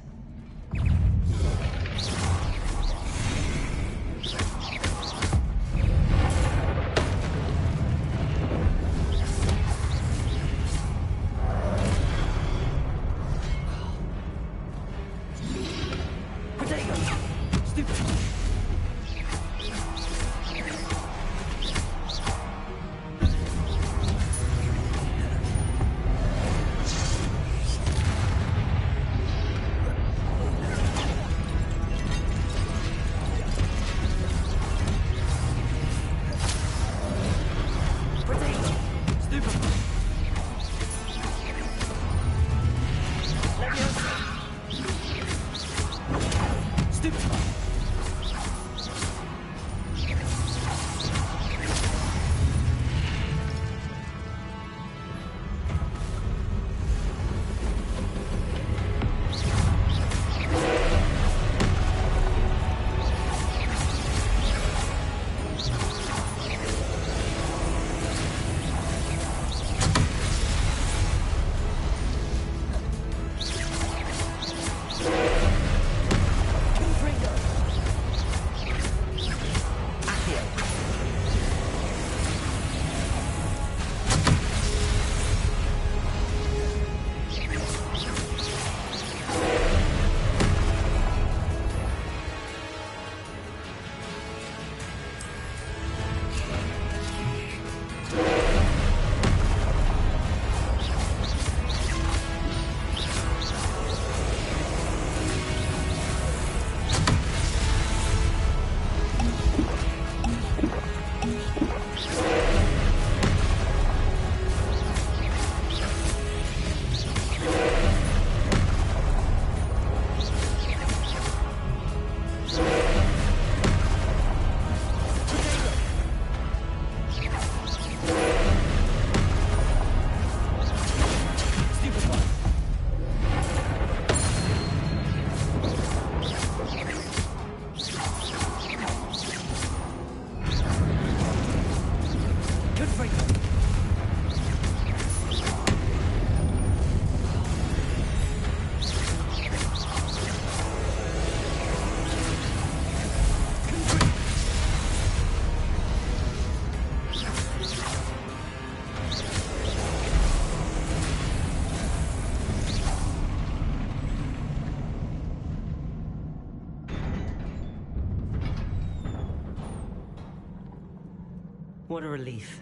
What a relief.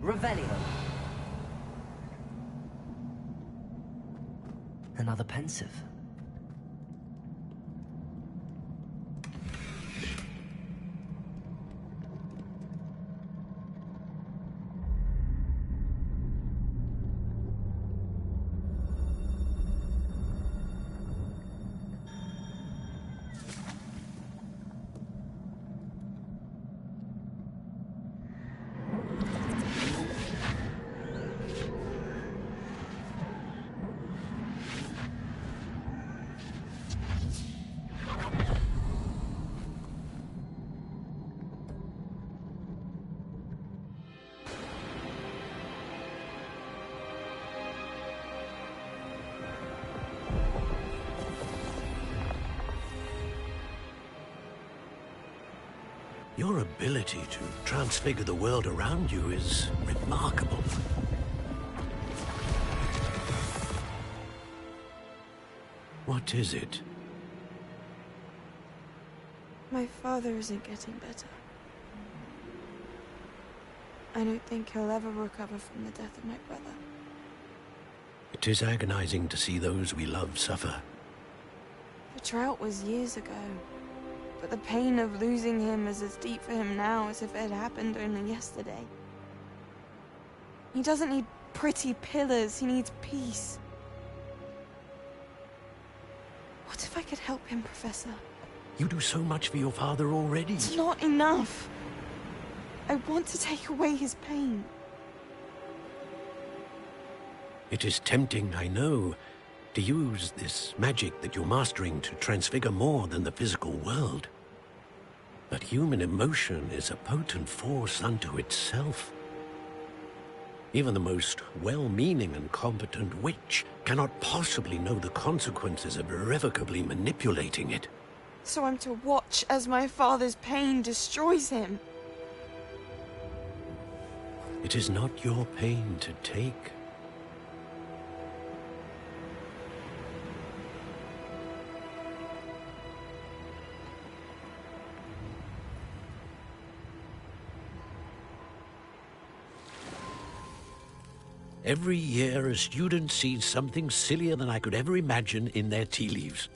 Revelio. Another pensive. Your ability to transfigure the world around you is remarkable. What is it? My father isn't getting better. I don't think he'll ever recover from the death of my brother. It is agonizing to see those we love suffer. The drought was years ago, but the pain of losing him is as deep for him now as if it had happened only yesterday. He doesn't need pretty pillars, he needs peace. What if I could help him, Professor? You do so much for your father already. It's not enough. I want to take away his pain. It is tempting, I know, to use this magic that you're mastering to transfigure more than the physical world. But human emotion is a potent force unto itself. Even the most well-meaning and competent witch cannot possibly know the consequences of irrevocably manipulating it. So I'm to watch as my father's pain destroys him. It is not your pain to take. Every year, a student sees something sillier than I could ever imagine in their tea leaves.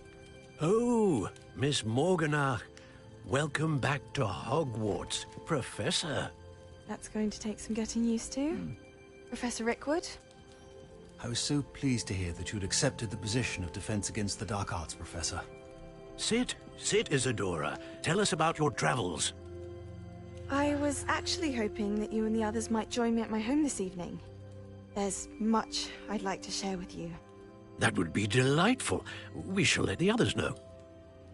Oh, Miss Morganach, welcome back to Hogwarts, Professor. That's going to take some getting used to. Professor Rickwood? I was so pleased to hear that you'd accepted the position of Defense Against the Dark Arts, Professor. Sit, Isadora. Tell us about your travels. I was actually hoping that you and the others might join me at my home this evening. There's much I'd like to share with you. That would be delightful. We shall let the others know.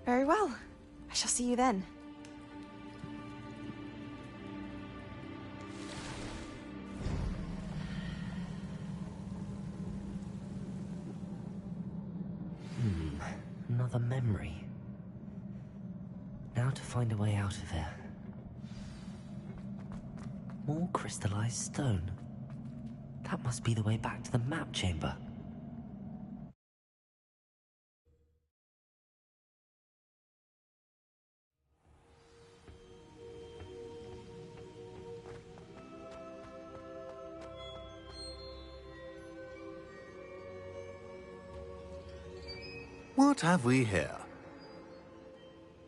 Very well. I shall see you then. Another memory. Now to find a way out of here. More crystallized stone. That must be the way back to the map chamber. What have we here?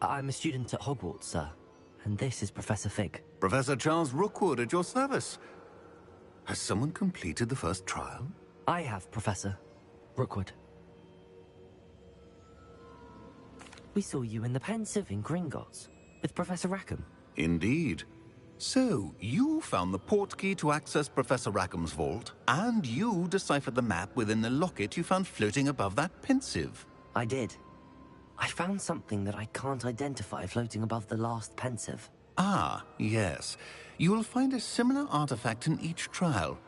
I'm a student at Hogwarts, sir. And this is Professor Fig. Professor Charles Rookwood at your service. Has someone completed the first trial? I have, Professor Rookwood. We saw you in the Pensive in Gringotts with Professor Rackham. Indeed. So, you found the portkey to access Professor Rackham's vault, and you deciphered the map within the locket you found floating above that Pensive. I did. I found something that I can't identify floating above the last Pensive. Ah, yes. You will find a similar artifact in each trial.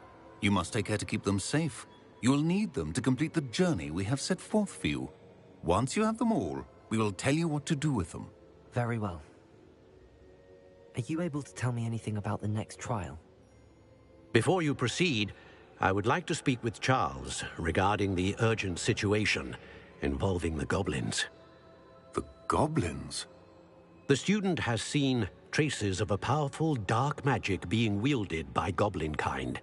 You must take care to keep them safe. You will need them to complete the journey we have set forth for you. Once you have them all, we will tell you what to do with them. Very well. Are you able to tell me anything about the next trial? Before you proceed, I would like to speak with Charles regarding the urgent situation involving the goblins. The goblins? The student has seen traces of a powerful dark magic being wielded by goblin kind.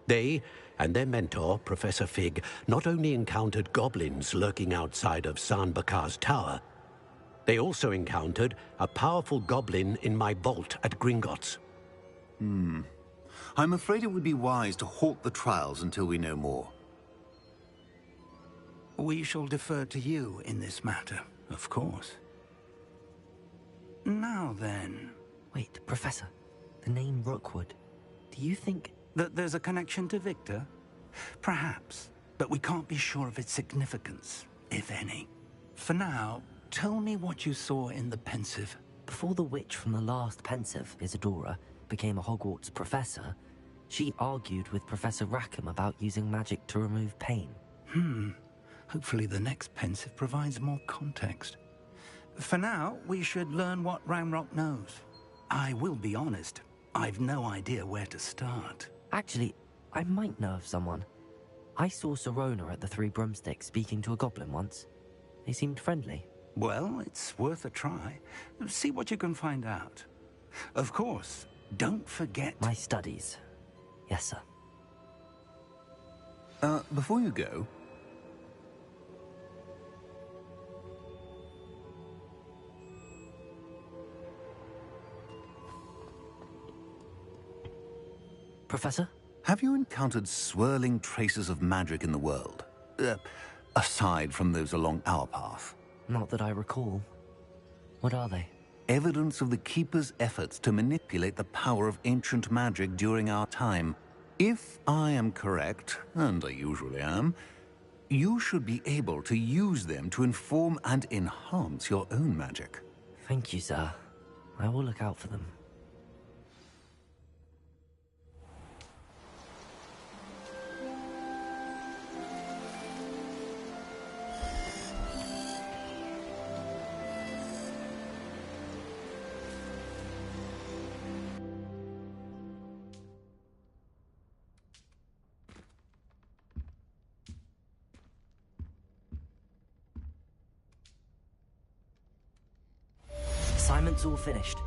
They and their mentor, Professor Fig, not only encountered goblins lurking outside of San Bakar's tower, they also encountered a powerful goblin in my vault at Gringotts. I'm afraid it would be wise to halt the trials until we know more. We shall defer to you in this matter, of course. Now then... Wait, Professor. The name Rookwood. Do you think... that there's a connection to Victor? Perhaps, but we can't be sure of its significance, if any. For now, tell me what you saw in the Pensive. Before the witch from the last Pensive, Isadora, became a Hogwarts professor, she argued with Professor Rackham about using magic to remove pain. Hopefully the next Pensive provides more context. For now, we should learn what Ramrock knows. I will be honest, I've no idea where to start. Actually, I might know of someone. I saw Serona at the Three Broomsticks speaking to a goblin once. They seemed friendly. Well, it's worth a try. See what you can find out. Of course, don't forget... My studies. Yes, sir. Before you go... Professor? Have you encountered swirling traces of magic in the world? Aside from those along our path? Not that I recall. What are they? Evidence of the Keeper's efforts to manipulate the power of ancient magic during our time. If I am correct, and I usually am, you should be able to use them to inform and enhance your own magic. Thank you, sir. I will look out for them. Assignment's all finished.